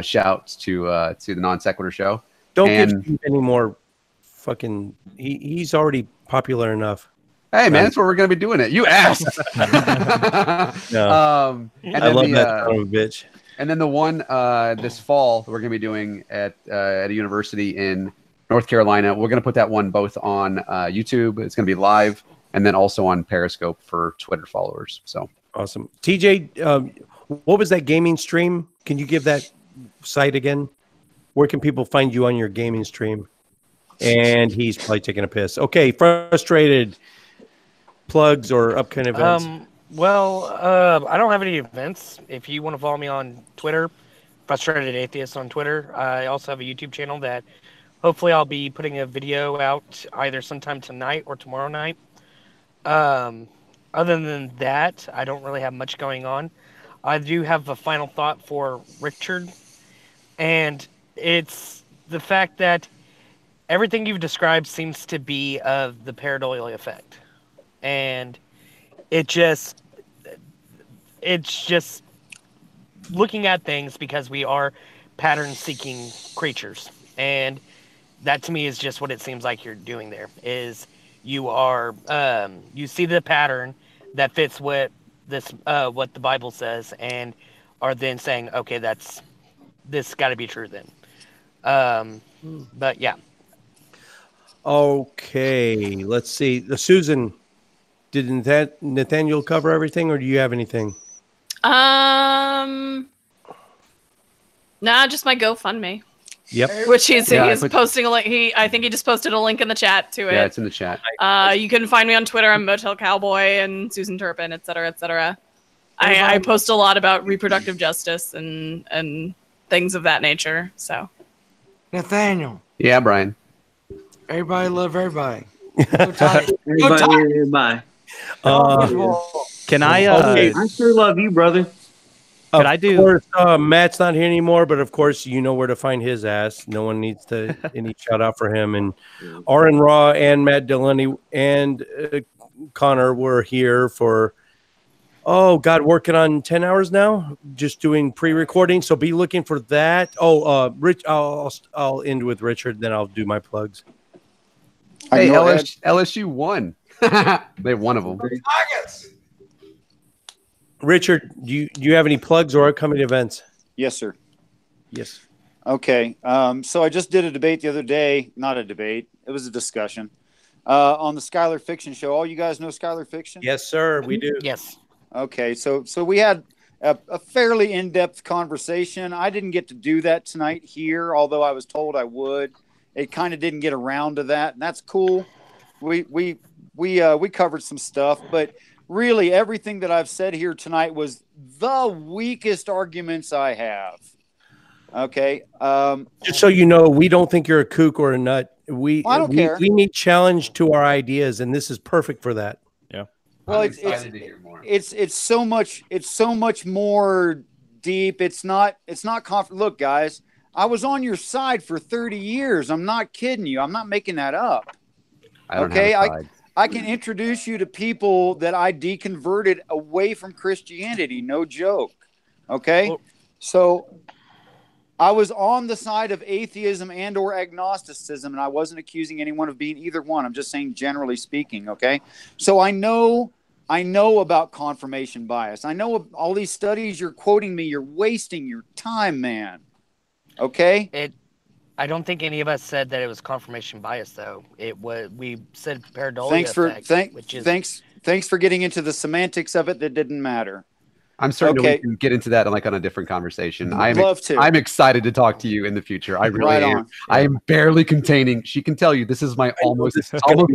shouts to the Non Sequitur show. Don't give him any more fucking. He's already popular enough. Hey man, that's where we're going to be doing it. You asked. No. And I love that son of a bitch. And then the one this fall we're going to be doing at a university in North Carolina. We're going to put that one both on YouTube. It's going to be live, and then also on Periscope for Twitter followers. So Awesome. TJ, what was that gaming stream? Can you give that site again? Where can people find you on your gaming stream? And he's probably taking a piss. Okay, frustrated plugs or upcoming events. I don't have any events. If you want to follow me on Twitter, Frustrated Atheist on Twitter. I also have a YouTube channel that hopefully I'll be putting a video out either sometime tonight or tomorrow night. Other than that, I don't really have much going on. I do have a final thought for Richard, and it's the fact that everything you've described seems to be of the pareidolia effect. And it's just looking at things because we are pattern-seeking creatures. And that to me is just what it seems like you're doing there, is you are, you see the pattern that fits what the Bible says, and are then saying, okay, this got to be true then. But yeah. Okay, let's see. Susan, did Nathaniel cover everything, or do you have anything? Nah, just my GoFundMe. Yep. Which he's posting a link. I think he just posted a link in the chat to it. Yeah, it's in the chat. You can find me on Twitter. I'm Motel Cowboy and Susan Turpin, etc., etc. I post a lot about reproductive justice and things of that nature. So, Nathaniel. Yeah, Brian. Everybody love everybody. Everybody. Can I? I sure love you, brother. Could I do? Of course, Matt's not here anymore, but of course, you know where to find his ass. No one needs to any shout out for him. And Aaron Raw and Matt Delaney and Conor were here for, working on 10 hours now, just doing pre-recording. So be looking for that. Rich, I'll end with Richard, then I'll do my plugs. Hey, LSU won. They have one of them. Richard, do you have any plugs or upcoming events? Yes, sir. Yes. Okay. So I just did a debate the other day. Not a debate. It was a discussion on the Skylar Fiction Show. All you guys know Skylar Fiction? Yes, sir. We do. Yes. Okay. So we had a fairly in-depth conversation. I didn't get to do that tonight here, although I was told I would. It kind of didn't get around to that, and that's cool. We covered some stuff, but really, everything that I've said here tonight was the weakest arguments I have. Okay. Just so you know, we don't think you're a kook or a nut. I don't care. We need challenge to our ideas, and this is perfect for that. Yeah. Well, it's so much more deep. It's not Look, guys, I was on your side for 30 years. I'm not kidding you. I'm not making that up. I can introduce you to people that I deconverted away from Christianity. No joke. Okay. So I was on the side of atheism and or agnosticism, and I wasn't accusing anyone of being either one. I'm just saying generally speaking. Okay. So I know about confirmation bias. I know all these studies you're quoting me. You're wasting your time, man. Okay. I don't think any of us said that it was confirmation bias, though. We said pareidolia effect. Thanks for getting into the semantics of it that didn't matter. I'm certain we can get into that on a different conversation. I'd love to. I'm excited to talk to you in the future. I really am. I am barely containing. She can tell you this is my almost I'm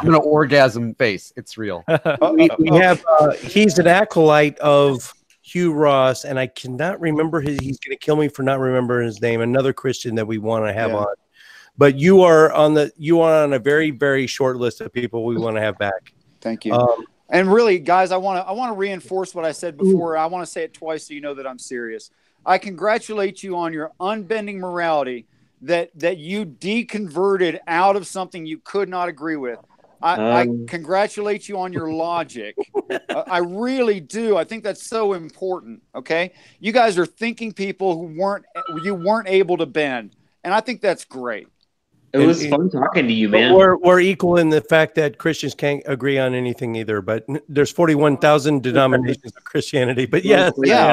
gonna orgasm face. It's real. We have he's an acolyte of Hugh Ross, and I cannot remember he's going to kill me for not remembering his name. Another Christian that we want to have on, but you are on a very, very short list of people we want to have back. Thank you. And really, guys, I want to reinforce what I said before. I want to say it twice so you know that I'm serious. I congratulate you on your unbending morality that you deconverted out of something you could not agree with. I congratulate you on your logic. I really do. I think that's so important. Okay, you guys are thinking people who weren't able to bend, and I think that's great. It was fun talking to you, man. We're equal in the fact that Christians can't agree on anything either. But there's 41,000 denominations of Christianity. But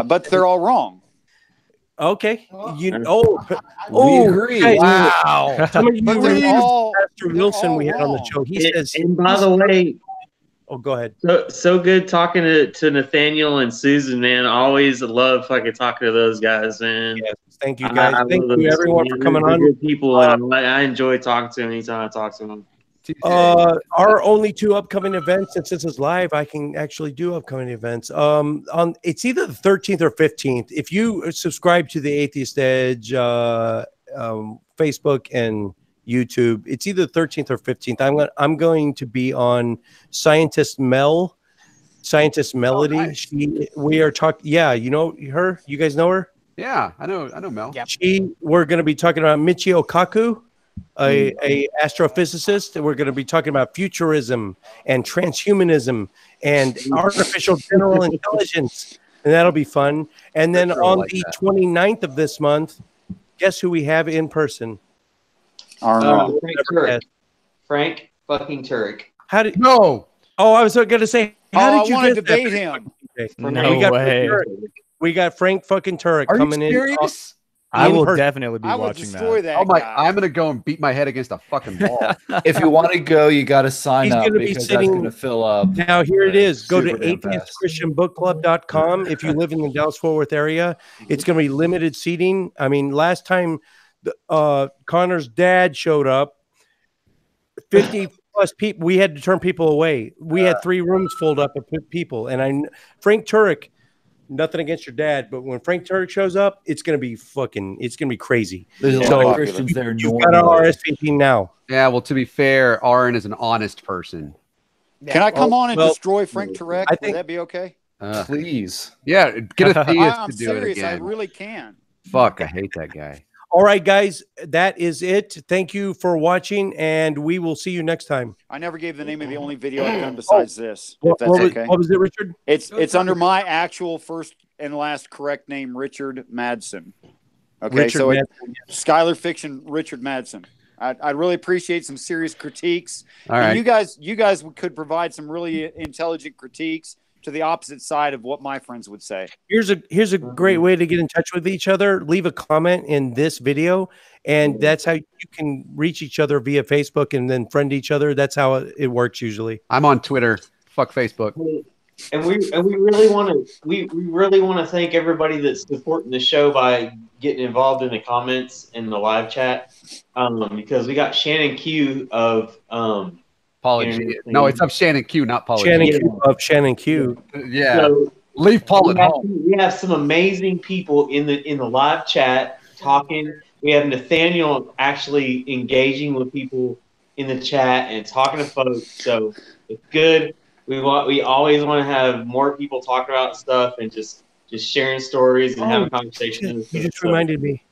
but they're all wrong. Okay. We agree. Hey, wow. Some of you Pastor Wilson we had on the show. He says, and by the way, Oh, go ahead. So good talking to Nathaniel and Susan, man. I always love fucking talking to those guys, man. Yes, thank you guys. Thank love you them. everyone for coming They're on. good people, and I enjoy talking to them anytime I talk to them. Our only 2 upcoming events, and since it's live, I can actually do upcoming events. It's either the 13th or 15th. If you subscribe to the Atheist Edge, Facebook and YouTube, it's either 13th or 15th. I'm going to be on Scientist Melody. Oh, nice. We are talking. Yeah, you know her. You guys know her. Yeah, I know Mel. Yep. We're going to be talking about Michio Kaku, a astrophysicist. We're going to be talking about futurism and transhumanism and artificial general intelligence, and that'll be fun. And then on the 29th of this month, guess who we have in person? Frank Turek. Frank fucking Turek. How did no? Oh, I was going to say. How did you want to get debate that? him. No way. We got Frank fucking Turek Are coming you serious? I will person. definitely be I will watching destroy that. that. Oh my! guy. I'm gonna go and beat my head against a fucking wall. If you want to go, you got to sign He's up gonna be because sitting- that's going to fill up. Now here it is. Go to super damn fast. atheistchristianbookclub.com. If you live in the Dallas-Fort Worth area, it's going to be limited seating. I mean, last time Connor's dad showed up, 50 plus people, we had to turn people away. We had 3 rooms filled up with people. And Frank Turek, nothing against your dad, but when Frank Turek shows up, it's going to be crazy. There's a lot of Christians there. You've got our RSVP now. Yeah, well, to be fair, Aaron is an honest person. Can I come on and destroy Frank Turek? I think- Would that be okay? Please. Yeah, get a theist I'm to do it serious. I again. really can. Fuck, I hate that guy. All right, guys, that is it. Thank you for watching, and we will see you next time. I never gave the name of the only video I've done besides this. If What that's okay. was it, Richard? It's under my actual first and last correct name, Richard Madsen. Okay, Richard so Madsen, Skylar Fiction, Richard Madsen. I'd really appreciate some serious critiques. All And right. you guys could provide some really intelligent critiques to the opposite side of what my friends would say. Here's a great way to get in touch with each other. Leave a comment in this video, and that's how you can reach each other via Facebook and then friend each other. That's how it works usually. I'm on Twitter. Fuck Facebook. And we really want to thank everybody that's supporting the show by getting involved in the comments in the live chat, because we got Shannon Q of Apology. No, it's up Shannon Q, not Apology. Shannon Q of Shannon Q. Yeah. So Leave Paul at home. we have some amazing people in the live chat talking. We have Nathaniel actually engaging with people in the chat and talking to folks. So it's good. We always want to have more people talking about stuff and just sharing stories and having conversations. You just reminded me.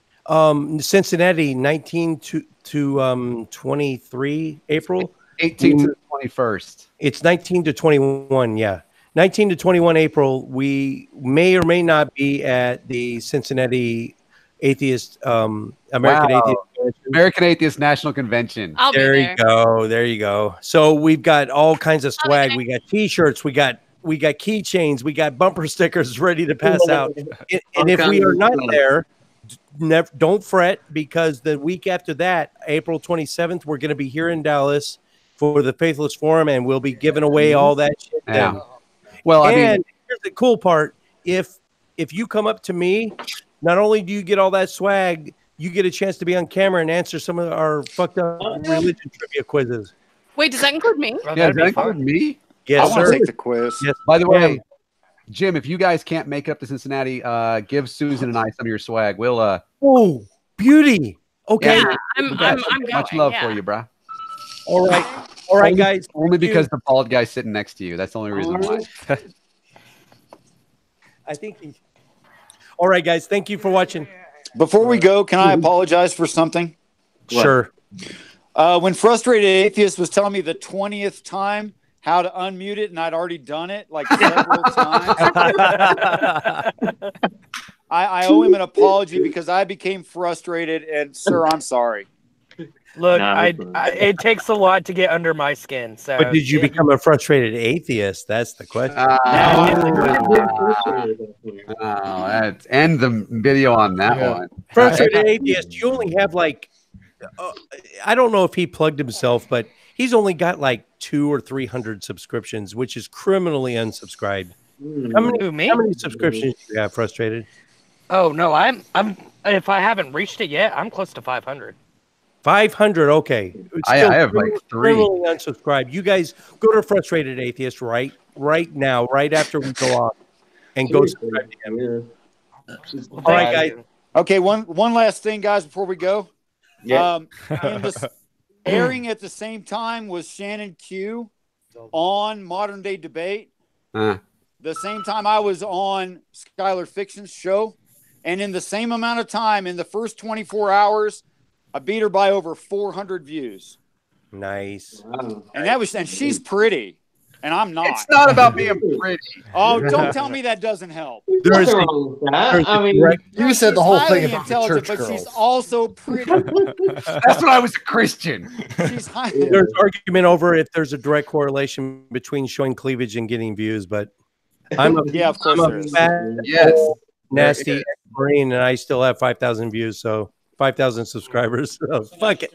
Cincinnati, 19 to 23 April. 18th to the 21st. It's 19 to 21, yeah. 19 to 21 April, we may or may not be at the Cincinnati Atheist, American Atheist National Convention. I'll be There there. you go. There you go. So we've got all kinds of swag. We got T-shirts. We got keychains. We got bumper stickers ready to pass out. And if we are not there, don't fret, because the week after that, April 27th, we're going to be here in Dallas for the Faithless Forum, and we'll be giving away all that shit then. Yeah. Well, I mean, And here's the cool part. If you come up to me, not only do you get all that swag, you get a chance to be on camera and answer some of our fucked up religion trivia quizzes. Wait, does that include me? yeah, does that include me? Yes, I want sir. to take the quiz. Yes. By the way, Jim, if you guys can't make it up to Cincinnati, give Susan and I some of your swag. We'll Oh, beauty. Okay. Yeah, I'm going. much love yeah. for you, bro. All right. All right, guys. Only Thank you. because the bald guy's sitting next to you. That's the only reason why. I think. All right, guys. Thank you for watching. Before we go, can I apologize for something? Sure. When Frustrated Atheist was telling me the 20th time how to unmute it, and I'd already done it like several times, I owe him an apology because I became frustrated, and sir, I'm sorry. Look, Nah, it takes a lot to get under my skin. So, But did you become a frustrated atheist? That's the question. End the video on that one. Frustrated atheist. You only have like, I don't know if he plugged himself, but he He's only got like 200 or 300 subscriptions, which is criminally unsubscribed. How many subscriptions do you have, Frustrated? Oh no, I'm if I haven't reached it yet, I'm close to 500. 500, okay. I have like 3. Criminally unsubscribed. You guys go to Frustrated Atheist right now, right after we go off, and go subscribe to him. All right, guys. Okay, one last thing, guys, before we go. Yeah. Airing at the same time was Shannon Q on Modern Day Debate. The same time I was on Skylar Fiction's show. And in the same amount of time, in the first 24 hours, I beat her by over 400 views. Nice. Wow. And she's pretty. And I'm not. It's not about being pretty. Oh, don't tell me that doesn't help. There's nothing wrong with that. I mean, you said the whole thing about the church but girls. she's also pretty. That's when I was a Christian. There's argument over if there's a direct correlation between showing cleavage and getting views, but I'm a of course I'm there a is. fat, Yes. nasty brain, and I still have 5,000 views, so 5,000 subscribers. So fuck it.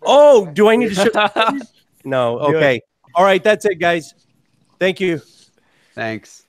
Oh, do I need to show? No. Okay. All right. That's it, guys. Thank you. Thanks.